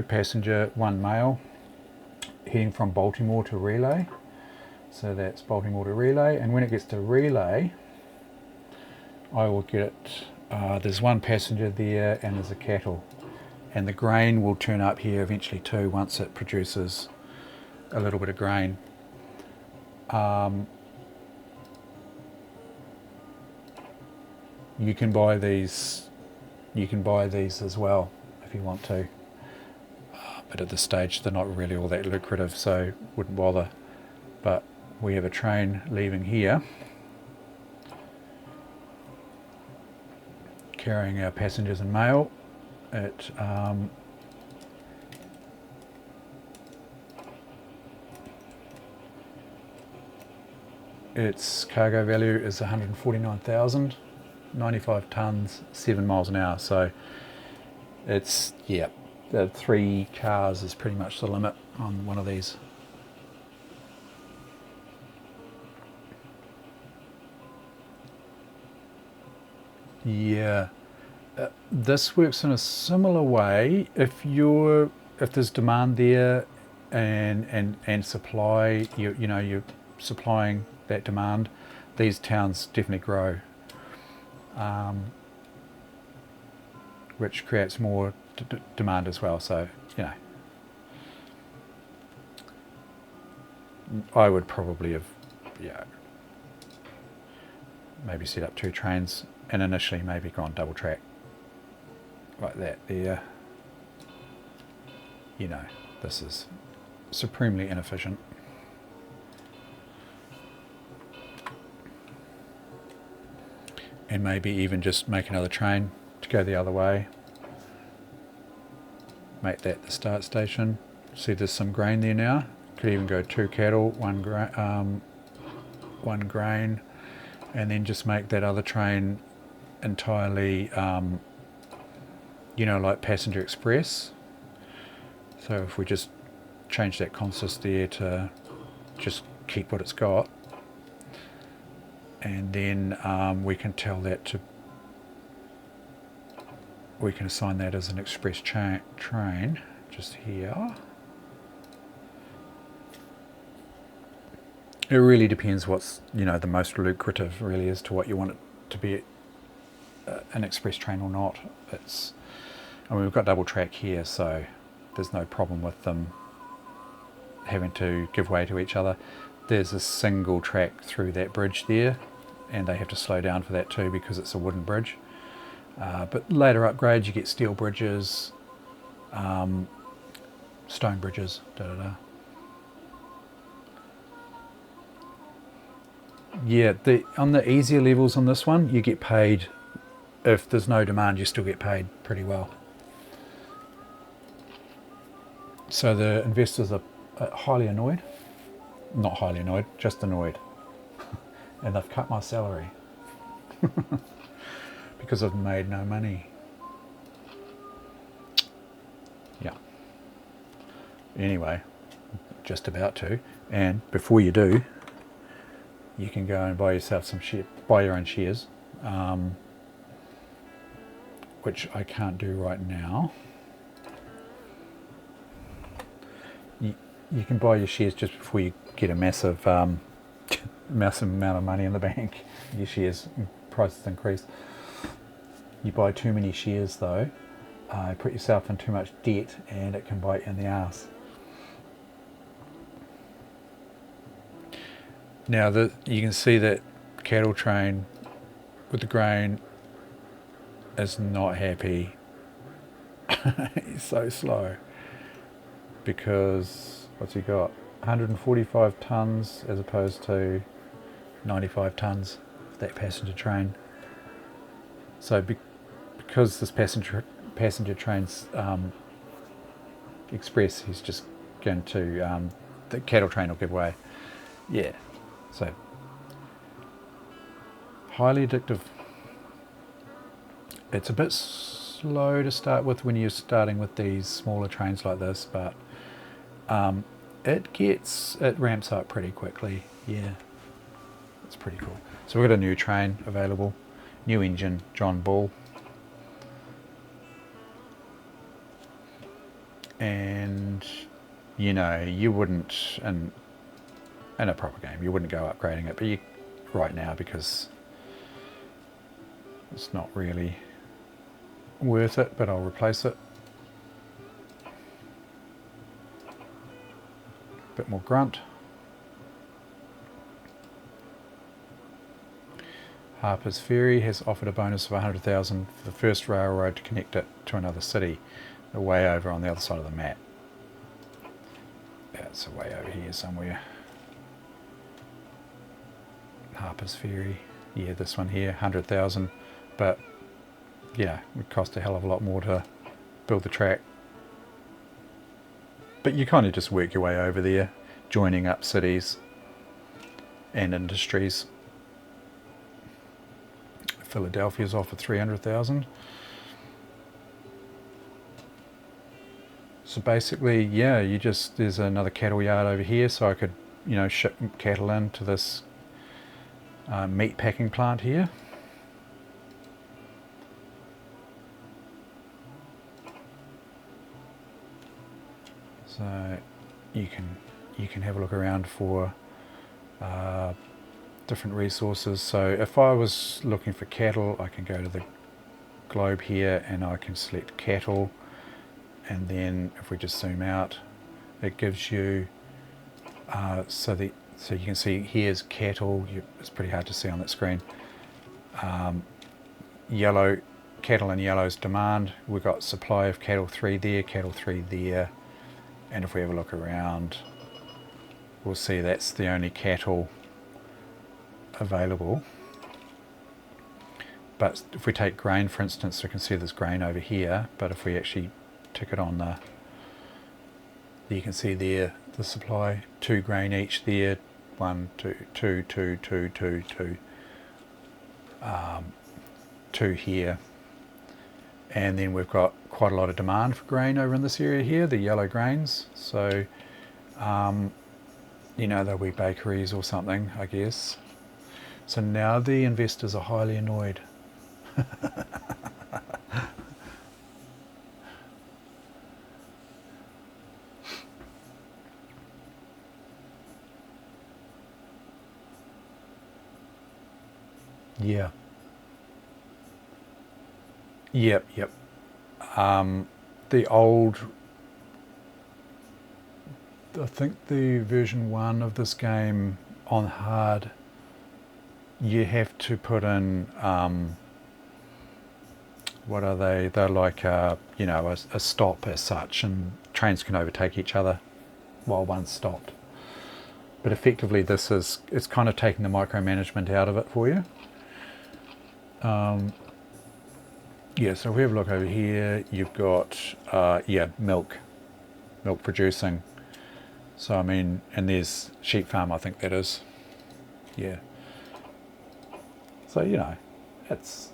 passenger, 1 mail, heading from Baltimore to Relay. So that's Baltimore to Relay, and when it gets to Relay, I will get there's 1 passenger there and there's a cattle, and the grain will turn up here eventually too once it produces a little bit of grain. You can buy these as well if you want to, but at this stage they're not really all that lucrative, so wouldn't bother. But we have a train leaving here carrying our passengers and mail. Its cargo value is 149,000, 95 tons, 7 miles an hour. So it's, the 3 cars is pretty much the limit on one of these. Yeah, this works in a similar way. If there's demand there and supply, you're supplying that demand, these towns definitely grow, which creates more demand as well. So I would probably have maybe set up 2 trains and initially maybe gone double track like that there. you know, this is supremely inefficient. And maybe even just make another train to go the other way. Make that the start station. See, there's some grain there now. Could even go 2 cattle, 1 grain, and then just make that other train entirely, you know, like passenger express. So if we just change that consist there to just keep what it's got, and then we can tell that to, we can assign that as an express train just here. It really depends what's, you know, the most lucrative really as to what you want it to be, an express train or not. It's, I mean, we've got double track here, so there's no problem with them having to give way to each other. There's a single track through that bridge there, and they have to slow down for that too because it's a wooden bridge. But later upgrades, you get steel bridges, stone bridges, Yeah, on the easier levels on this one, you get paid. If there's no demand, you still get paid pretty well. So the investors are highly annoyed. Not highly annoyed, just annoyed. And they've cut my salary. Because I've made no money. Yeah. Anyway, just about to. And before you do, you can go and buy yourself some buy your own shares, which I can't do right now. You can buy your shares just before you get a massive, massive amount of money in the bank. Your shares prices increase. You buy too many shares though, put yourself in too much debt, and it can bite you in the ass. Now you can see that cattle train with the grain is not happy. He's so slow because what's he got? 145 tons as opposed to 95 tons for that passenger train. So because this passenger train's express, he's just going to the cattle train will give way. Yeah. So, highly addictive. It's a bit slow to start with when you're starting with these smaller trains like this, but it ramps up pretty quickly. Yeah, it's pretty cool. So we've got a new train available, new engine, John Bull, and you know, you wouldn't, and in a proper game, you wouldn't go upgrading it, but you right now because it's not really worth it, but I'll replace it. Bit more grunt. Harper's Ferry has offered a bonus of 100,000 for the first railroad to connect it to another city. They're way over on the other side of the map. Yeah, it's way over here somewhere. Harper's Ferry, yeah, this one here, 100,000, but yeah, it would cost a hell of a lot more to build the track. But you kind of just work your way over there, joining up cities and industries. Philadelphia's offered 300,000. So basically, yeah, there's another cattle yard over here, so I could, you know, ship cattle into this meat packing plant here. So you can have a look around for different resources. So if I was looking for cattle, I can go to the globe here and I can select cattle, and then if we just zoom out, it gives you so you can see here's cattle. It's pretty hard to see on that screen. Cattle in yellow is demand. We've got supply of cattle 3 there, cattle 3 there. and if we have a look around, we'll see that's the only cattle available. But if we take grain, for instance, we can see there's grain over here, but if we actually tick it on you can see there the supply, 2 grain each there, 1, 2, 2, 2, 2, 2, 2, 2 here. And then we've got quite a lot of demand for grain over in this area here, the yellow grains. So, you know, there'll be bakeries or something, I guess. So now the investors are highly annoyed. Yeah. Yep. The old, I think the version 1 of this game on hard, you have to put in, what are they? They're like you know, a stop as such, and trains can overtake each other while one's stopped. But effectively, it's kind of taking the micromanagement out of it for you. Yeah, so if we have a look over here, you've got, milk producing. So, I mean, and there's sheep farm, I think that is. Yeah. So, you know, it's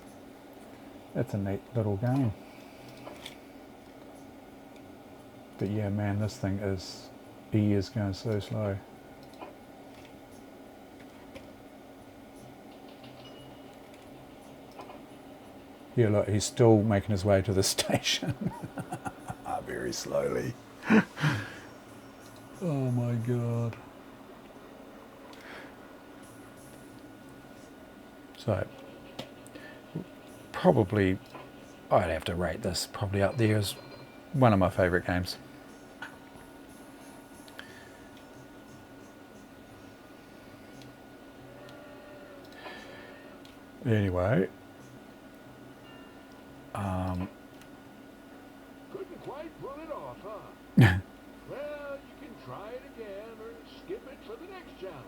a neat little game. But yeah, man, this thing is going so slow. Yeah, look, he's still making his way to the station. Very slowly. Oh my god. So, probably, I'd have to rate this probably up there as one of my favourite games. Anyway. Couldn't quite pull it off, huh? Well, you can try it again or skip it for the next challenge.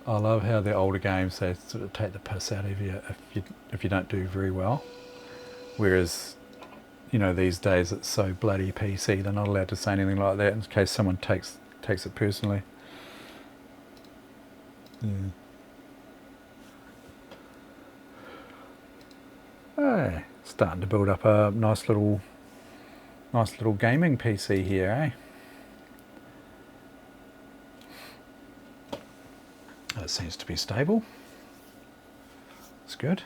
I love how the older games, they sort of take the piss out of you if you don't do very well. Whereas, you know, these days it's so bloody PC, they're not allowed to say anything like that in case someone takes it personally. Yeah. Hey, starting to build up a nice little gaming PC here, eh? That seems to be stable. It's good.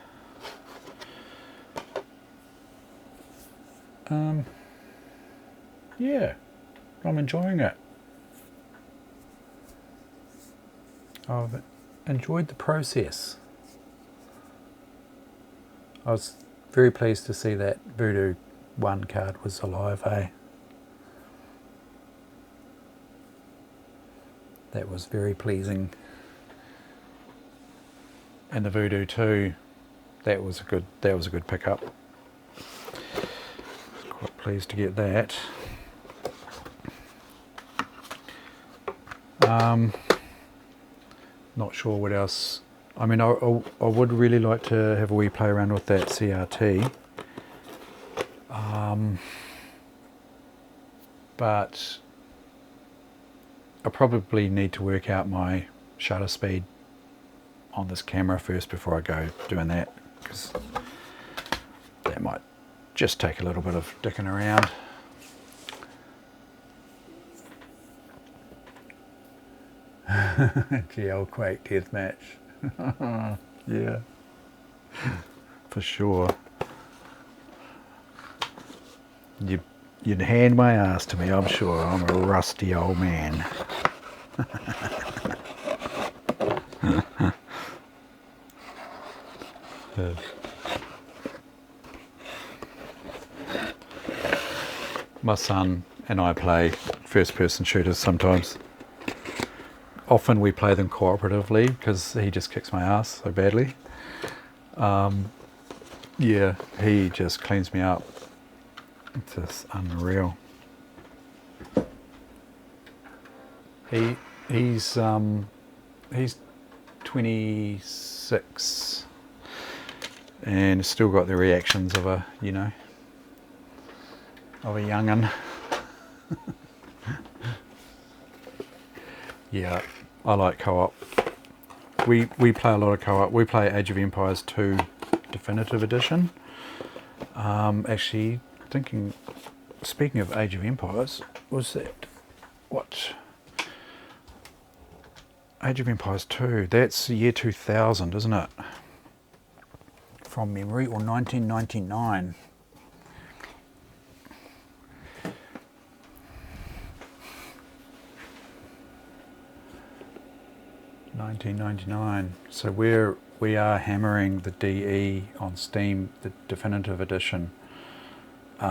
Yeah, I'm enjoying it. I've enjoyed the process. I was very pleased to see that Voodoo 1 card was alive, eh? That was very pleasing. And the Voodoo 2, that was a good pickup. Quite pleased to get that. Not sure what else. I mean, I would really like to have a wee play around with that CRT. But I probably need to work out my shutter speed on this camera first before I go doing that, because that might just take a little bit of dicking around. GL Quake Deathmatch. Yeah, for sure. You'd hand my ass to me, I'm sure. I'm a rusty old man. My son and I play first-person shooters sometimes. Often we play them cooperatively because he just kicks my ass so badly. Yeah, he just cleans me up. It's just unreal. He's 26 and still got the reactions of a, you know, of a young'un. Yeah, I like co-op. We play a lot of co-op. We play Age of Empires 2 Definitive Edition. Actually, speaking of Age of Empires, was that what? Age of Empires 2, that's the year 2000, isn't it? From memory, or 1999. So we are hammering the DE on Steam, the Definitive Edition. We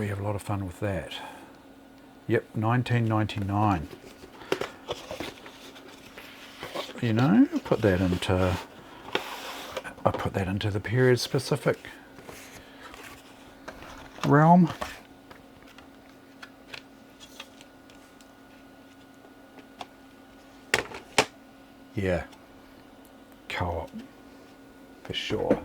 have a lot of fun with that. Yep, 1999. You know, I put that into the period specific realm. Yeah, co-op for sure.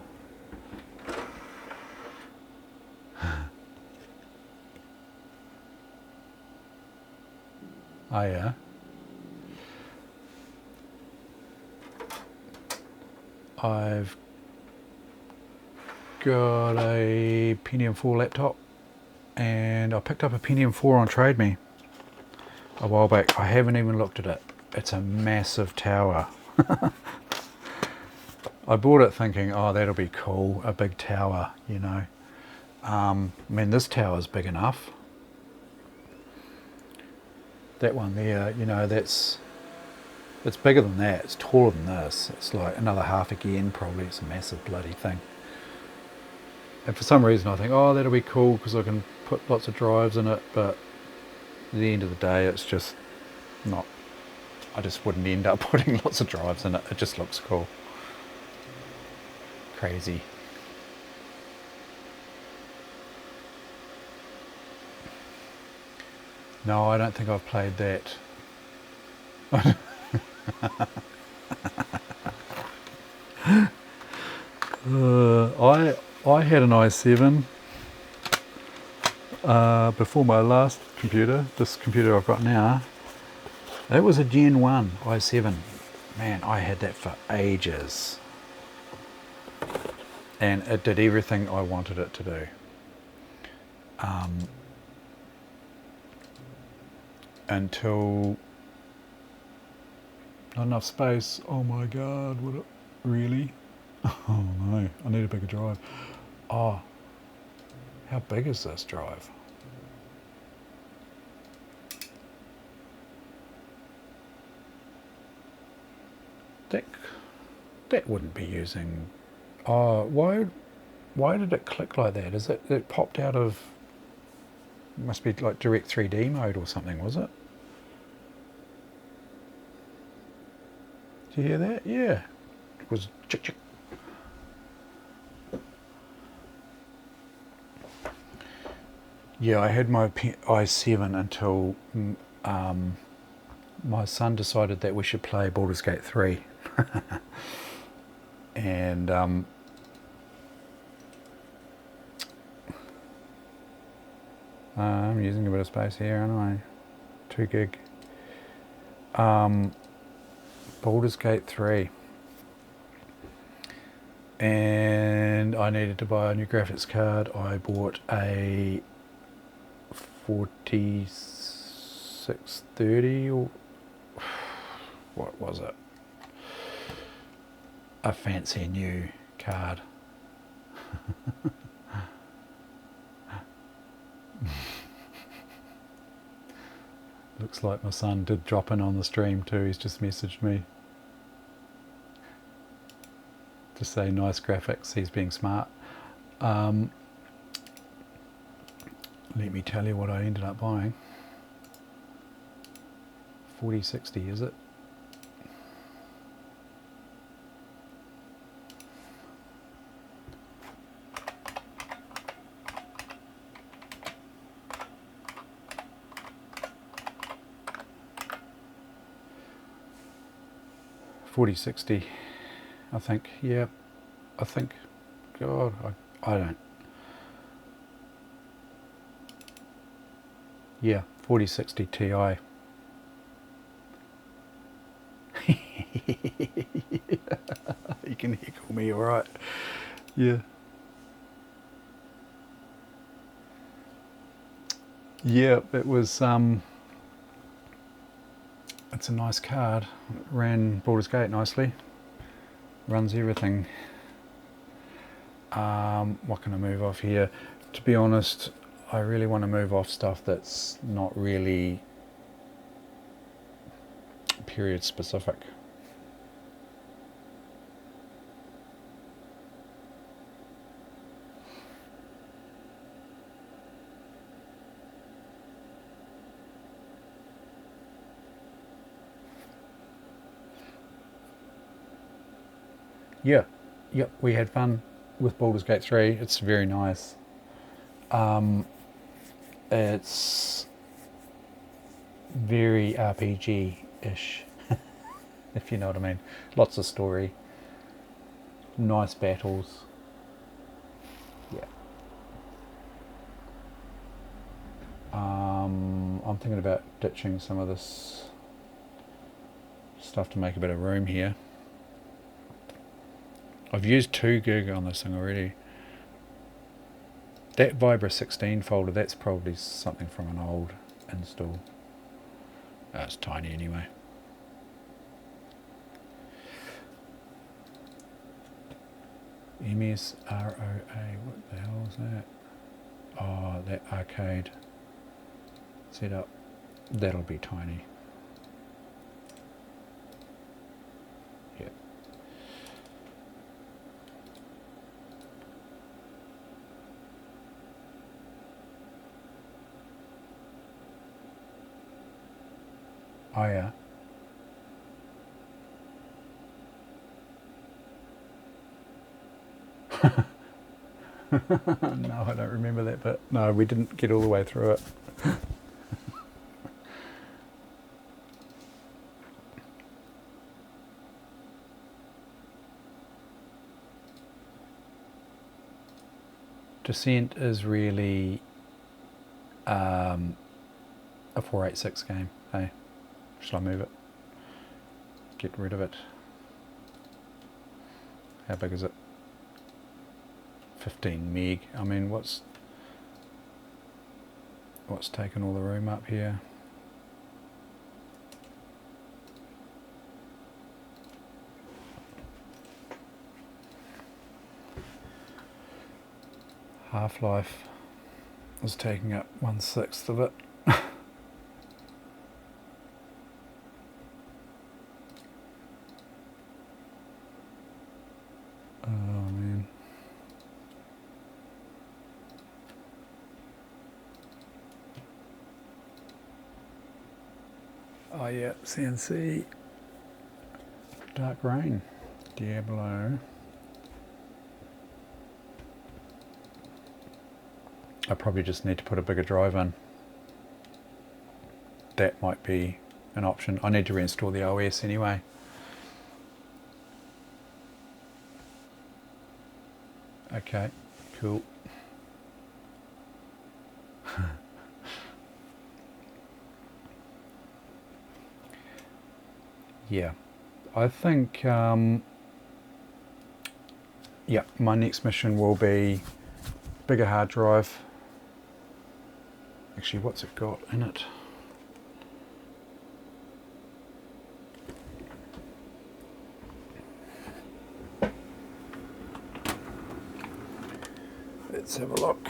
Oh yeah. I've got a Pentium 4 laptop and I picked up a Pentium 4 on Trade Me a while back. I haven't even looked at it. It's a massive tower. I bought it thinking, oh, that'll be cool, a big tower, you know. I mean, this tower's big enough. That one there, you know, it's bigger than that. It's taller than this. It's like another half again, probably. It's a massive bloody thing. And for some reason I think, oh, that'll be cool because I can put lots of drives in it, but at the end of the day, it's just not. I just wouldn't end up putting lots of drives in it. It just looks cool. Crazy. No, I don't think I've played that. I had an i7 before my last computer. This computer I've got now, it was a Gen 1 i7. Man, I had that for ages. And it did everything I wanted it to do. Until not enough space. Oh my god, would it really? Oh no, I need a bigger drive. Oh, how big is this drive? That wouldn't be using. Oh, why did it click like that? Is it popped out of? Must be like direct 3D mode or something, was it? Did you hear that? Yeah, it was chick chick. Yeah, I had my i7 until my son decided that we should play Baldur's Gate 3. And I'm using a bit of space here, aren't I? 2 gig. Baldur's Gate 3. And I needed to buy a new graphics card. I bought a 4630 or what was it? A fancy new card. Looks like my son did drop in on the stream too. He's just messaged me to say nice graphics. He's being smart. Let me tell you what I ended up buying. 4060, is it? 4060, I think. Yeah, I think. God, I don't. Yeah, 4060 Ti. You can heckle me, alright. Yeah. Yeah, it was, it's a nice card. It ran Baldur's Gate nicely. Runs everything. What can I move off here? To be honest, I really want to move off stuff that's not really period specific. Yeah, yep, we had fun with Baldur's Gate 3. It's very nice. It's very RPG-ish, if you know what I mean. Lots of story, nice battles. Yeah. I'm thinking about ditching some of this stuff to make a bit of room here. I've used 2 gig on this thing already. That Vibra 16 folder, that's probably something from an old install. It's tiny anyway. MSROA, what the hell is that? Oh, that arcade setup. That'll be tiny. Yeah. Oh yeah. No, I don't remember that bit. No, we didn't get all the way through it. Descent is really a 486 game. Hey, shall I move it? Get rid of it. How big is it? 15 meg. I mean, what's taken all the room up here? Half-Life is taking up 1/6 of it. Oh man. Oh yeah, CNC. Dark Rain. Diablo. I probably just need to put a bigger drive in. That might be an option. I need to reinstall the OS anyway. Okay, cool. Yeah, I think, yeah, my next mission will be bigger hard drive. Actually, what's it got in it? Let's have a look.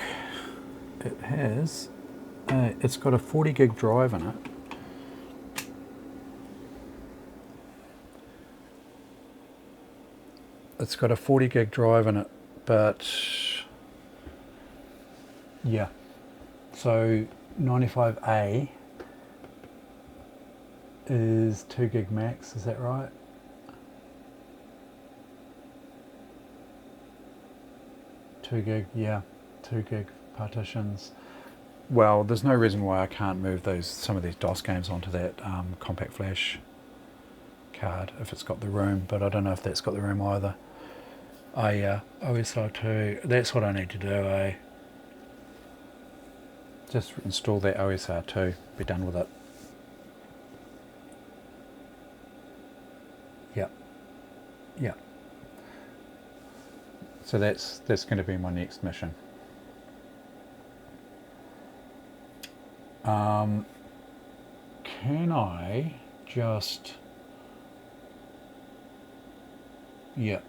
It has, it's got a 40 gig drive in it. It's got a 40 gig drive in it, but yeah. So 95A is 2 gig max, is that right? Two gig, yeah, 2 gig partitions. Well, there's no reason why I can't move some of these DOS games onto that compact flash card if it's got the room, but I don't know if that's got the room either. Oh yeah, OSR2, that's what I need to do, eh? Just install that OSR2, be done with it. Yep, yep. So that's going to be my next mission. Can I just... Yeah.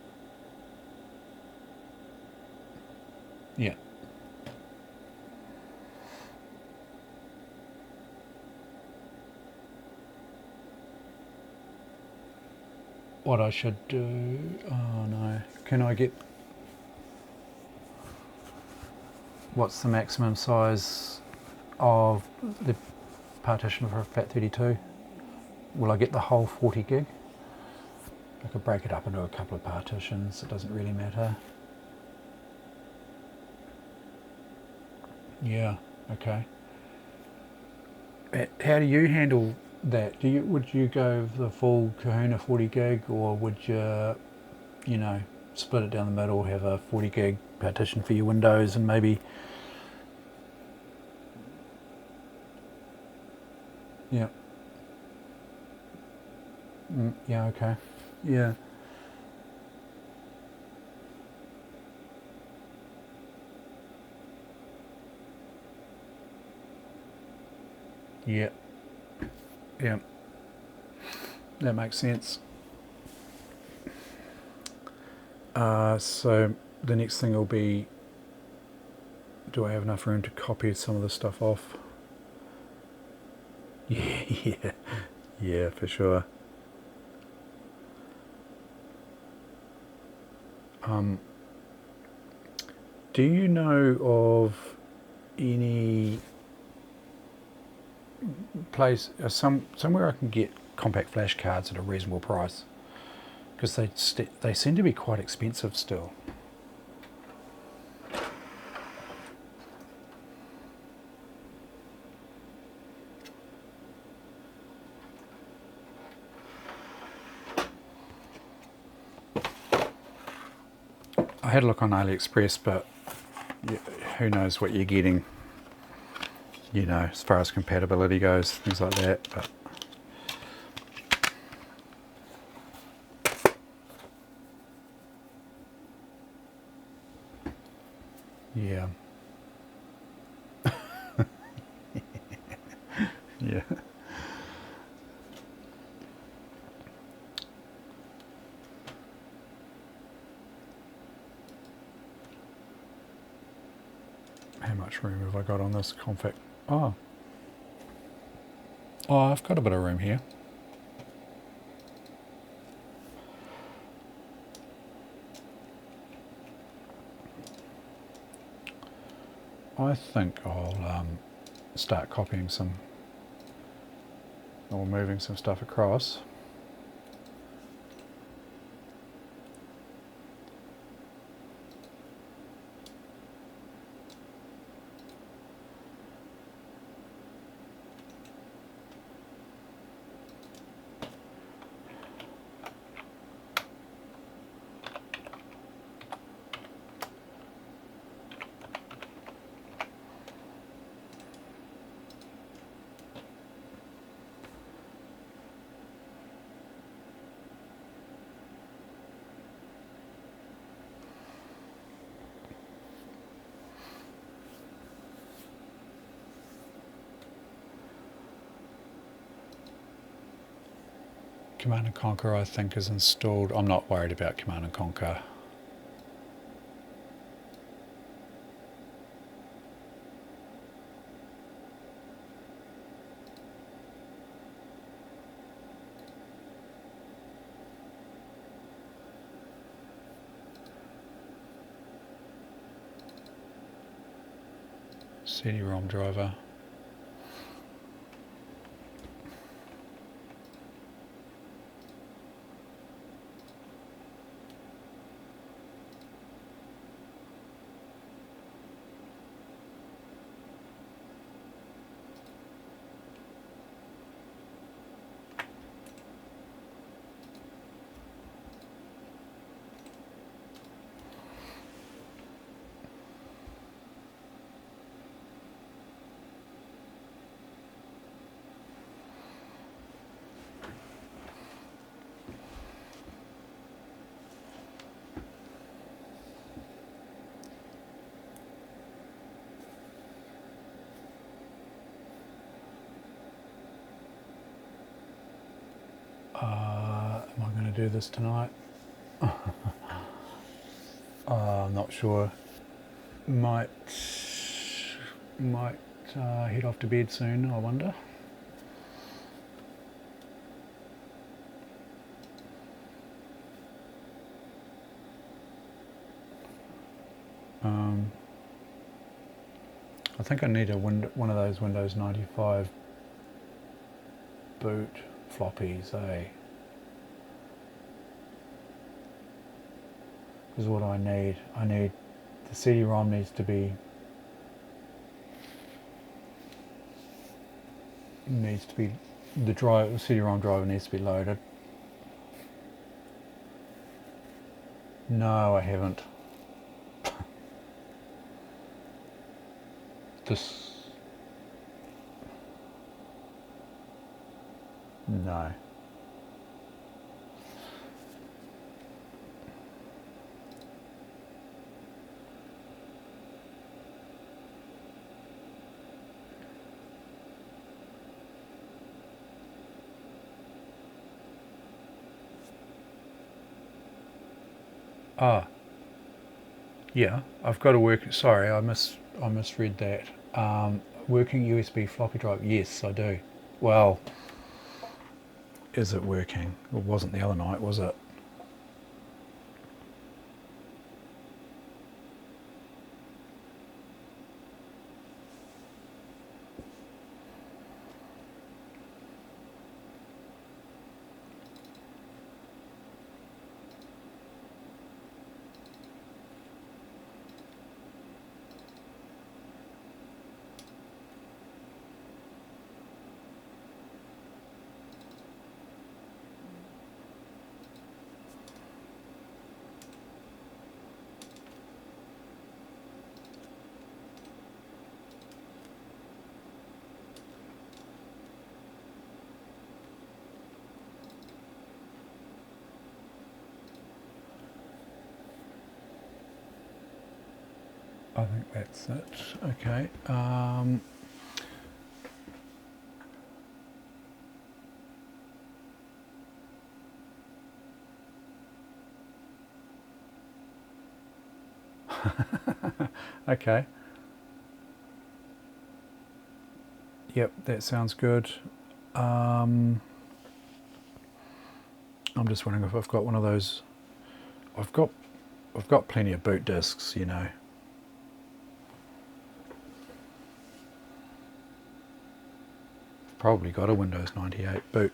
Yeah. What I should do... Oh no. Can I get... What's the maximum size of the partition for a FAT32? Will I get the whole 40 gig? I could break it up into a couple of partitions, it doesn't really matter. Yeah, okay. How do you handle that? Would you go the full Kahuna 40 gig, or would you, you know, split it down the middle, have a 40 gig partition for your Windows and maybe... Yeah. Yeah, okay. Yeah. Yeah. Yeah. That makes sense. So the next thing will be, do I have enough room to copy some of the stuff off? Yeah, yeah, yeah, for sure. Do you know of any place, somewhere I can get compact flash cards at a reasonable price? Because they seem to be quite expensive still. I had a look on AliExpress, but who knows what you're getting, you know, as far as compatibility goes, things like that. But yeah. Yeah. How much room have I got on this compact? Oh, I've got a bit of room here. I think I'll start copying some, or moving some stuff across. Command and Conquer I think is installed. I'm not worried about Command and Conquer. CD-ROM driver. Am I going to do this tonight? I'm not sure. Might head off to bed soon, I wonder. I think I need one of those Windows 95 boot floppies, eh? Because what I need the CD-ROM needs to be the CD-ROM driver needs to be loaded. No, I haven't. No. Ah, yeah, I've got to work. Sorry, I misread that. Working USB floppy drive. Yes, I do. Well, is it working? It wasn't the other night, was it? I think that's it. Okay. Okay. Yep, that sounds good. I'm just wondering if I've got one of those. I've got plenty of boot discs, you know. Probably got a Windows 98 boot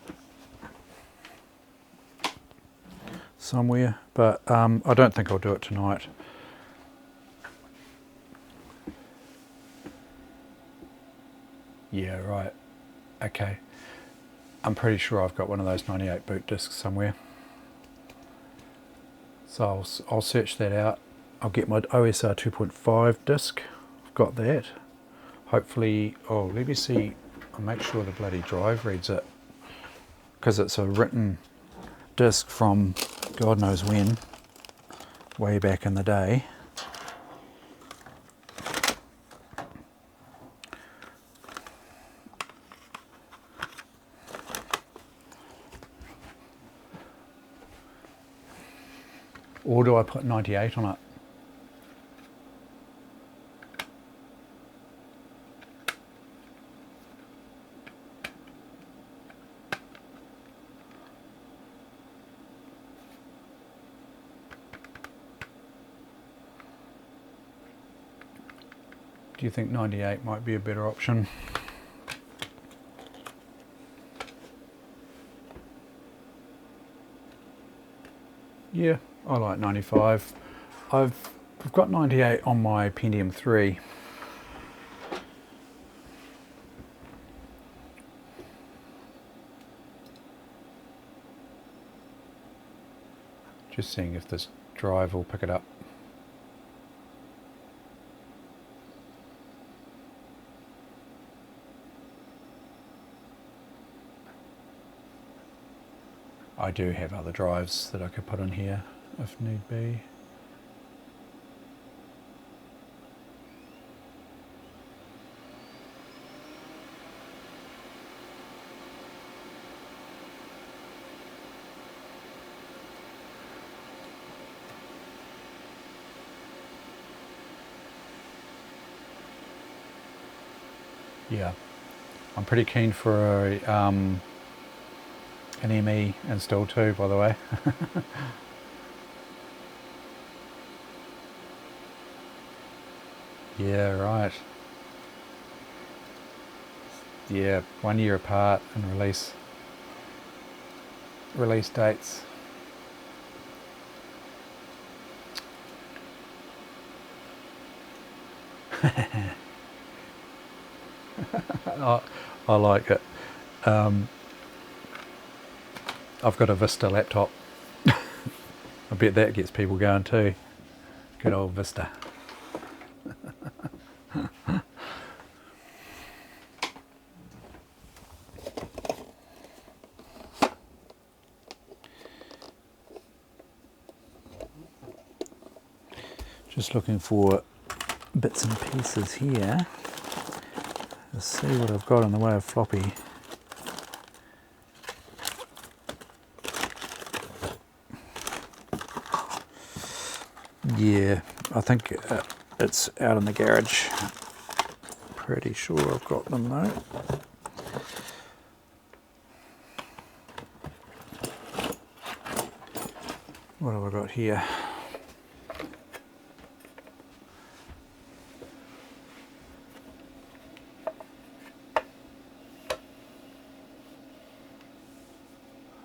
somewhere, but I don't think I'll do it tonight. Yeah, right. Okay. I'm pretty sure I've got one of those 98 boot discs somewhere. So I'll search that out. I'll get my OSR 2.5 disc. I've got that. Hopefully, oh, let me see. I'll make sure the bloody drive reads it. Because it's a written disc from God knows when, way back in the day. Or do I put 98 on it? Do you think 98 might be a better option? Yeah, I like 95. I've got 98 on my Pentium 3. Just seeing if this drive will pick it up. I do have other drives that I could put in here if need be. yeah, I'm pretty keen for a, an ME install too, by the way. Yeah, right. Yeah, 1 year apart and release dates. I like it. I've got a Vista laptop. I bet that gets people going too. Good old Vista. Just looking for bits and pieces here. Let's see what I've got in the way of floppy. Yeah, I think it's out in the garage. Pretty sure I've got them though. What have I got here?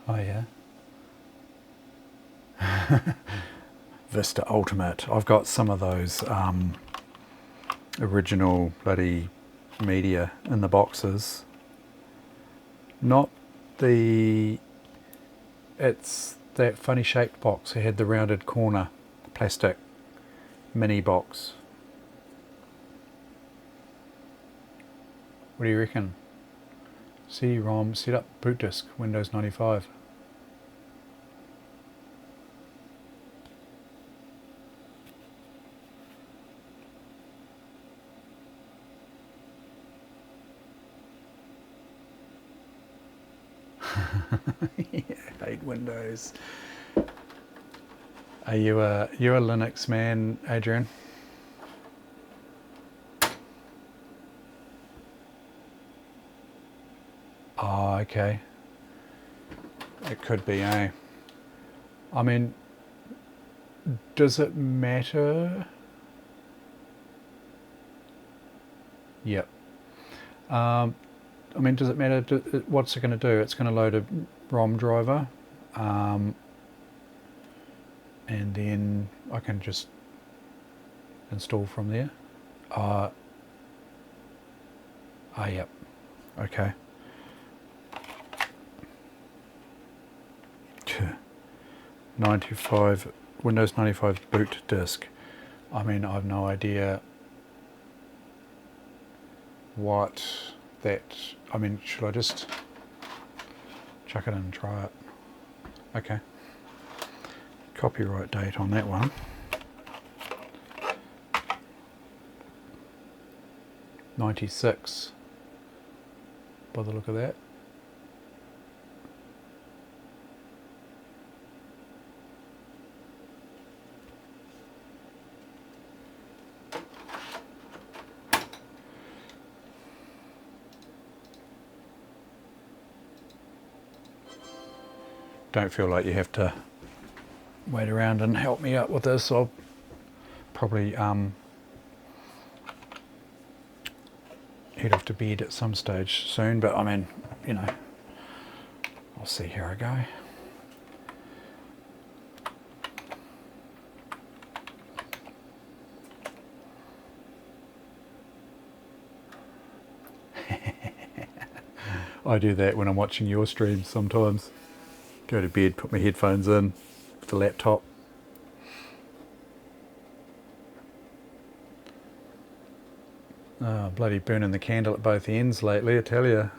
Oh yeah. Vista Ultimate. I've got some of those original bloody media in the boxes. Not the... It's that funny shaped box. It had the rounded corner plastic mini box. What do you reckon? CD-ROM setup boot disk Windows 95. Yeah, hate Windows. Are you a Linux man, Adrian? Oh, okay. It could be, eh? I mean, does it matter? Yep. I mean, does it matter? What's it going to do? It's going to load a ROM driver, and then I can just install from there. Yep. Okay. 95 Windows 95 boot disk. I mean, I have no idea what that... I mean, should I just chuck it in and try it? Okay. Copyright date on that one. 96 by the look of that. Don't feel like you have to wait around and help me out with this. I'll probably head off to bed at some stage soon, but I mean, you know, I'll see how I go. I do that when I'm watching your streams sometimes. Go to bed, put my headphones in, the laptop. Oh, bloody burning the candle at both ends lately, I tell you.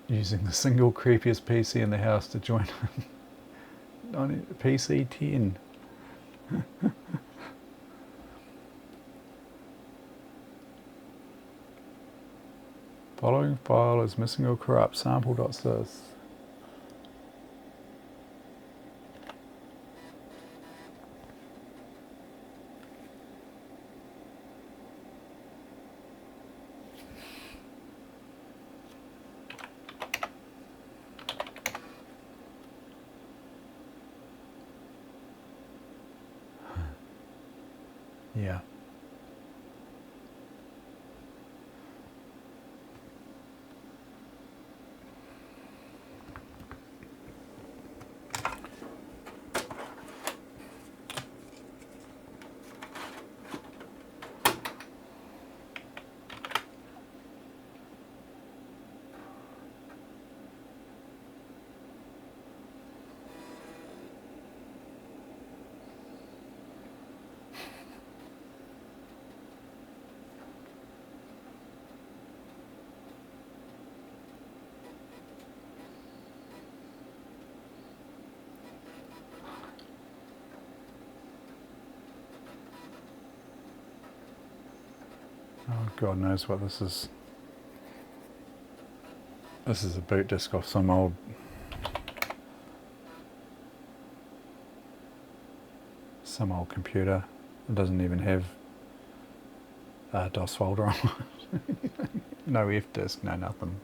Using the single creepiest PC in the house to join PC 10. Following file is missing or corrupt. Sample.sys. Yeah. Oh, God knows what this is. This is a boot disk off some old computer. It doesn't even have a DOS folder on it. No F disk, no nothing.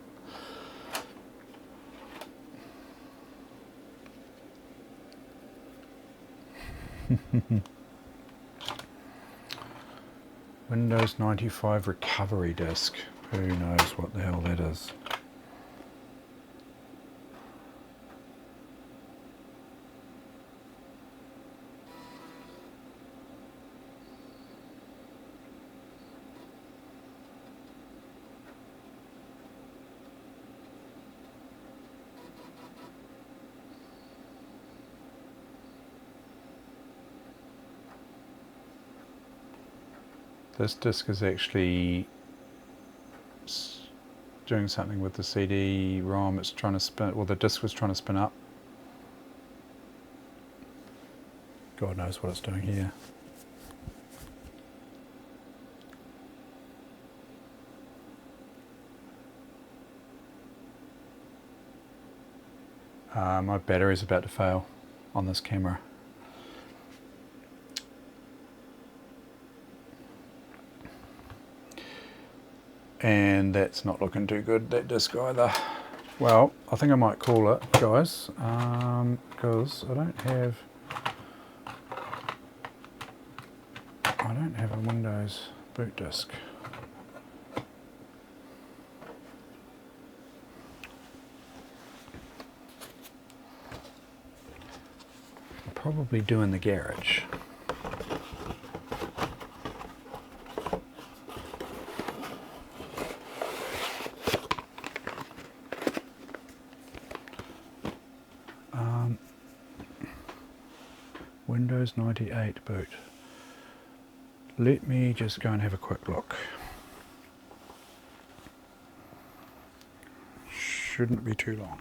Windows 95 recovery disk. Who knows what the hell that is? This disk is actually doing something with the CD-ROM. It's trying to spin, well, the disk was trying to spin up. God knows what it's doing here. My battery is about to fail on this camera. And that's not looking too good, that disk either. Well, I think I might call it, guys, because I don't have a Windows boot disk. I'll probably do in the garage. Windows 98 boot. Let me just go and have a quick look. Shouldn't be too long.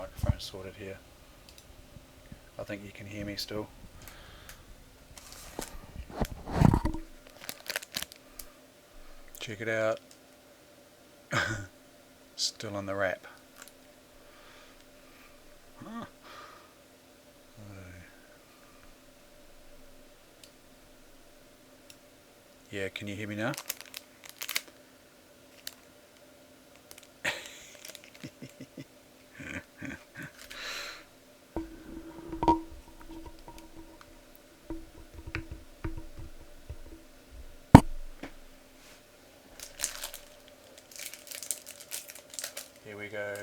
microphone sorted here. I think you can hear me still. Check it out. Still in the wrap. Huh. Yeah, can you hear me now? Here we go,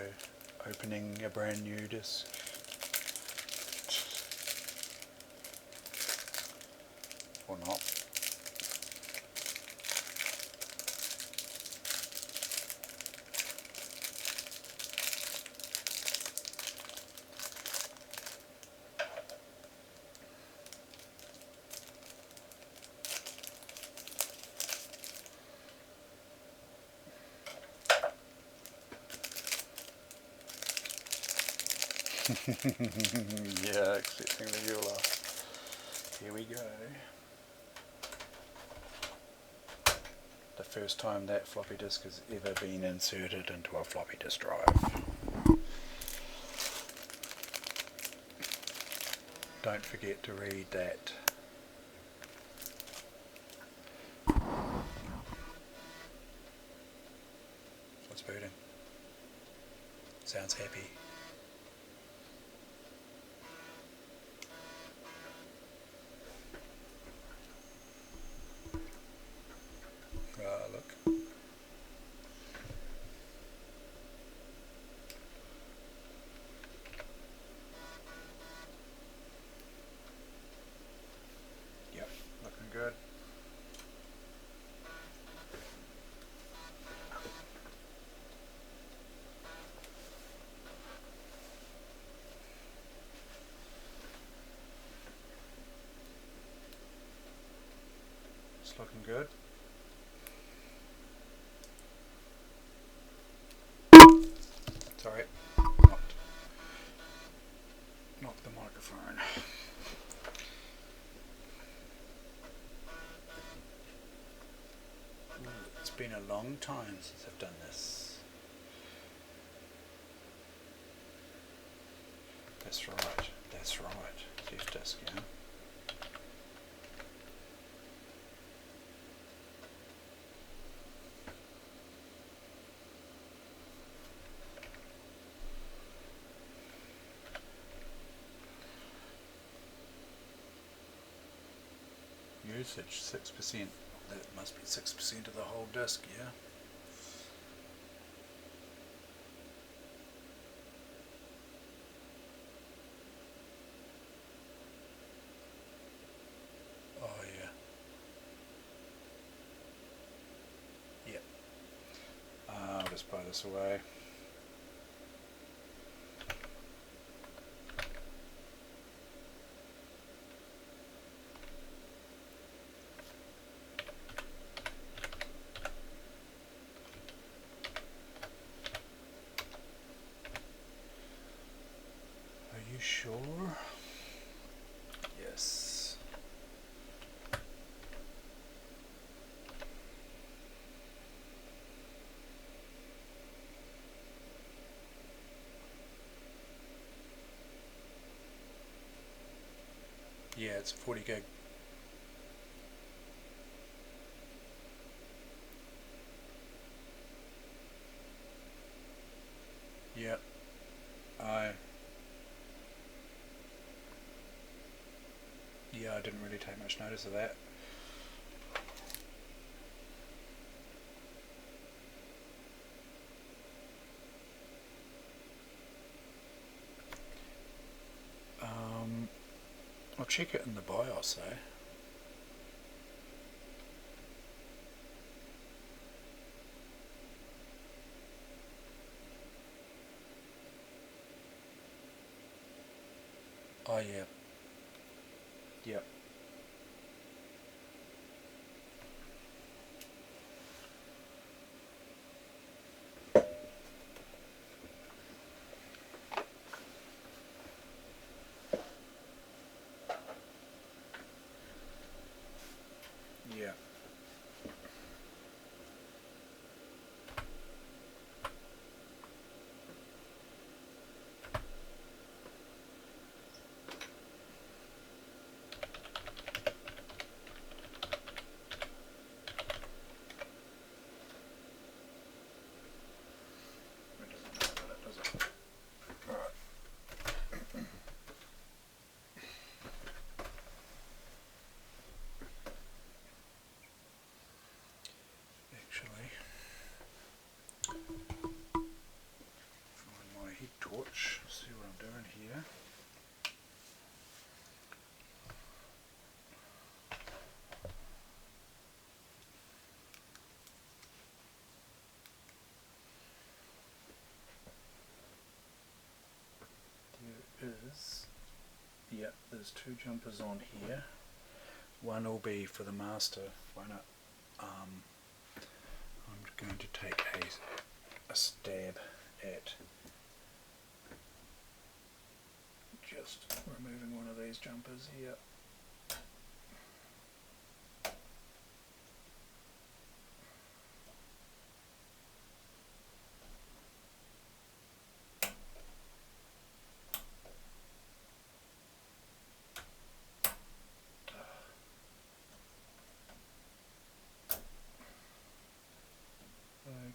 opening a brand new disc. Or not. Yeah, accepting the Eula. Here we go. The first time that floppy disk has ever been inserted into a floppy disk drive. Don't forget to read that. What's booting? Sounds happy. Look. Yep, looking good. It's looking good. Sorry, knocked the microphone. Ooh, it's been a long time since I've done this. That's right, that's right. Left disc, yeah. Usage 6%. That must be 6% of the whole disk, yeah. Oh yeah. Yep. I'll just buy this away. Are you sure? Yes. Yeah, it's 40 gig. Yep. Yeah, I didn't really take much notice of that. I'll check it in the BIOS though. Oh yeah. Yep. Yep, there's two jumpers on here. One will be for the master, won't it? I'm going to take a stab at just removing one of these jumpers here.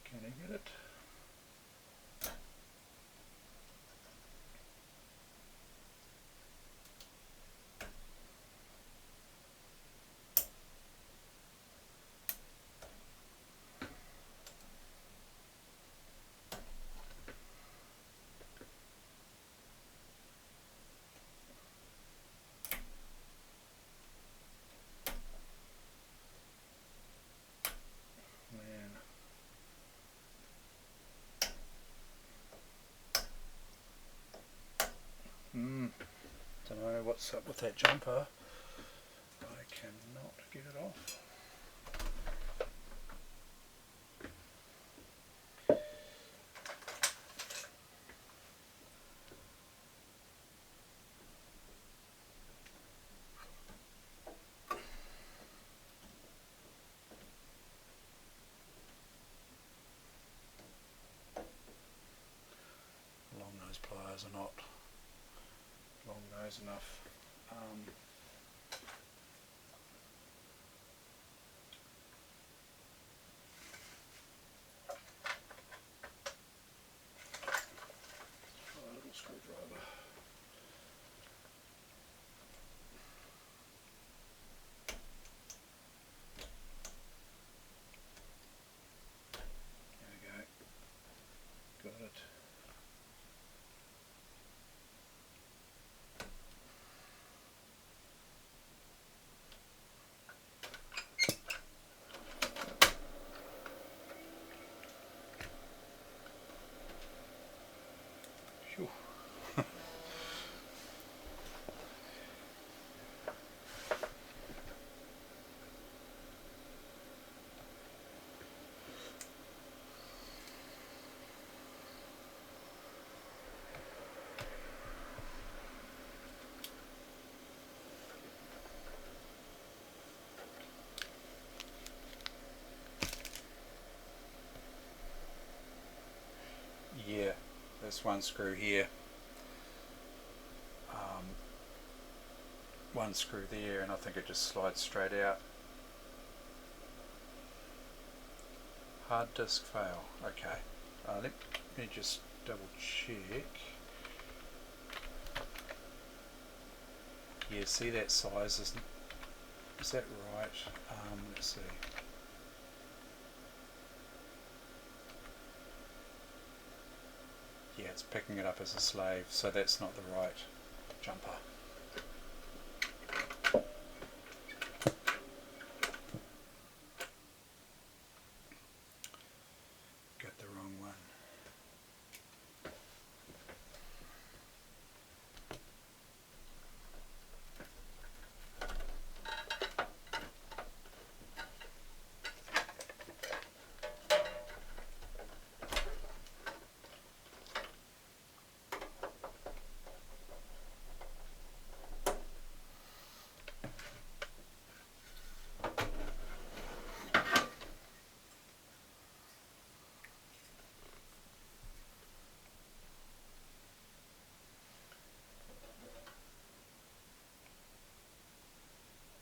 Can I get it? Don't know what's up with that jumper. I cannot get it off. Long nose pliers are not long nose enough. Try a little screwdriver. There we go. Got it. Phew. Yeah, there's one screw here, one screw there, and I think it just slides straight out. Hard disk fail. Okay, let me just double check. Yeah, see that size, is that right? Let's see. Yeah, it's picking it up as a slave, so that's not the right jumper. Got the wrong one.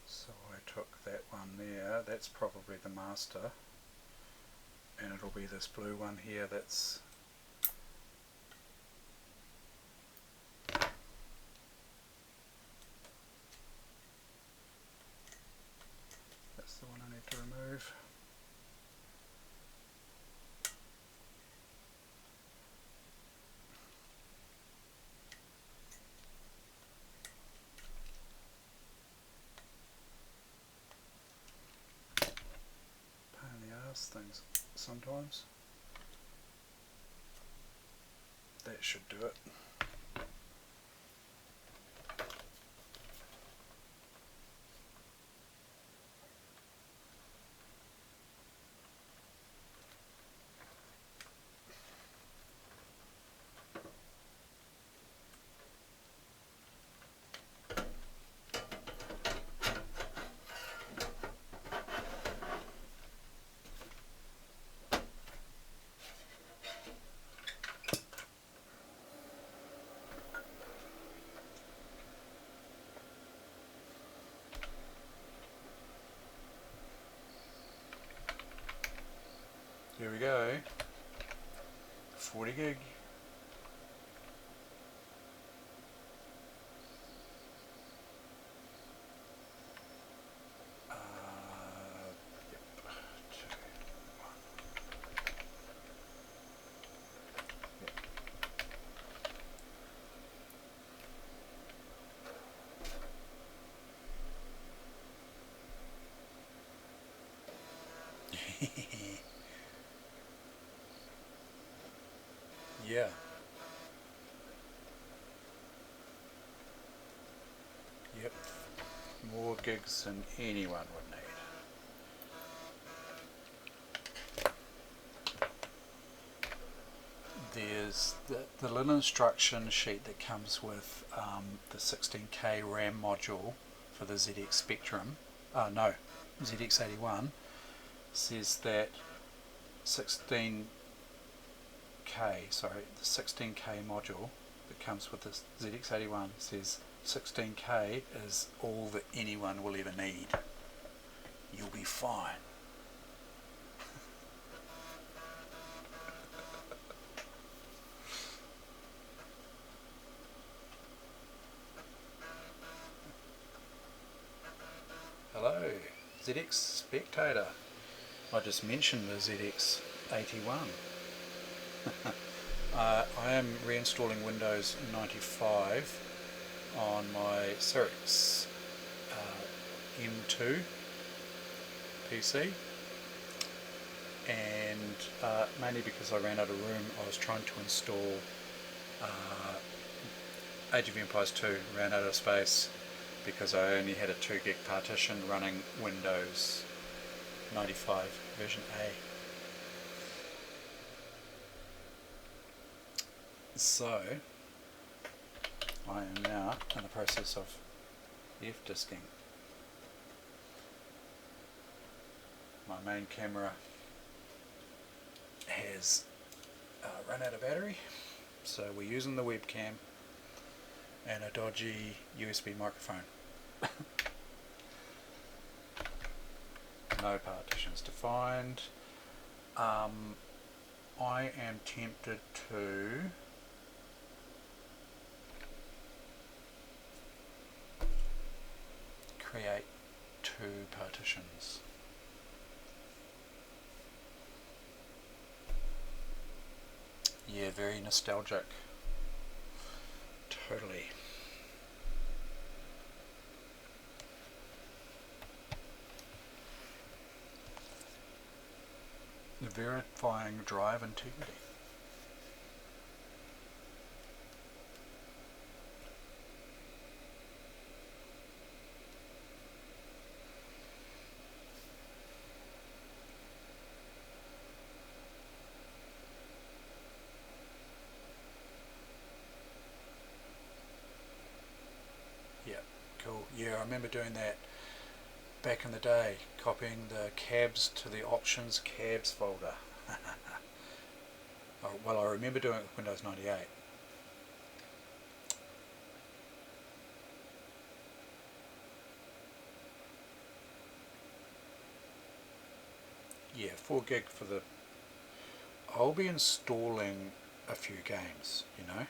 So I took that one there, that's probably the master, and it'll be this blue one here that's the one I need to remove. Pain in the ass things sometimes. That should do it. there we go. 40 gig. Yeah. Yep. More gigs than anyone would need. There's the little instruction sheet that comes with the 16K RAM module for the ZX Spectrum. No, ZX81 says that 16K, sorry, the 16K module that comes with the ZX81 says 16K is all that anyone will ever need. You'll be fine. Hello, ZX Spectator. I just mentioned the ZX81. I am reinstalling Windows 95 on my Cyrix M2 PC, and mainly because I ran out of room. I was trying to install Age of Empires 2, ran out of space because I only had a 2 gig partition running Windows 95 version A. So I am now in the process of F-disking. My main camera has run out of battery, so we're using the webcam and a dodgy USB microphone. No partitions to find. I am tempted to create 2 partitions. Yeah, very nostalgic. Totally. Verifying drive integrity. Yeah, cool. Yeah, I remember doing that back in the day, copying the cabs to the options cabs folder. Well, I remember doing it with Windows 98. Yeah, 4 gig for the... I'll be installing a few games, you know,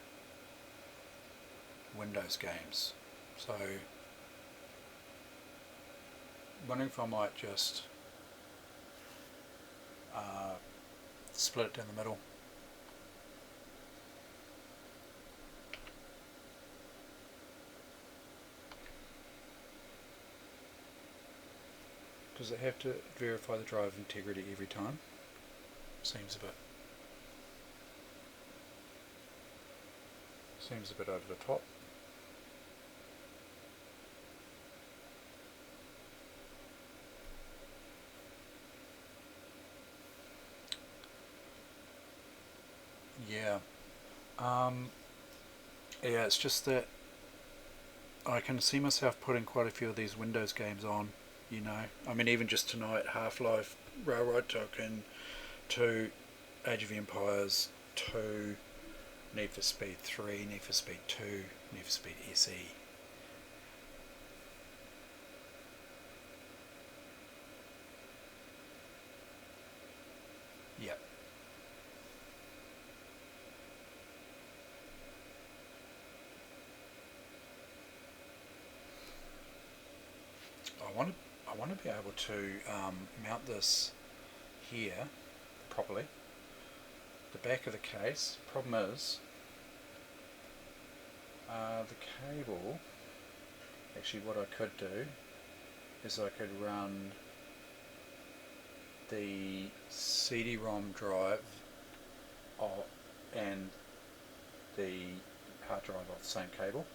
Windows games. So wondering if I might just split it down the middle. Does it have to verify the drive integrity every time? Seems a bit over the top. Yeah. Yeah, it's just that I can see myself putting quite a few of these Windows games on, you know. I mean, even just tonight, Half-Life, Railroad Tycoon 2, Age of Empires 2, Need for Speed 3, Need for Speed 2, Need for Speed SE. Yep. I want to be able to mount this here properly. The back of the case. Problem is, the cable. Actually, what I could do is I could run the CD-ROM drive and the hard drive off the same cable,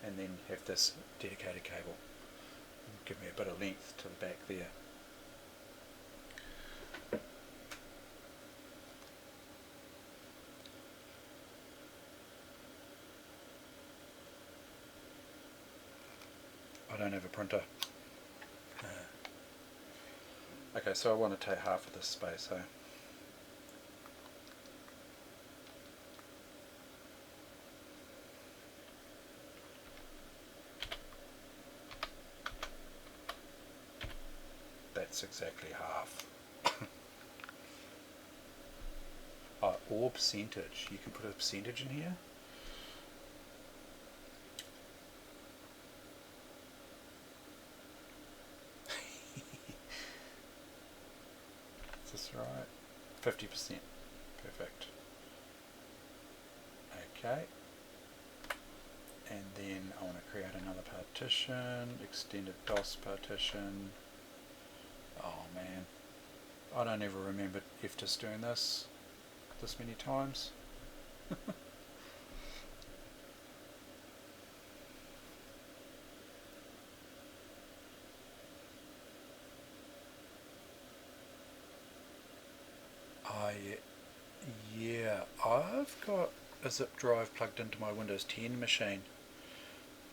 and then have this dedicated cable. Give me a bit of length to the back there. I don't have a printer. Okay, so I want to take half of this space, so that's exactly half. Or percentage. You can put a percentage in here. Is this right? 50%. Perfect. Okay. And then I want to create another partition, extended DOS partition. Oh man, I don't ever remember FTIS doing this many times. Yeah, I've got a zip drive plugged into my Windows 10 machine,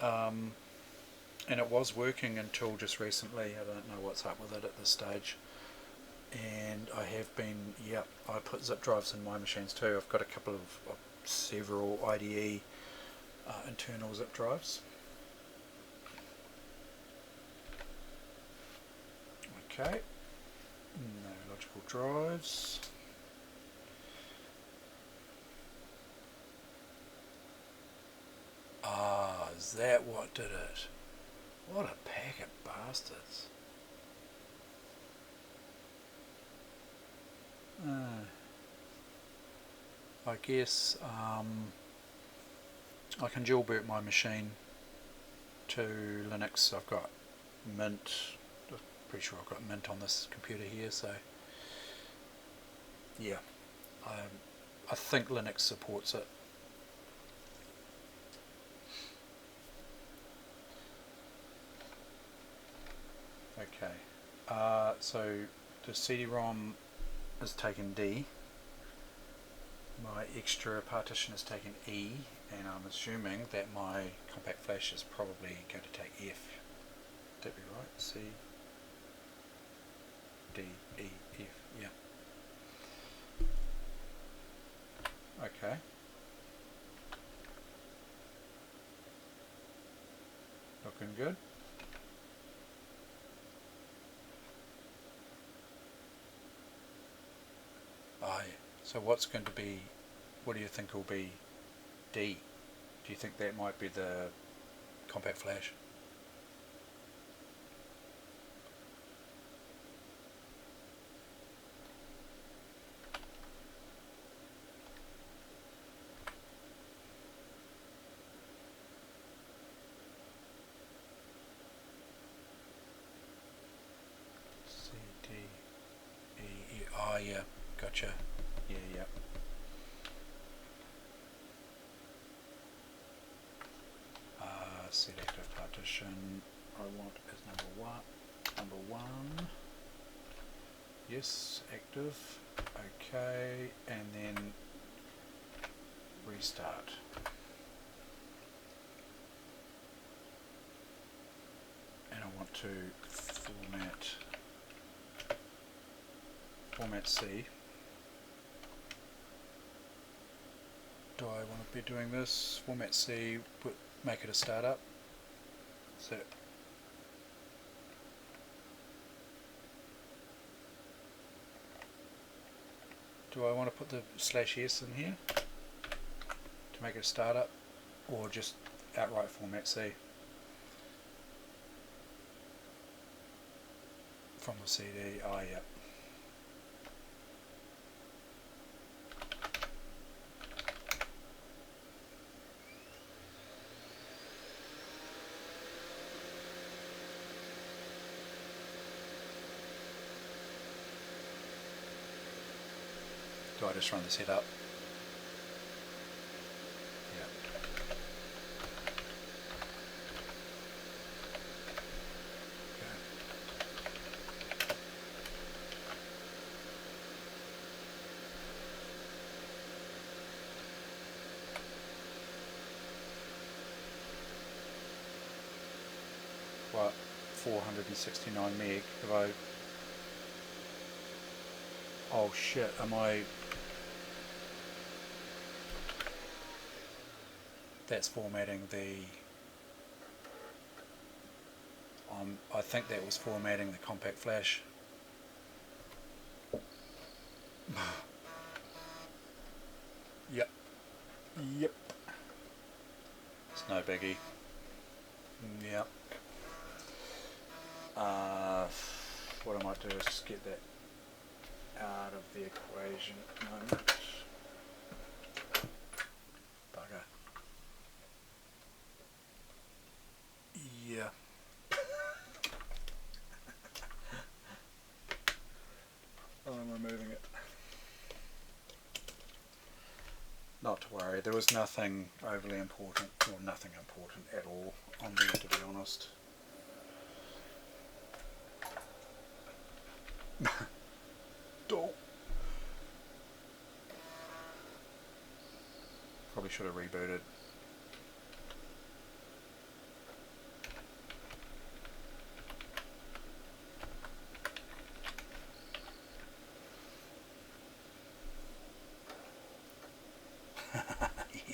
and it was working until just recently. I don't know what's up with it at this stage. And I have been, I put zip drives in my machines too. I've got a couple of several IDE internal zip drives. Okay, no logical drives. Ah, is that what did it? What a pack of bastards. I guess I can jailbird my machine to Linux. I've got Mint. I'm pretty sure I've got Mint on this computer here, so yeah, I think Linux supports it. Okay, so the CD-ROM is taken D. My extra partition is taken E, and I'm assuming that my compact flash is probably going to take F. Would that be right? C, D, E, F, yeah. Okay. Looking good. So what's going to be, what do you think will be D? Do you think that might be the compact flash? C, D, E, E, oh yeah, gotcha. Yeah. Set active partition. I want as number one. Yes, active. Okay, and then restart. And I want to format C. Do I want to be doing this? Format C, make it a startup. So do I want to put the /S in here to make it a startup, or just outright format C? From the CD, oh yeah. Do I just run this head up? Yeah. Okay. What? 469 meg. Have I? Oh shit! Am I? That's formatting the. I think that was formatting the compact flash. Yep. Yep. It's no biggie. Yep. What I might do is just get that out of the equation at the moment. Bugger. Yeah. I'm removing it. Not to worry, there was nothing overly important, or nothing important at all on there, to be honest. Dope. Probably should have rebooted.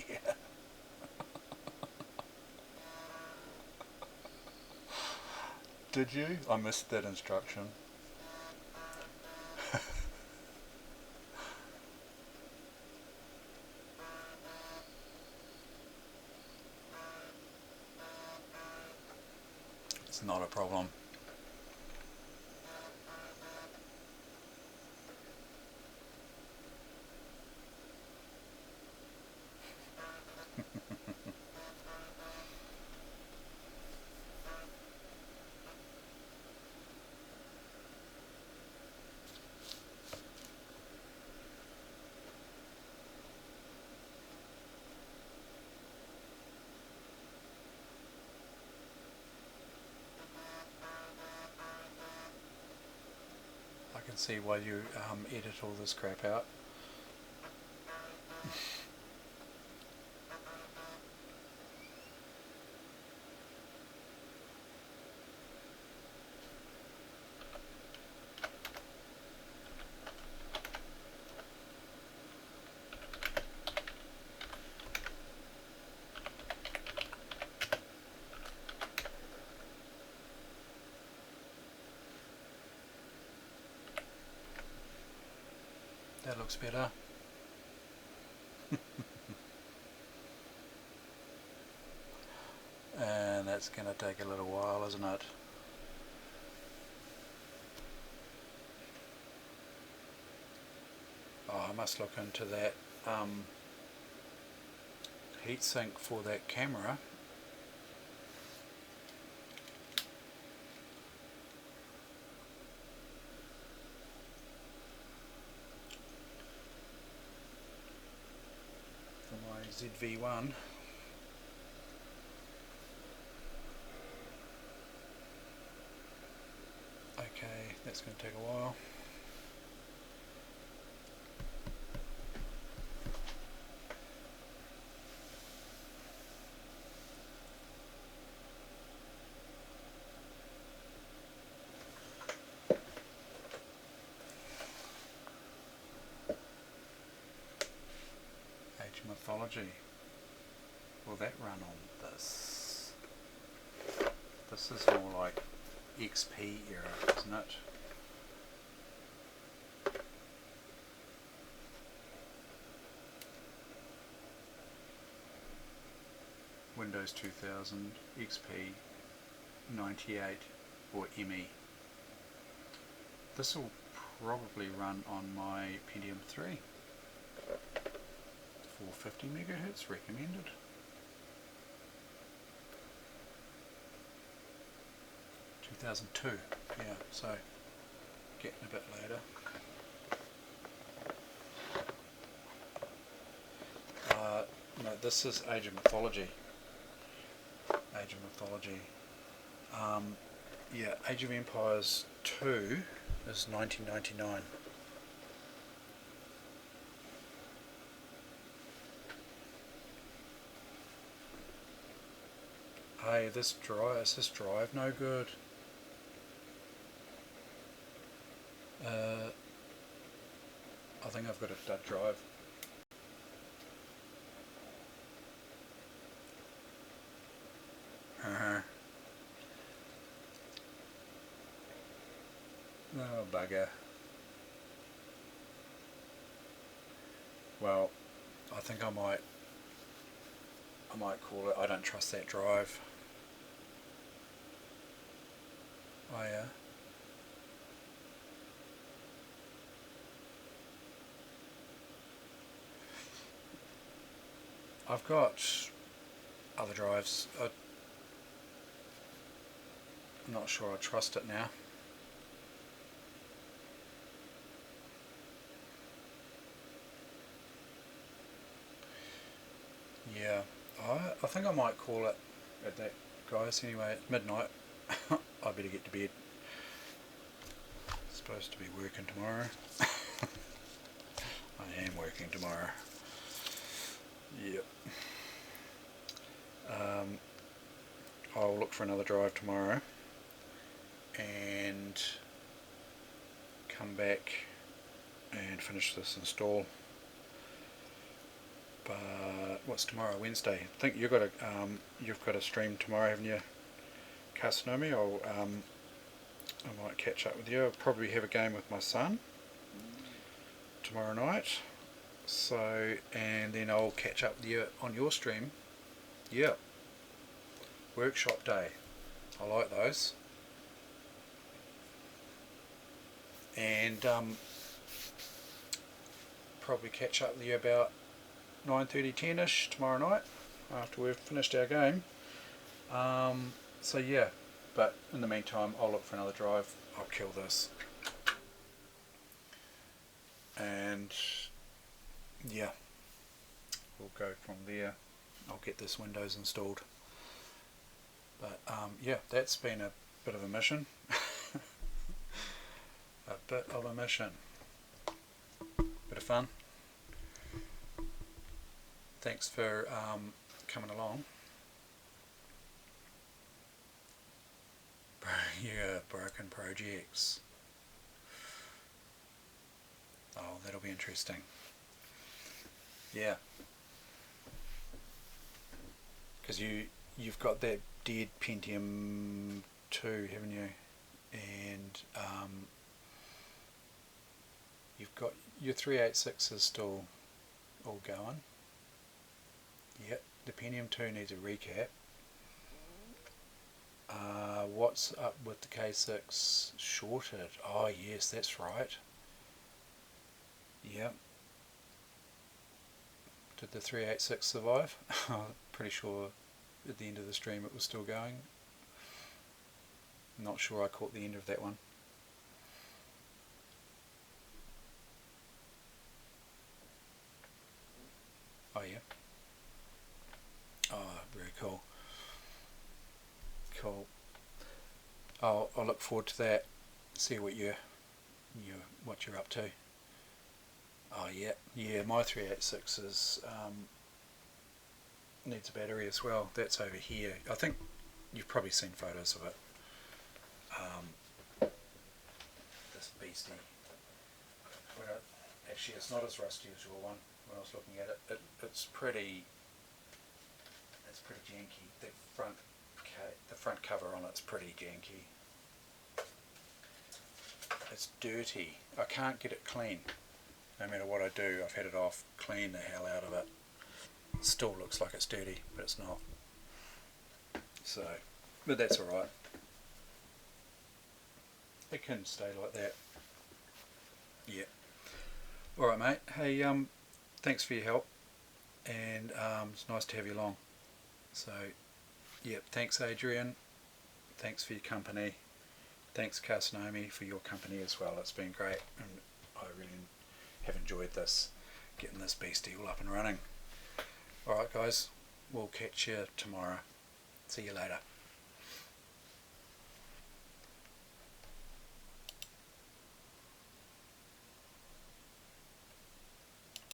Yeah. Did you? I missed that instruction. It's not a problem. I can see why you edit all this crap out. That looks better. And that's going to take a little while, isn't it? Oh, I must look into that heatsink for that camera. For my ZV-1. Okay, that's going to take a while. Age Mythology. Will that run on this? This is more like XP era, isn't it? Windows 2000, XP, 98 or ME. this will probably run on my Pentium 3. 450 megahertz recommended. ...2002, yeah, so getting a bit later. No, this is Age of Mythology. Age of Mythology. Yeah, Age of Empires 2 is 1999. Hey, is this drive no good? I think I've got a dud drive. Oh, bugger. Well, I think I might call it. I don't trust that drive. Oh yeah. I've got other drives. I'm not sure I trust it now. Yeah, I think I might call it at that, guys. Anyway, it's midnight. I better get to bed. Supposed to be working tomorrow. I am working tomorrow. Yep. I'll look for another drive tomorrow and come back and finish this install. But what's tomorrow? Wednesday. I think you've got a stream tomorrow, haven't you, Kasanomi? I might catch up with you. I'll probably have a game with my son tomorrow night. So, and then I'll catch up with you on your stream. Yeah. Workshop day. I like those. And probably catch up with you about 9:30, 10ish tomorrow night after we've finished our game. So yeah, but in the meantime I'll look for another drive. I'll kill this. And yeah, we'll go from there. I'll get this Windows installed. But yeah, that's been a bit of a mission. A bit of a mission. Bit of fun. Thanks for coming along. Yeah, broken projects. Oh, that'll be interesting. Yeah. Because you've got that dead Pentium 2, haven't you? And you've got your 386 is still all going. Yep, the Pentium 2 needs a recap. What's up with the K6 shorted? Oh yes, that's right. Yep. Did the 386 survive? I'm pretty sure at the end of the stream it was still going. Not sure I caught the end of that one. Oh yeah. Oh, very cool. Cool. I'll look forward to that. See what you're up to. Oh yeah, yeah. My 386 is needs a battery as well. That's over here. I think you've probably seen photos of it. This beastie. Actually, it's not as rusty as your one. When I was looking at it, it's pretty janky. The front cover on it's pretty janky. It's dirty. I can't get it clean. No matter what I do, I've had it off, clean the hell out of it. It still looks like it's dirty, but it's not. So, but that's alright. It can stay like that. Yeah. All right, mate. Hey, thanks for your help, and it's nice to have you along. So, yeah, thanks, Adrian. Thanks for your company. Thanks, Kasnomi, for your company as well. It's been great, and I really have enjoyed this, getting this beastie all up and running. All right, guys, we'll catch you tomorrow. See you later.